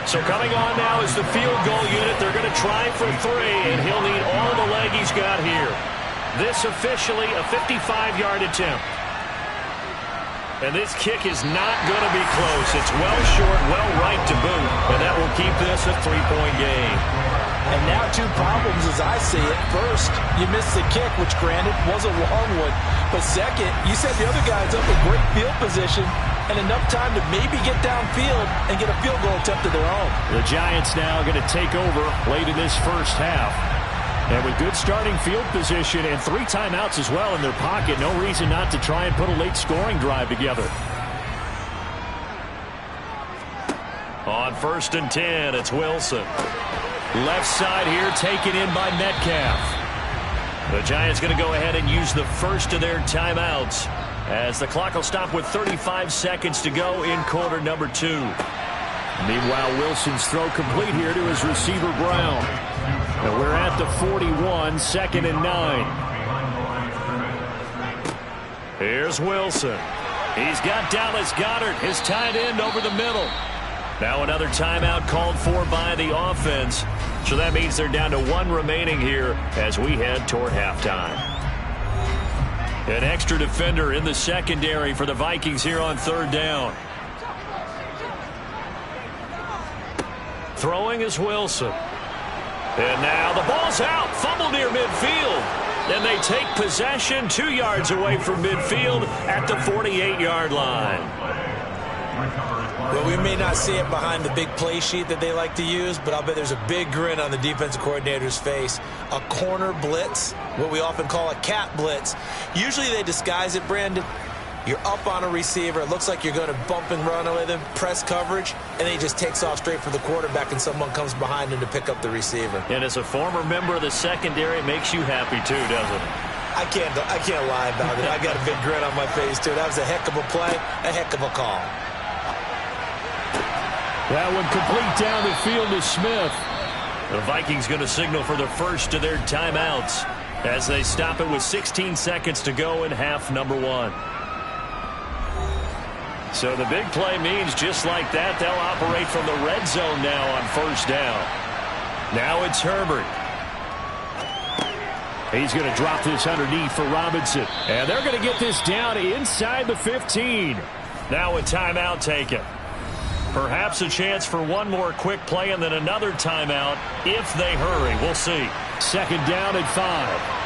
So coming on now is the field goal unit. They're going to try for 3, and he'll need all the leg he's got here. This officially a 55-yard attempt. And this kick is not going to be close. It's well short, well right to boot, and that will keep this a 3-point game. And now 2 problems as I see it. First, you missed the kick, which granted was a long one. But second, you set the other guys up in great field position and enough time to maybe get downfield and get a field goal attempt of their own. The Giants now going to take over late in this first half. And with good starting field position and 3 timeouts as well in their pocket, no reason not to try and put a late scoring drive together. On 1st and 10, it's Wilson. Left side here taken in by Metcalf. The Giants going to go ahead and use the first of their timeouts as the clock will stop with 35 seconds to go in quarter number 2. Meanwhile, Wilson's throw complete here to his receiver, Brown. And we're at the 41, 2nd and 9. Here's Wilson. He's got Dallas Goedert, his tight end, over the middle. Now another timeout called for by the offense. So that means they're down to 1 remaining here as we head toward halftime. An extra defender in the secondary for the Vikings here on 3rd down. Throwing is Wilson. And now the ball's out. Fumble near midfield. Then they take possession 2 yards away from midfield at the 48-yard line. Well, we may not see it behind the big play sheet that they like to use, but I'll bet there's a big grin on the defensive coordinator's face. A corner blitz, what we often call a cat blitz. Usually they disguise it, Brandon. You're up on a receiver. It looks like you're going to bump and run with him, press coverage, and then he just takes off straight for the quarterback and someone comes behind him to pick up the receiver. And as a former member of the secondary, it makes you happy too, doesn't it? I can't lie about it. I got a big grin on my face too. That was a heck of a play, a heck of a call. That one complete down the field to Smith. The Vikings going to signal for the first of their timeouts as they stop it with 16 seconds to go in half number 1. So the big play means just like that, they'll operate from the red zone now on 1st down. Now it's Herbert. He's going to drop this underneath for Robinson. And they're going to get this down inside the 15. Now a timeout taken. Perhaps a chance for one more quick play and then another timeout if they hurry. We'll see. 2nd down and 5.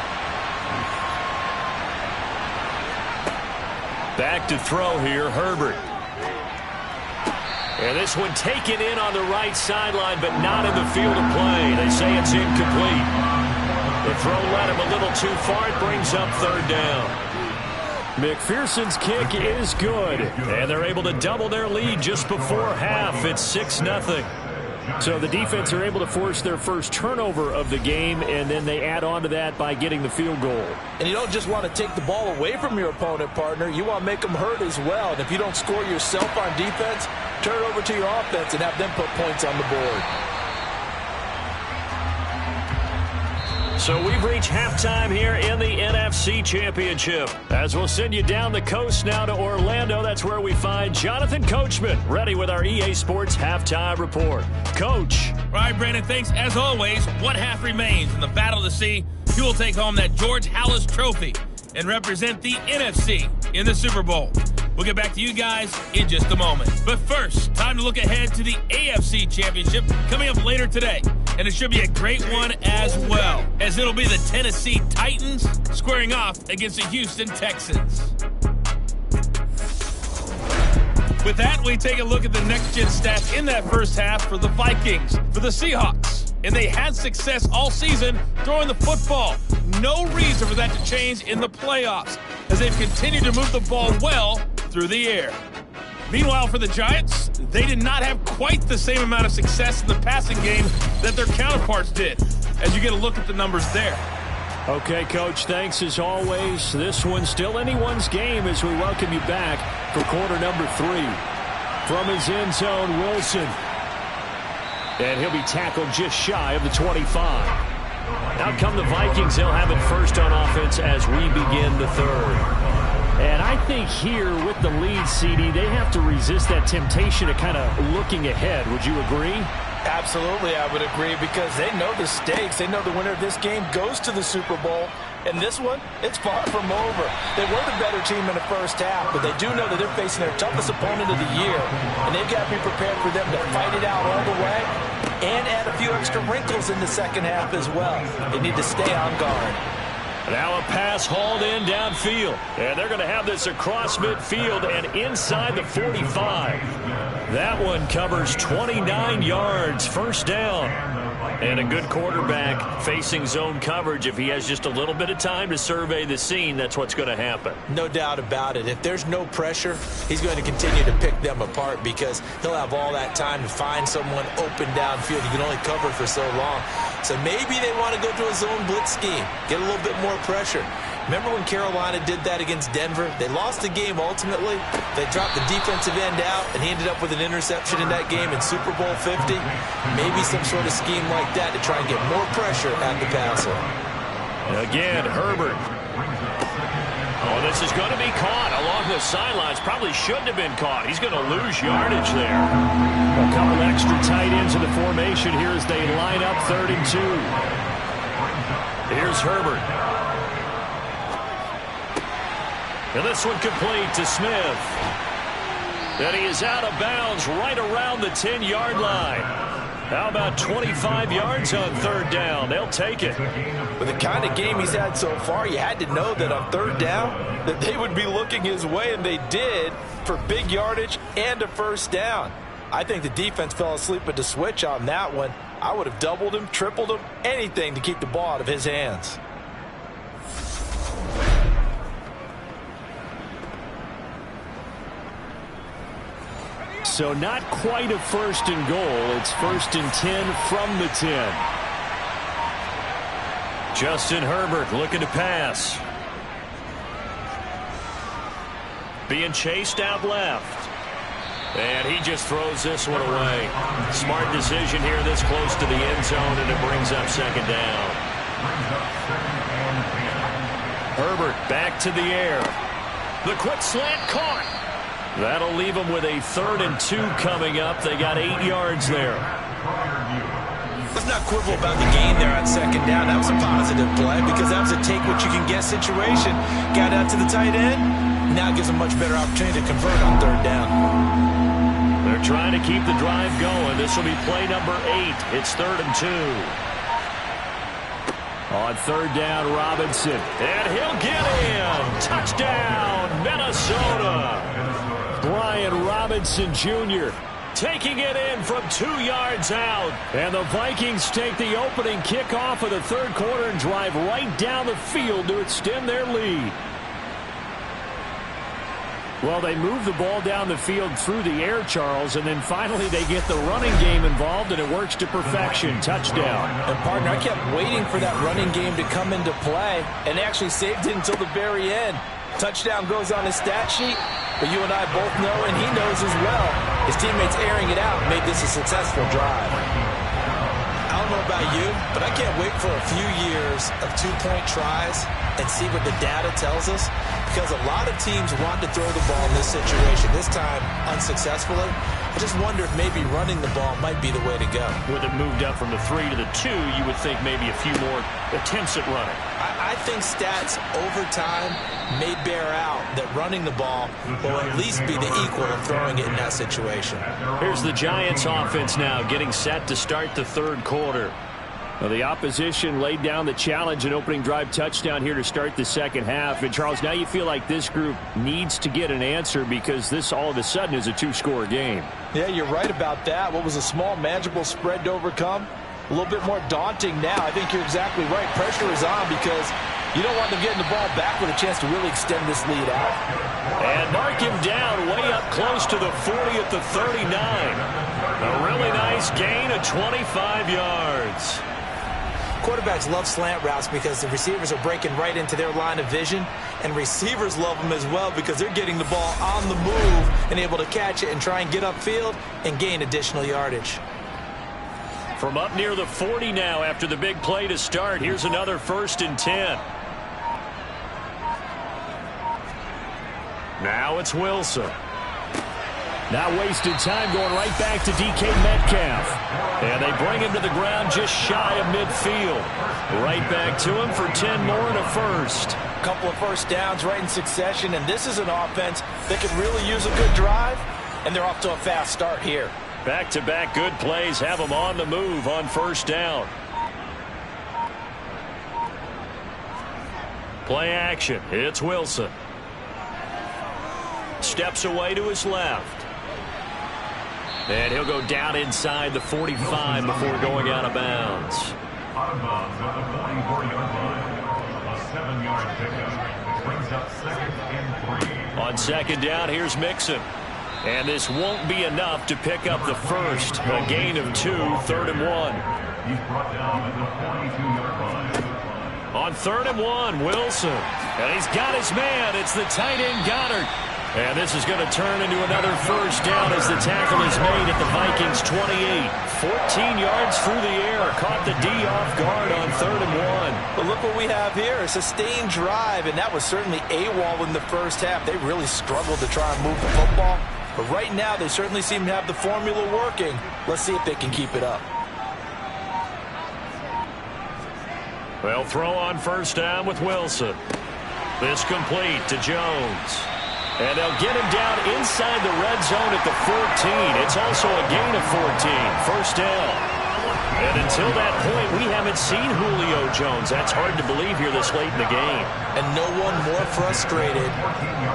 Back to throw here, Herbert. And this one taken in on the right sideline, but not in the field of play. They say it's incomplete. The throw led him a little too far. It brings up 3rd down. McPherson's kick is good. And they're able to double their lead just before half. It's 6-0. So the defense are able to force their first turnover of the game, and then they add on to that by getting the field goal. And you don't just want to take the ball away from your opponent, partner. You want to make them hurt as well. And if you don't score yourself on defense, turn it over to your offense and have them put points on the board. So we've reached halftime here in the NFC Championship. As we'll send you down the coast now to Orlando, that's where we find Jonathan Coachman, ready with our EA Sports Halftime Report. Coach. All right, Brandon, thanks. As always, one half remains in the Battle of the Sea. You will take home that George Halas Trophy and represent the NFC in the Super Bowl. We'll get back to you guys in just a moment. But first, time to look ahead to the AFC Championship coming up later today. And it should be a great one as well, as it'll be the Tennessee Titans squaring off against the Houston Texans. With that, we take a look at the next-gen stats in that first half for the Vikings, for the Seahawks. And they had success all season throwing the football. No reason for that to change in the playoffs, as they've continued to move the ball well through the air. Meanwhile, for the Giants, they did not have quite the same amount of success in the passing game that their counterparts did, as you get a look at the numbers there. Okay, Coach, thanks as always. This one's still anyone's game as we welcome you back for quarter number 3. From his end zone, Wilson. And he'll be tackled just shy of the 25. Out come the Vikings. They'll have it first on offense as we begin the third. And I think here with the lead, CD, they have to resist that temptation of kind of looking ahead. Would you agree? Absolutely, I would agree, because they know the stakes. They know the winner of this game goes to the Super Bowl. And this one, it's far from over. They were the better team in the first half, but they do know that they're facing their toughest opponent of the year. And they've got to be prepared for them to fight it out all the way and add a few extra wrinkles in the second half as well. They need to stay on guard. Now a pass hauled in downfield. And they're going to have this across midfield and inside the 45. That one covers 29 yards, first down. And a good quarterback facing zone coverage. If he has just a little bit of time to survey the scene, that's what's going to happen. No doubt about it. If there's no pressure, he's going to continue to pick them apart because he'll have all that time to find someone open downfield. He can only cover for so long. So maybe they want to go to a zone blitz scheme, get a little bit more pressure. Remember when Carolina did that against Denver? They lost the game ultimately. They dropped the defensive end out, and he ended up with an interception in that game in Super Bowl 50. Maybe some sort of scheme like that to try and get more pressure at the passer. Again, Herbert. Oh, this is going to be caught along the sidelines. Probably shouldn't have been caught. He's going to lose yardage there. A couple extra tight ends in the formation here as they line up 3rd and 2. Here's Herbert. And this one complete to Smith. And he is out of bounds right around the 10-yard line. How about 25 yards on 3rd down? They'll take it. With the kind of game he's had so far, you had to know that on 3rd down that they would be looking his way, and they did, for big yardage and a first down. I think the defense fell asleep at the switch on that one. I would have doubled him, tripled him, anything to keep the ball out of his hands. So not quite a 1st and goal. It's 1st and 10 from the 10. Justin Herbert looking to pass. Being chased out left. And he just throws this one away. Smart decision here this close to the end zone, and it brings up 2nd down. Herbert back to the air. The quick slant caught. That'll leave them with a 3rd and 2 coming up. They got 8 yards there. Let's not quibble about the gain there on 2nd down. That was a positive play because that was a take-what-you-can-get situation. Got out to the tight end. Now gives them much better opportunity to convert on 3rd down. They're trying to keep the drive going. This will be play number 8. It's 3rd and 2. On 3rd down, Robinson. And he'll get in. Touchdown, Minnesota. Brian Robinson Jr. taking it in from 2 yards out. And the Vikings take the opening kickoff of the 3rd quarter and drive right down the field to extend their lead. Well, they move the ball down the field through the air, Charles, and then finally they get the running game involved, and it works to perfection. Touchdown. And, partner, I kept waiting for that running game to come into play, and they actually saved it until the very end. Touchdown goes on his stat sheet, but you and I both know, and he knows as well, his teammates airing it out made this a successful drive. I don't know about you, but I can't wait for a few years of 2-point tries and see what the data tells us, because a lot of teams want to throw the ball in this situation, this time unsuccessfully. I just wonder if maybe running the ball might be the way to go. With it moved up from the 3 to the 2, you would think maybe a few more attempts at running. I think stats over time may bear out that running the ball will at least be the equal of throwing it in that situation. Here's the Giants offense now getting set to start the 3rd quarter. Well, the opposition laid down the challenge and opening drive touchdown here to start the 2nd half. And, Charles, now you feel like this group needs to get an answer because this all of a sudden is a 2-score game. Yeah, you're right about that. What was a small, manageable spread to overcome? A little bit more daunting now. I think you're exactly right. Pressure is on because you don't want them getting the ball back with a chance to really extend this lead out. And mark him down way up close to the 40 at the 39. A really nice gain of 25 yards. Quarterbacks love slant routes because the receivers are breaking right into their line of vision, and receivers love them as well because they're getting the ball on the move and able to catch it and try and get upfield and gain additional yardage. From up near the 40 now after the big play to start, here's another 1st and 10. Now it's Wilson. Not wasting time, going right back to DK Metcalf. And they bring him to the ground just shy of midfield. Right back to him for 10 more and a first. A couple of first downs right in succession, and this is an offense that could really use a good drive, and they're off to a fast start here. Back-to-back good plays have them on the move on first down. Play action. It's Wilson. Steps away to his left. And he'll go down inside the 45 before going out of bounds. Out of bounds at the 44-yard line. A 7-yard pickup brings up 2nd and 3. On second down, here's Mixon. And this won't be enough to pick up the first. A gain of 2, 3rd and 1. He's brought down at the 42-yard line. On 3rd and 1, Wilson. And he's got his man. It's the tight end Goddard. And this is going to turn into another first down as the tackle is made at the Vikings 28. 14 yards through the air. Caught the D off guard on 3rd and 1. But look what we have here. A sustained drive, and that was certainly AWOL in the first half. They really struggled to try and move the football. But right now, they certainly seem to have the formula working. Let's see if they can keep it up. They'll throw on first down with Wilson. This complete to Jones. And they'll get him down inside the red zone at the 14. It's also a gain of 14. First down. And until that point, we haven't seen Julio Jones. That's hard to believe here this late in the game. And no one more frustrated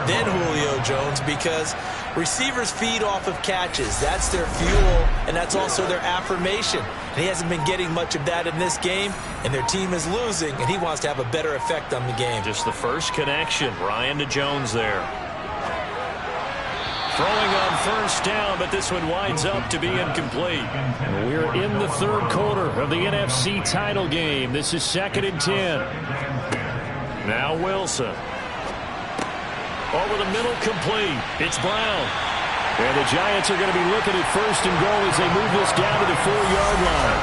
than Julio Jones because receivers feed off of catches. That's their fuel, and that's also their affirmation. And he hasn't been getting much of that in this game, and their team is losing, and he wants to have a better effect on the game. Just the first connection. Ryan to Jones there. Throwing on first down, but this one winds up to be incomplete. We're in the third quarter of the NFC title game. This is 2nd and 10. Now Wilson. Over the middle, complete. It's Brown. And the Giants are going to be looking at first and goal as they move this down to the 4-yard line.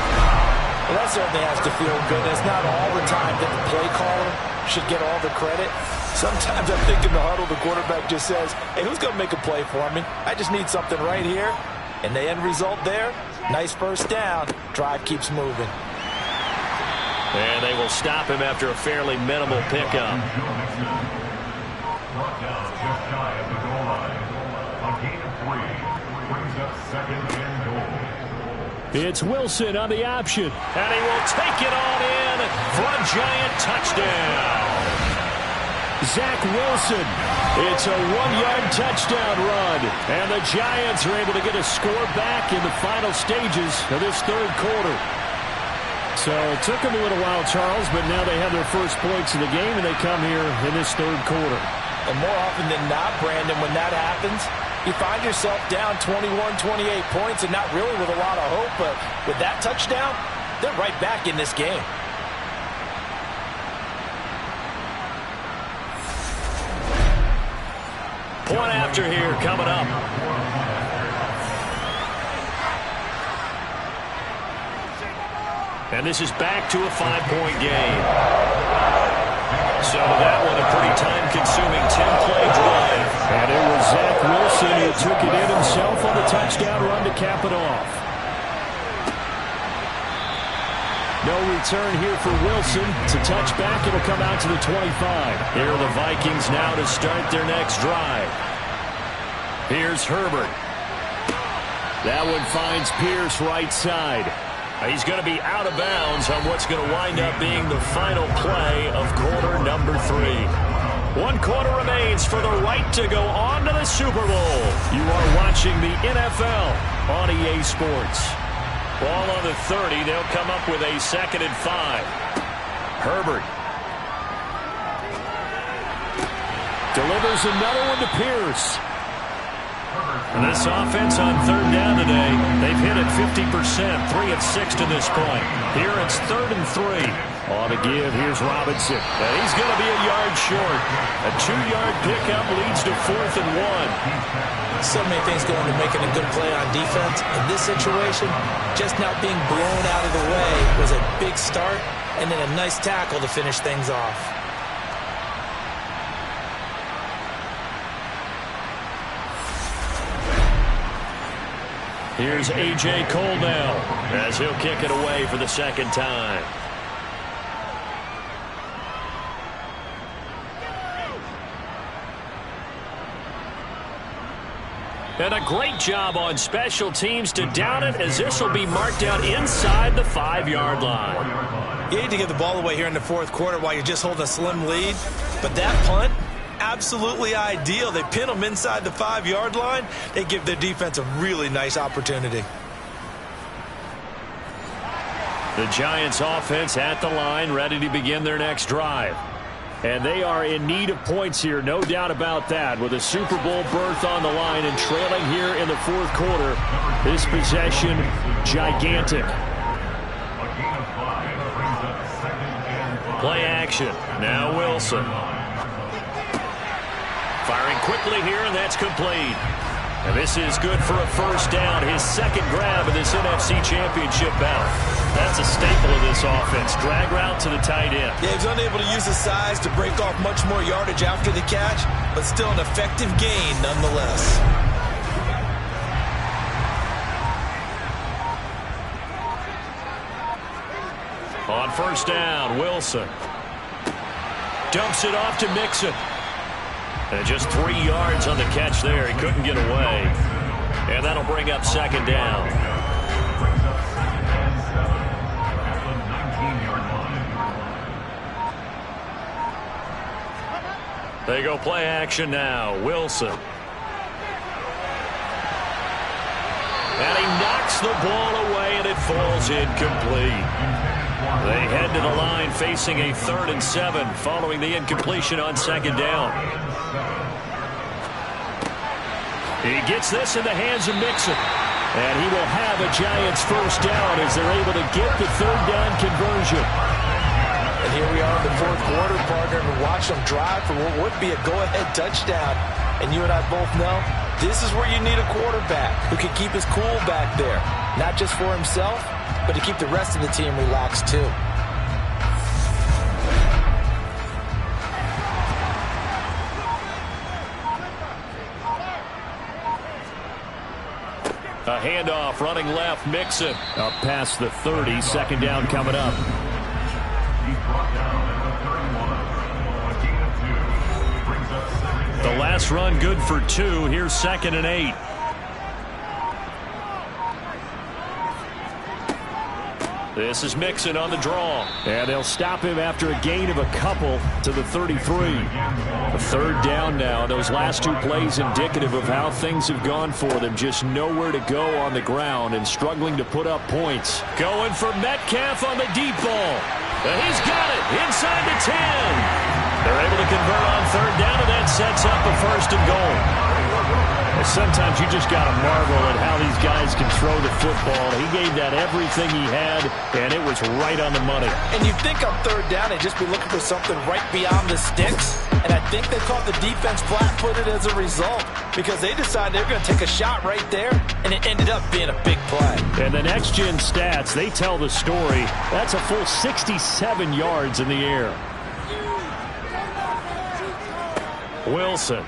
Well, that certainly has to feel good. It's not all the time that the play caller should get all the credit. Sometimes I think in the huddle, the quarterback just says, hey, who's going to make a play for me? I just need something right here. And the end result there, nice first down. Drive keeps moving. And they will stop him after a fairly minimal pickup. Brought down just shy of the goal line. A gain of 3 brings up 2nd and goal. It's Wilson on the option. And he will take it on in for a Giant touchdown. Zach Wilson. It's a 1-yard touchdown run. And the Giants are able to get a score back in the final stages of this third quarter. So it took them a little while, Charles, but now they have their first points of the game, and they come here in this third quarter. And more often than not, Brandon, when that happens, you find yourself down 21, 28 points and not really with a lot of hope, but with that touchdown, they're right back in this game. Point after here coming up. And this is back to a 5-point game. So that one a pretty time-consuming 10-play drive. And it was Zach Wilson who took it in himself on the touchdown run to cap it off. No return here for Wilson. It's a touchback. It'll come out to the 25. Here are the Vikings now to start their next drive. Here's Herbert. That one finds Pierce right side. He's going to be out of bounds on what's going to wind up being the final play of quarter number 3. 1 quarter remains for the right to go on to the Super Bowl. You are watching the NFL on EA Sports. Ball on the 30. They'll come up with a 2nd and 5. Herbert. Delivers another one to Pierce. This offense on 3rd down today, they've hit it 50%, 3 of 6 to this point. Here it's 3rd and 3. On the give, here's Robinson. And he's going to be a yard short. A 2-yard pickup leads to 4th and 1. So many things go into making a good play on defense. In this situation, just not being blown out of the way was a big start, and then a nice tackle to finish things off. Here's A.J. Cole now as he'll kick it away for the second time. And a great job on special teams to down it, as this will be marked out inside the 5-yard line. You hate to give the ball away here in the fourth quarter while you're just holding a slim lead, but that punt, absolutely ideal. They pin them inside the 5-yard line. They give their defense a really nice opportunity. The Giants offense at the line, ready to begin their next drive. And they are in need of points here, no doubt about that, with a Super Bowl berth on the line and trailing here in the fourth quarter. This possession, gigantic. Play action. Now Wilson. Firing quickly here, and that's complete. And this is good for a first down. His second grab of this NFC Championship bout. That's a staple of this offense. Drag route to the tight end. Yeah, he's unable to use his size to break off much more yardage after the catch, but still an effective gain nonetheless. On first down, Wilson dumps it off to Mixon. And just 3 yards on the catch there. He couldn't get away. And that'll bring up second down. They go play action now. Wilson. And he knocks the ball away, and it falls incomplete. They head to the line facing a 3rd and 7 following the incompletion on second down. He gets this in the hands of Mixon. And he will have a Giants first down as they're able to get the 3rd down conversion. And here we are in the fourth quarter, partner, and watch them drive for what would be a go-ahead touchdown. And you and I both know this is where you need a quarterback who can keep his cool back there. Not just for himself, but to keep the rest of the team relaxed too. A handoff running left, Mixon. Up past the 30, second down coming up. The last run good for 2. Here's 2nd and 8. This is Mixon on the draw. And they'll stop him after a gain of a couple to the 33. A 3rd down now. Those last 2 plays indicative of how things have gone for them. Just nowhere to go on the ground and struggling to put up points. Going for Metcalf on the deep ball. And he's got it inside the 10. They're able to convert on 3rd down, and that sets up a 1st and goal. Sometimes you just got to marvel at how these guys can throw the football. He gave that everything he had, and it was right on the money. And you think on 3rd down they'd just be looking for something right beyond the sticks. And I think they caught the defense flat-footed as a result because they decided they were going to take a shot right there, and it ended up being a big play. And the next-gen stats, they tell the story. That's a full 67 yards in the air. Wilson.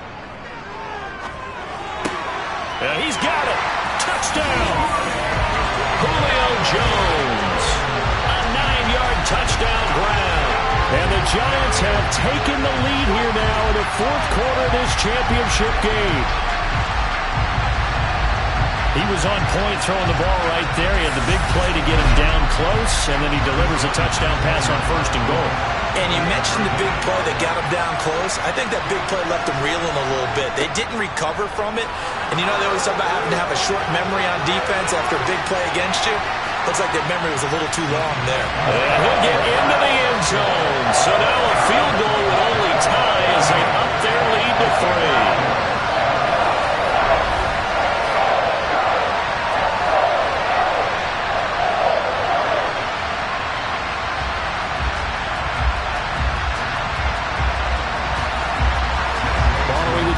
And he's got it. Touchdown. Julio Jones. A 9-yard touchdown grab. And the Giants have taken the lead here now in the fourth quarter of this championship game. He was on point throwing the ball right there. He had the big play to get him down close, and then he delivers a touchdown pass on 1st and goal. And you mentioned the big play that got him down close. I think that big play left them reeling a little bit. They didn't recover from it. And you know they always talk about having to have a short memory on defense after a big play against you. Looks like their memory was a little too long there. And he'll get into the end zone. So now a field goal will only tie as they up their lead to 3.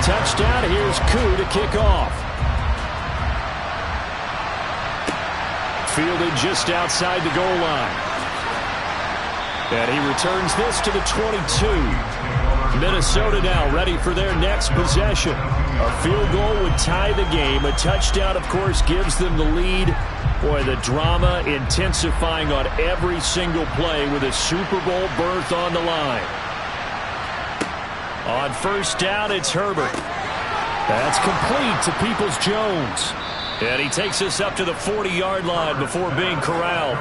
Touchdown. Here's Koo to kick off. Fielded just outside the goal line. And he returns this to the 22. Minnesota now ready for their next possession. A field goal would tie the game. A touchdown, of course, gives them the lead. Boy, the drama intensifying on every single play with a Super Bowl berth on the line. On first down, it's Herbert. That's complete to Peoples-Jones. And he takes us up to the 40-yard line before being corralled.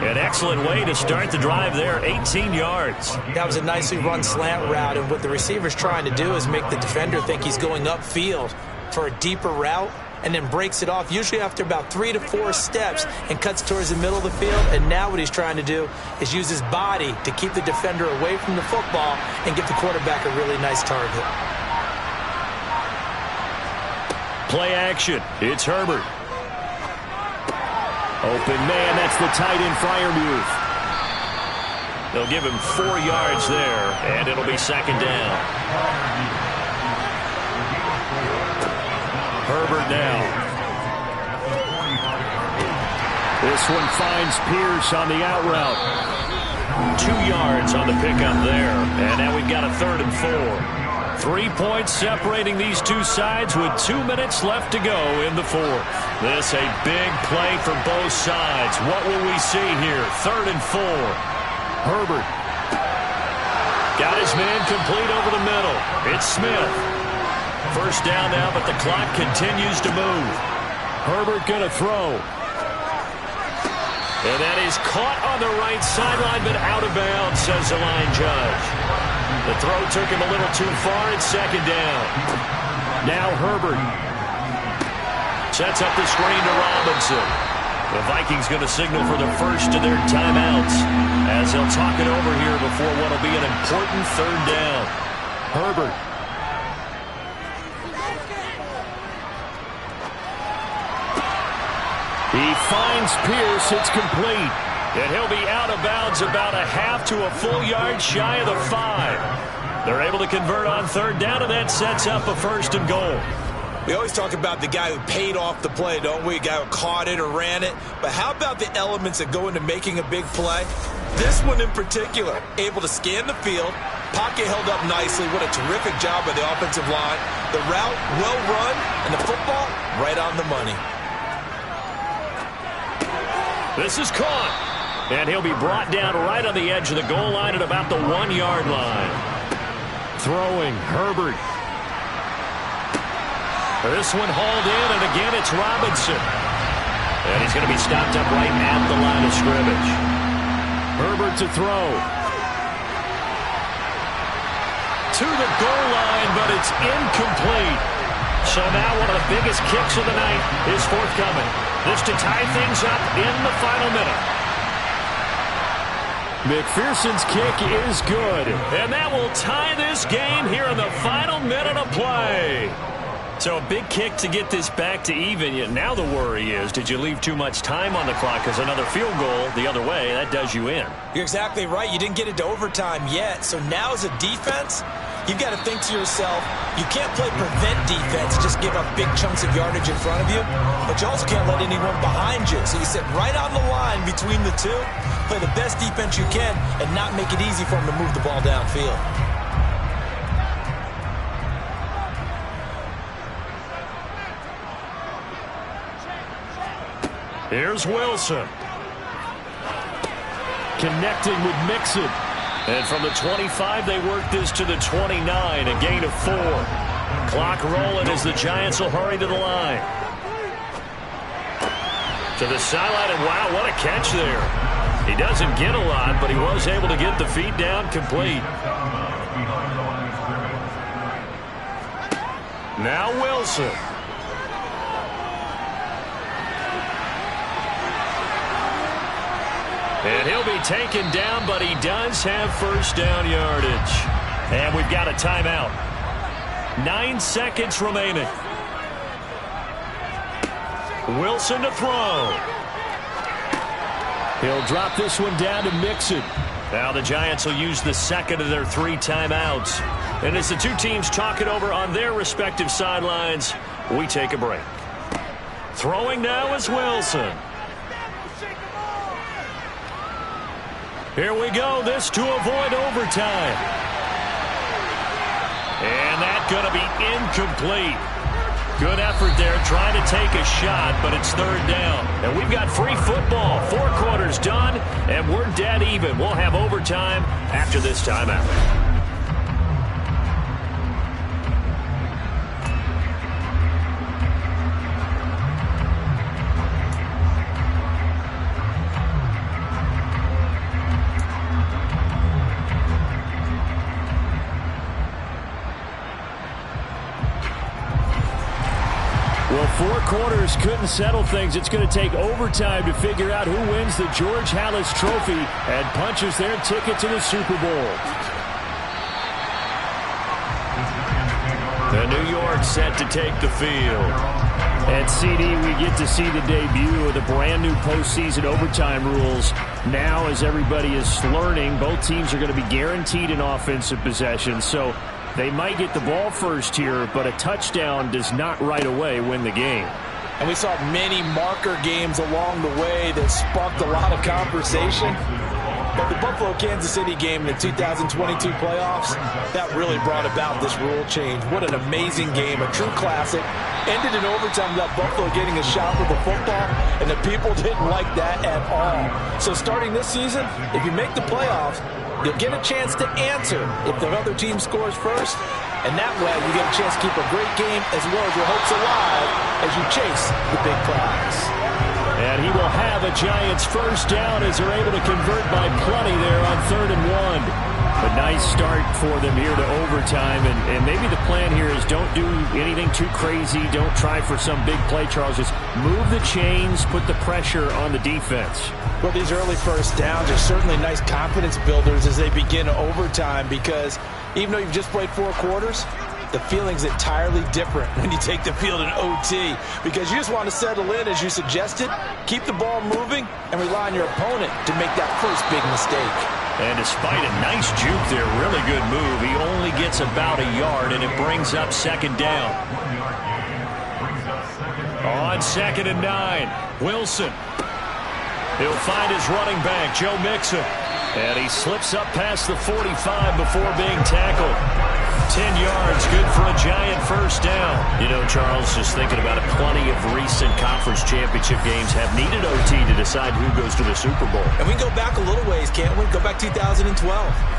An excellent way to start the drive there, 18 yards. That was a nicely run slant route, and what the receiver's trying to do is make the defender think he's going upfield for a deeper route, and then breaks it off, usually after about 3 to 4 steps, and cuts towards the middle of the field. And now what he's trying to do is use his body to keep the defender away from the football and give the quarterback a really nice target. Play action. It's Herbert. Open man, that's the tight end Freiermuth. They'll give him 4 yards there, and it'll be second down. Herbert now. This one finds Pierce on the out route. 2 yards on the pickup there, and now we've got a 3rd and 4. 3 points separating these two sides with 2 minutes left to go in the 4th. This a big play for both sides. What will we see here? 3rd and 4. Herbert. Got his man complete over the middle. It's Smith. First down now, but the clock continues to move. Herbert going to throw. And that is caught on the right sideline, but out of bounds, says the line judge. The throw took him a little too far. It's second down. Now Herbert sets up the screen to Robinson. The Vikings going to signal for the first of their timeouts as they'll talk it over here before what will be an important 3rd down. Herbert. He finds Pierce. It's complete. And he'll be out of bounds about a half to a full yard shy of the 5. They're able to convert on 3rd down, and that sets up a 1st and goal. We always talk about the guy who paid off the play, don't we? A guy who caught it or ran it. But how about the elements that go into making a big play? This one in particular, able to scan the field, pocket held up nicely. What a terrific job by the offensive line. The route well run, and the football right on the money. This is caught. And he'll be brought down right on the edge of the goal line at about the 1-yard line. Throwing, Herbert. This one hauled in, and again it's Robinson. And he's going to be stopped up right at the line of scrimmage. Herbert to throw. To the goal line, but it's incomplete. So now one of the biggest kicks of the night is forthcoming. This to tie things up in the final minute. McPherson's kick is good. And that will tie this game here in the final minute of play. So a big kick to get this back to even. Yet now the worry is, did you leave too much time on the clock? Because another field goal the other way, that does you in. You're exactly right. You didn't get it to overtime yet. So now as a defense, you've got to think to yourself, you can't play prevent defense, just give up big chunks of yardage in front of you, but you also can't let anyone behind you. So you sit right on the line between the two, play the best defense you can, and not make it easy for them to move the ball downfield. Here's Wilson. Connecting with Mixon. And from the 25, they work this to the 29, a gain of 4. Clock rolling as the Giants will hurry to the line. To the sideline, and wow, what a catch there. He doesn't get a lot, but he was able to get the feet down complete. Now Wilson. And he'll be taken down, but he does have first down yardage. And we've got a timeout. 9 seconds remaining. Wilson to throw. He'll drop this one down to Mixon. Now the Giants will use the second of their 3 timeouts. And as the two teams talk it over on their respective sidelines, we take a break. Throwing now is Wilson. Here we go, this to avoid overtime. And that's going to be incomplete. Good effort there, trying to take a shot, but it's third down. And we've got free football. 4 quarters done, and we're dead even. We'll have overtime after this timeout. Well, 4 quarters couldn't settle things. It's going to take overtime to figure out who wins the George Halas Trophy and punches their ticket to the Super Bowl. The New York set to take the field. At CD, we get to see the debut of the brand-new postseason overtime rules. Now, as everybody is learning, both teams are going to be guaranteed an offensive possession. So they might get the ball first here, but a touchdown does not right away win the game. And we saw many marker games along the way that sparked a lot of conversation. But the Buffalo-Kansas City game in the 2022 playoffs, that really brought about this rule change. What an amazing game, a true classic. Ended in overtime without Buffalo getting a shot with the football, and the people didn't like that at all. So starting this season, if you make the playoffs, you'll get a chance to answer if the other team scores first. And that way, you get a chance to keep a great game as well as your hopes alive as you chase the big prize. And he will have a Giants first down as they're able to convert by plenty there on 3rd and 1. A nice start for them here to overtime. And maybe the plan here is don't do anything too crazy. Don't try for some big play, Charles. Just move the chains, put the pressure on the defense. Well, these early first downs are certainly nice confidence builders as they begin overtime because even though you've just played 4 quarters, the feeling's entirely different when you take the field in OT because you just want to settle in as you suggested, keep the ball moving, and rely on your opponent to make that first big mistake. And despite a nice juke there, really good move, he only gets about a yard, and it brings up 2nd down. On 2nd and 9, Wilson. He'll find his running back, Joe Mixon. And he slips up past the 45 before being tackled. 10 yards, good for a Giant first down. You know, Charles, just thinking about it, plenty of recent conference championship games have needed OT to decide who goes to the Super Bowl. And we can go back a little ways, can't we? Go back 2012.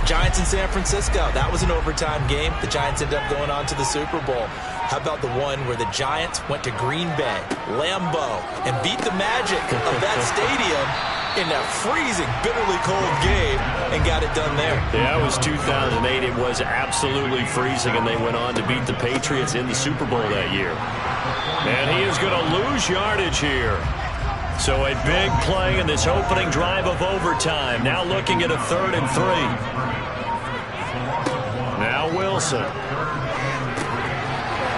Giants in San Francisco. That was an overtime game. The Giants ended up going on to the Super Bowl. How about the one where the Giants went to Green Bay, Lambeau, and beat the magic of that stadium in that freezing, bitterly cold game and got it done there. Yeah, it was 2008. It was absolutely freezing, and they went on to beat the Patriots in the Super Bowl that year. And he is going to lose yardage here. So a big play in this opening drive of overtime. Now looking at a 3rd and 3. Now Wilson.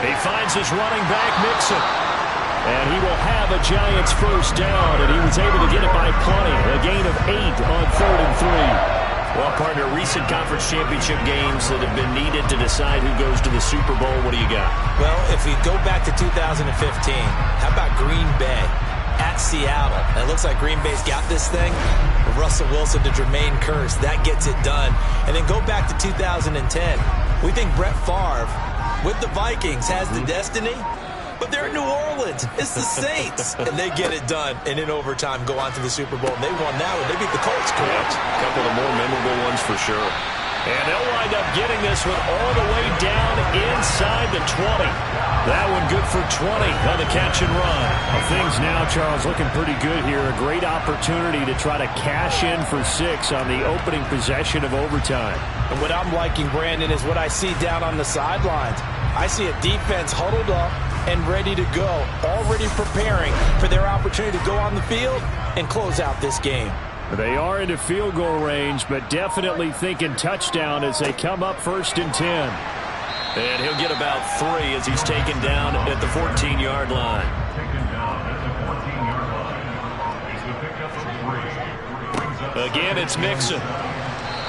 He finds his running back, Mixon. And he will have a Giants first down, and he was able to get it by plenty. A gain of 8 on 3rd and 3. Well, partner, recent conference championship games that have been needed to decide who goes to the Super Bowl. What do you got? Well, if we go back to 2015, how about Green Bay at Seattle? And it looks like Green Bay's got this thing. Russell Wilson to Jermaine Kearse. That gets it done. And then go back to 2010. We think Brett Favre with the Vikings has the destiny. But they're in New Orleans. It's the Saints. And they get it done. And in overtime, go on to the Super Bowl. And they won that one. They beat the Colts, correct? A couple of the more memorable ones for sure. And they'll wind up getting this one all the way down inside the 20. That one good for 20 on the catch and run. Well, things now, Charles, looking pretty good here. A great opportunity to try to cash in for 6 on the opening possession of overtime. And what I'm liking, Brandon, is what I see down on the sidelines. I see a defense huddled up and ready to go, already preparing for their opportunity to go on the field and close out this game. They are into field goal range, but definitely thinking touchdown as they come up 1st and 10. And he'll get about 3 as he's taken down at the 14-yard line. Again, it's Mixon.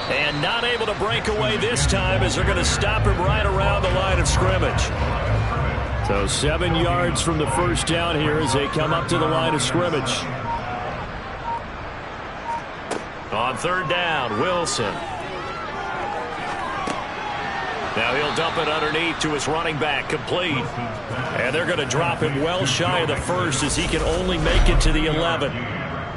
And not able to break away this time as they're going to stop him right around the line of scrimmage. So 7 yards from the first down here as they come up to the line of scrimmage. On 3rd down, Wilson. Now he'll dump it underneath to his running back, complete. And they're going to drop him well shy of the first as he can only make it to the 11.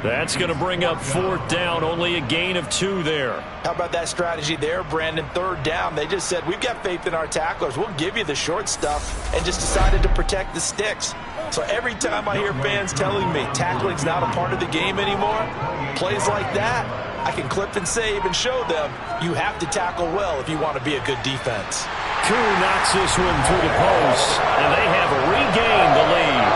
That's going to bring up 4th down, only a gain of 2 there. How about that strategy there, Brandon? 3rd down, they just said, we've got faith in our tacklers. We'll give you the short stuff, and just decided to protect the sticks. So every time I hear fans telling me tackling's not a part of the game anymore, plays like that, I can clip and save and show them you have to tackle well if you want to be a good defense. Koo knocks this one through the post, and they have regained the lead.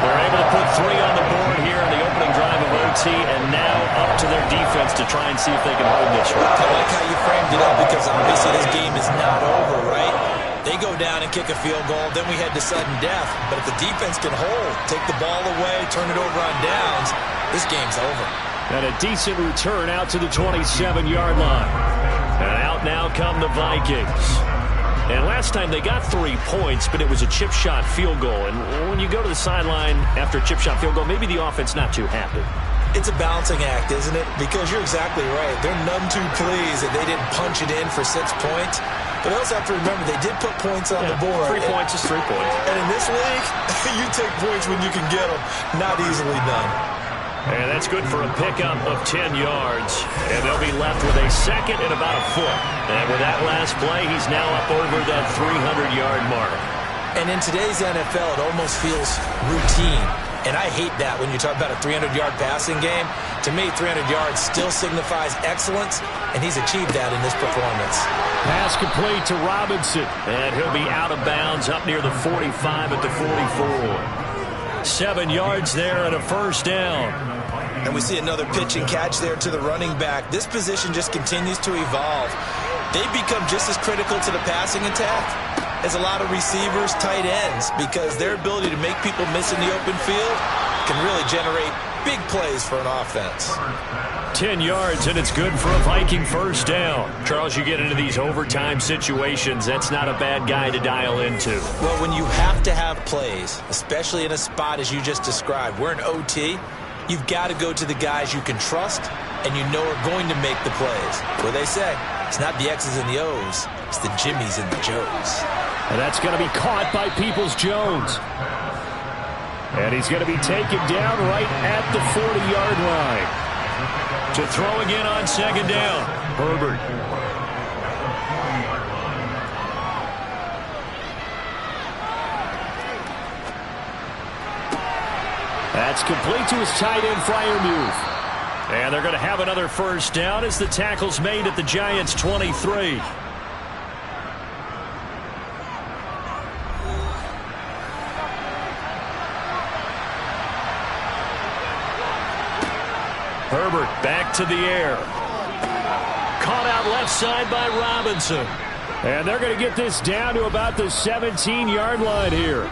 They're able to put 3 on the board here in the opening drive of OT, and now up to their defense to try and see if they can hold this one. I like how you framed it up because obviously this game is not over, right? They go down and kick a field goal, then we head to sudden death. But if the defense can hold, take the ball away, turn it over on downs, this game's over. And a decent return out to the 27-yard line. And out now come the Vikings. And last time they got 3 points, but it was a chip shot field goal. And when you go to the sideline after a chip shot field goal, maybe the offense not too happy. It's a balancing act, isn't it? Because you're exactly right. They're none too pleased that they didn't punch it in for 6 points. But I also have to remember they did put points on the board. 3 points is 3 points. And in this league, you take points when you can get them. Not easily done. And that's good for a pickup of 10 yards. And they'll be left with a second and about a foot. And with that last play, he's now up over that 300-yard mark. And in today's NFL, it almost feels routine. And I hate that when you talk about a 300-yard passing game. To me, 300 yards still signifies excellence, and he's achieved that in this performance. Pass complete to Robinson. And he'll be out of bounds up near the 45 at the 44. 7 yards there and a 1st down. And we see another pitch and catch there to the running back. This position just continues to evolve. They've become just as critical to the passing attack as a lot of receivers, tight ends, because their ability to make people miss in the open field can really generate big plays for an offense. 10 yards, and it's good for a Viking 1st down. Charles, you get into these overtime situations, that's not a bad guy to dial into. Well, when you have to have plays, especially in a spot as you just described, we're in OT, you've got to go to the guys you can trust and you know are going to make the plays. What they say, it's not the X's and the O's, it's the Jimmies and the Joes. And that's going to be caught by Peoples-Jones. And he's going to be taken down right at the 40-yard line. To throw again on 2nd down, Herbert. That's complete to his tight end, Freiermuth. And they're going to have another 1st down as the tackle's made at the Giants' 23. Herbert back to the air. Caught out left side by Robinson. And they're going to get this down to about the 17-yard line here.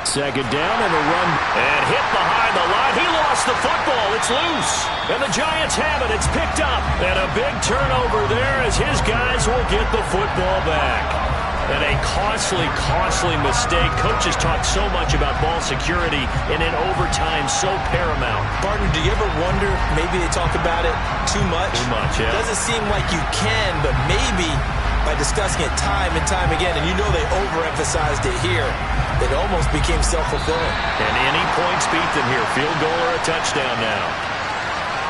Second down and a run. And hit behind the line. He lost the football. It's loose. And the Giants have it. It's picked up. And a big turnover there as his guys will get the football back. And a costly mistake. Coaches talk so much about ball security, and in overtime, so paramount. Barton, do you ever wonder, maybe they talk about it too much? Too much, yeah. It doesn't seem like you can, but maybe by discussing it time and time again, and you know they overemphasized it here, it almost became self-fulfilling. And any points beat them here, field goal or a touchdown now.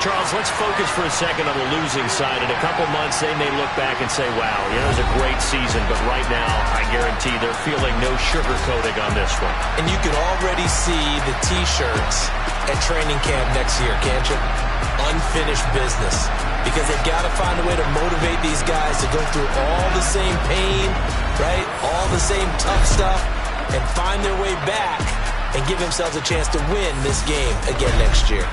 Charles, let's focus for a second on the losing side. In a couple months, they may look back and say, wow, it was a great season. But right now, I guarantee they're feeling no sugarcoating on this one. And you can already see the T-shirts at training camp next year, can't you? Unfinished business. Because they've got to find a way to motivate these guys to go through all the same pain, right? All the same tough stuff, and find their way back and give themselves a chance to win this game again next year.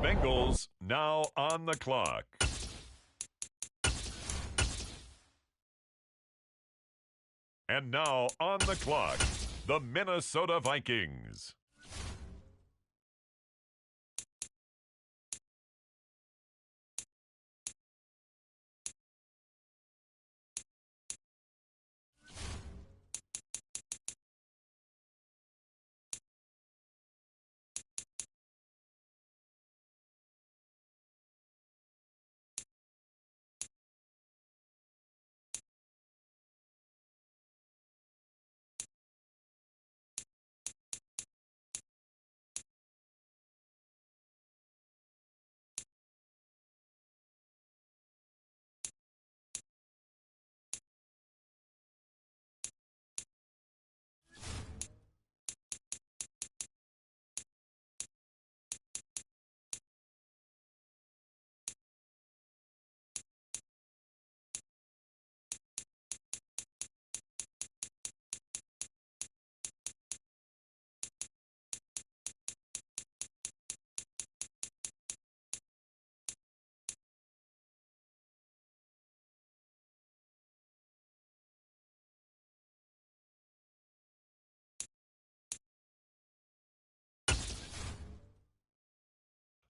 Bengals now on the clock. And now on the clock, the Minnesota Vikings.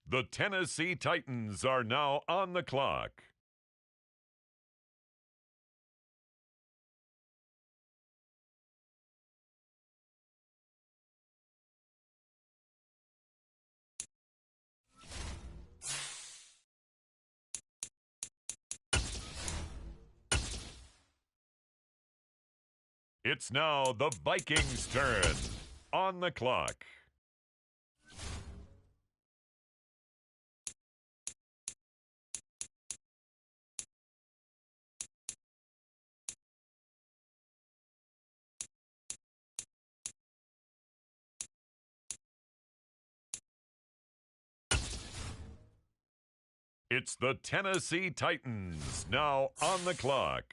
The Tennessee Titans are now on the clock. It's now the Vikings' turn on the clock. It's the Tennessee Titans now on the clock.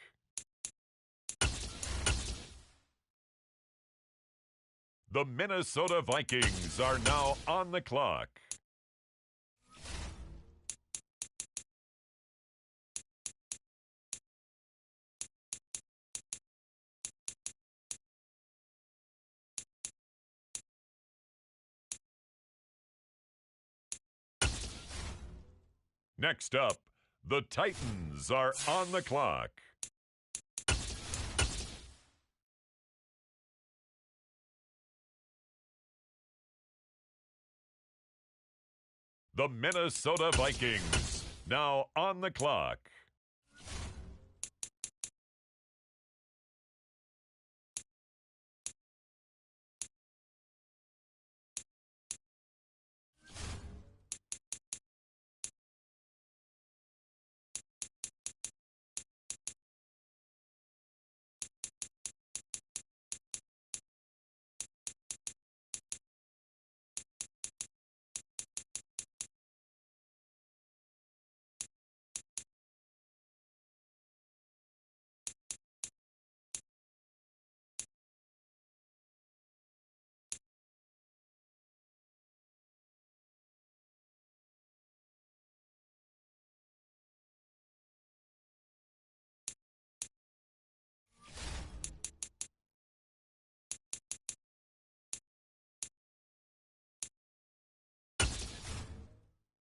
The Minnesota Vikings are now on the clock. Next up, the Titans are on the clock. The Minnesota Vikings now on the clock.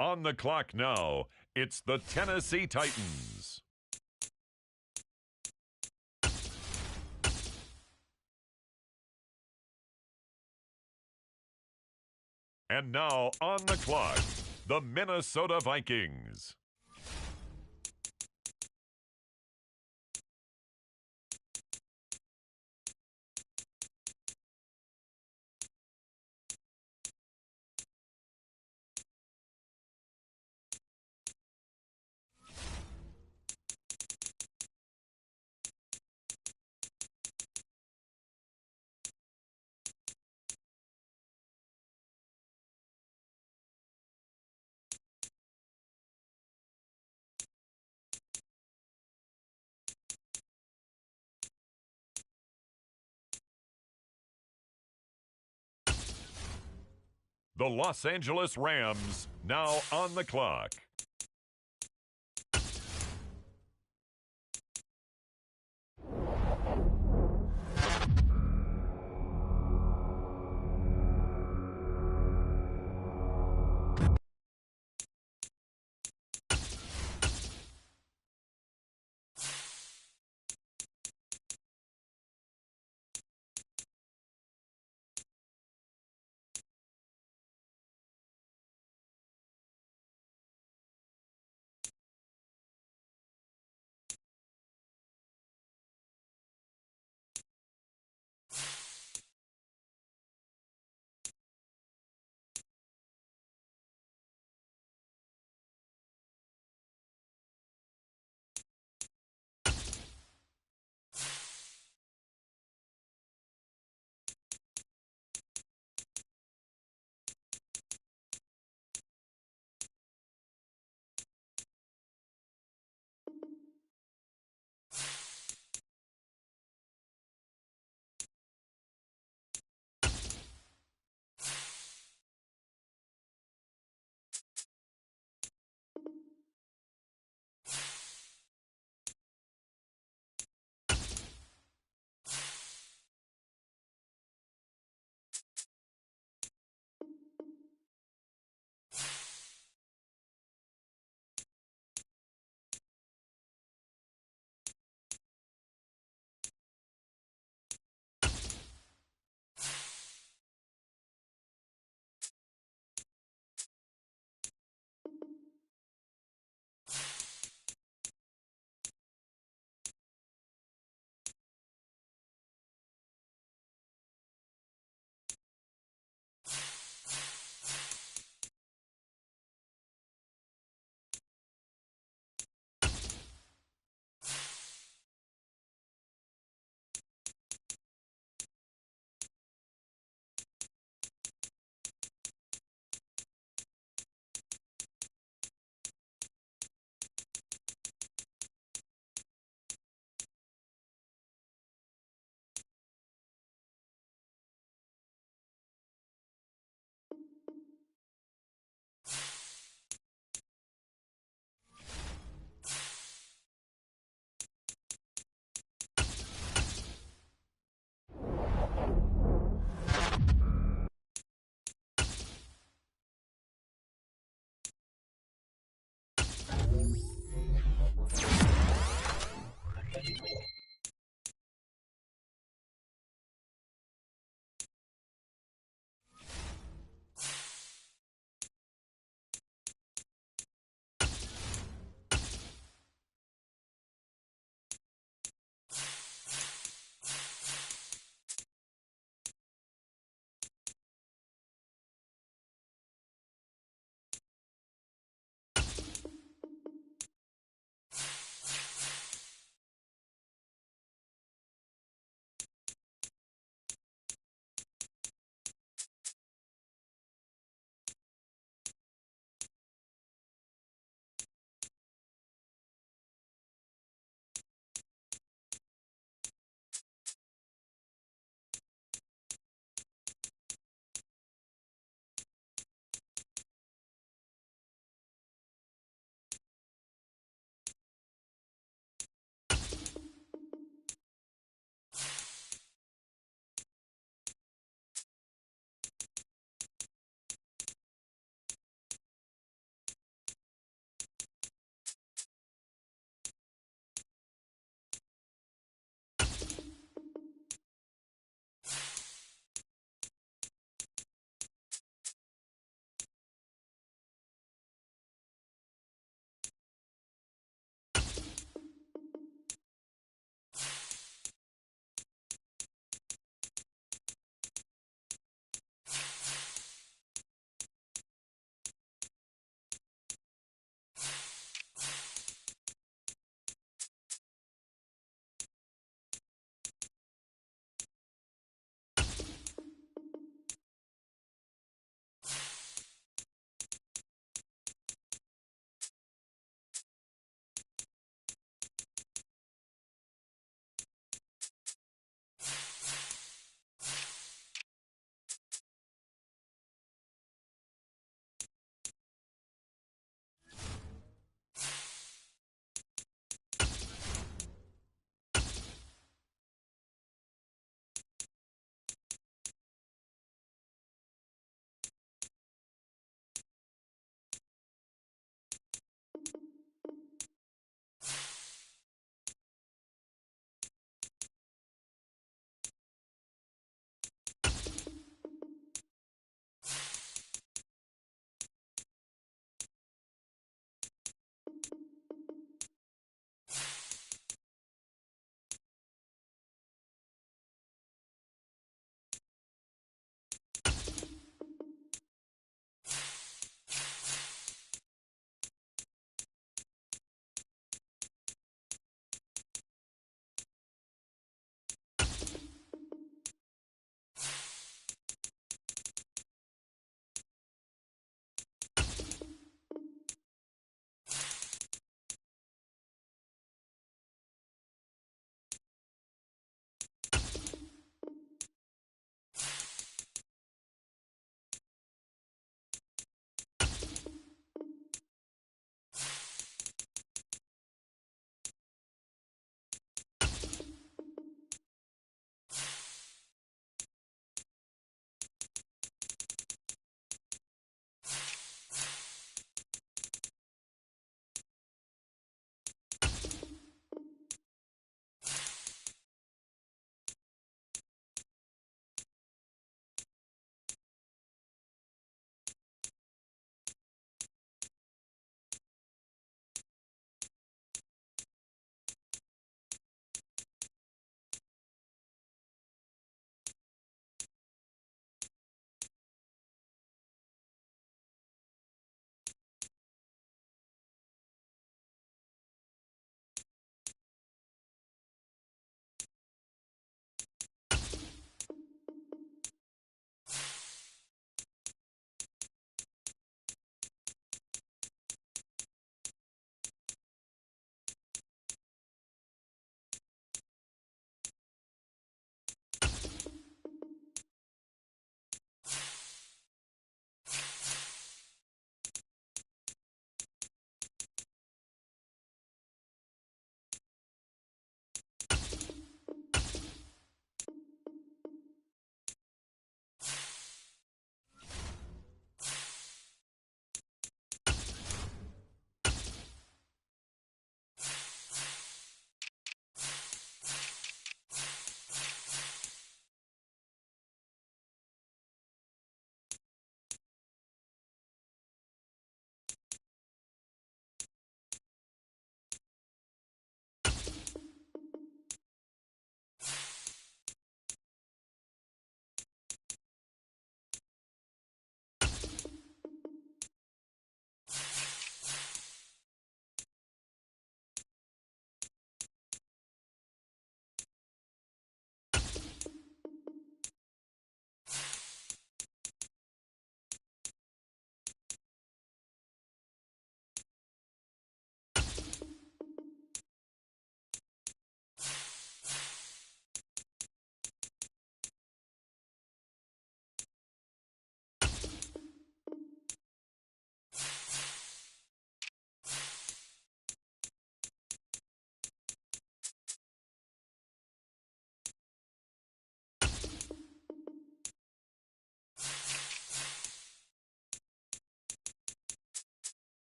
On the clock now, it's the Tennessee Titans. And now on the clock, the Minnesota Vikings. The Los Angeles Rams now on the clock.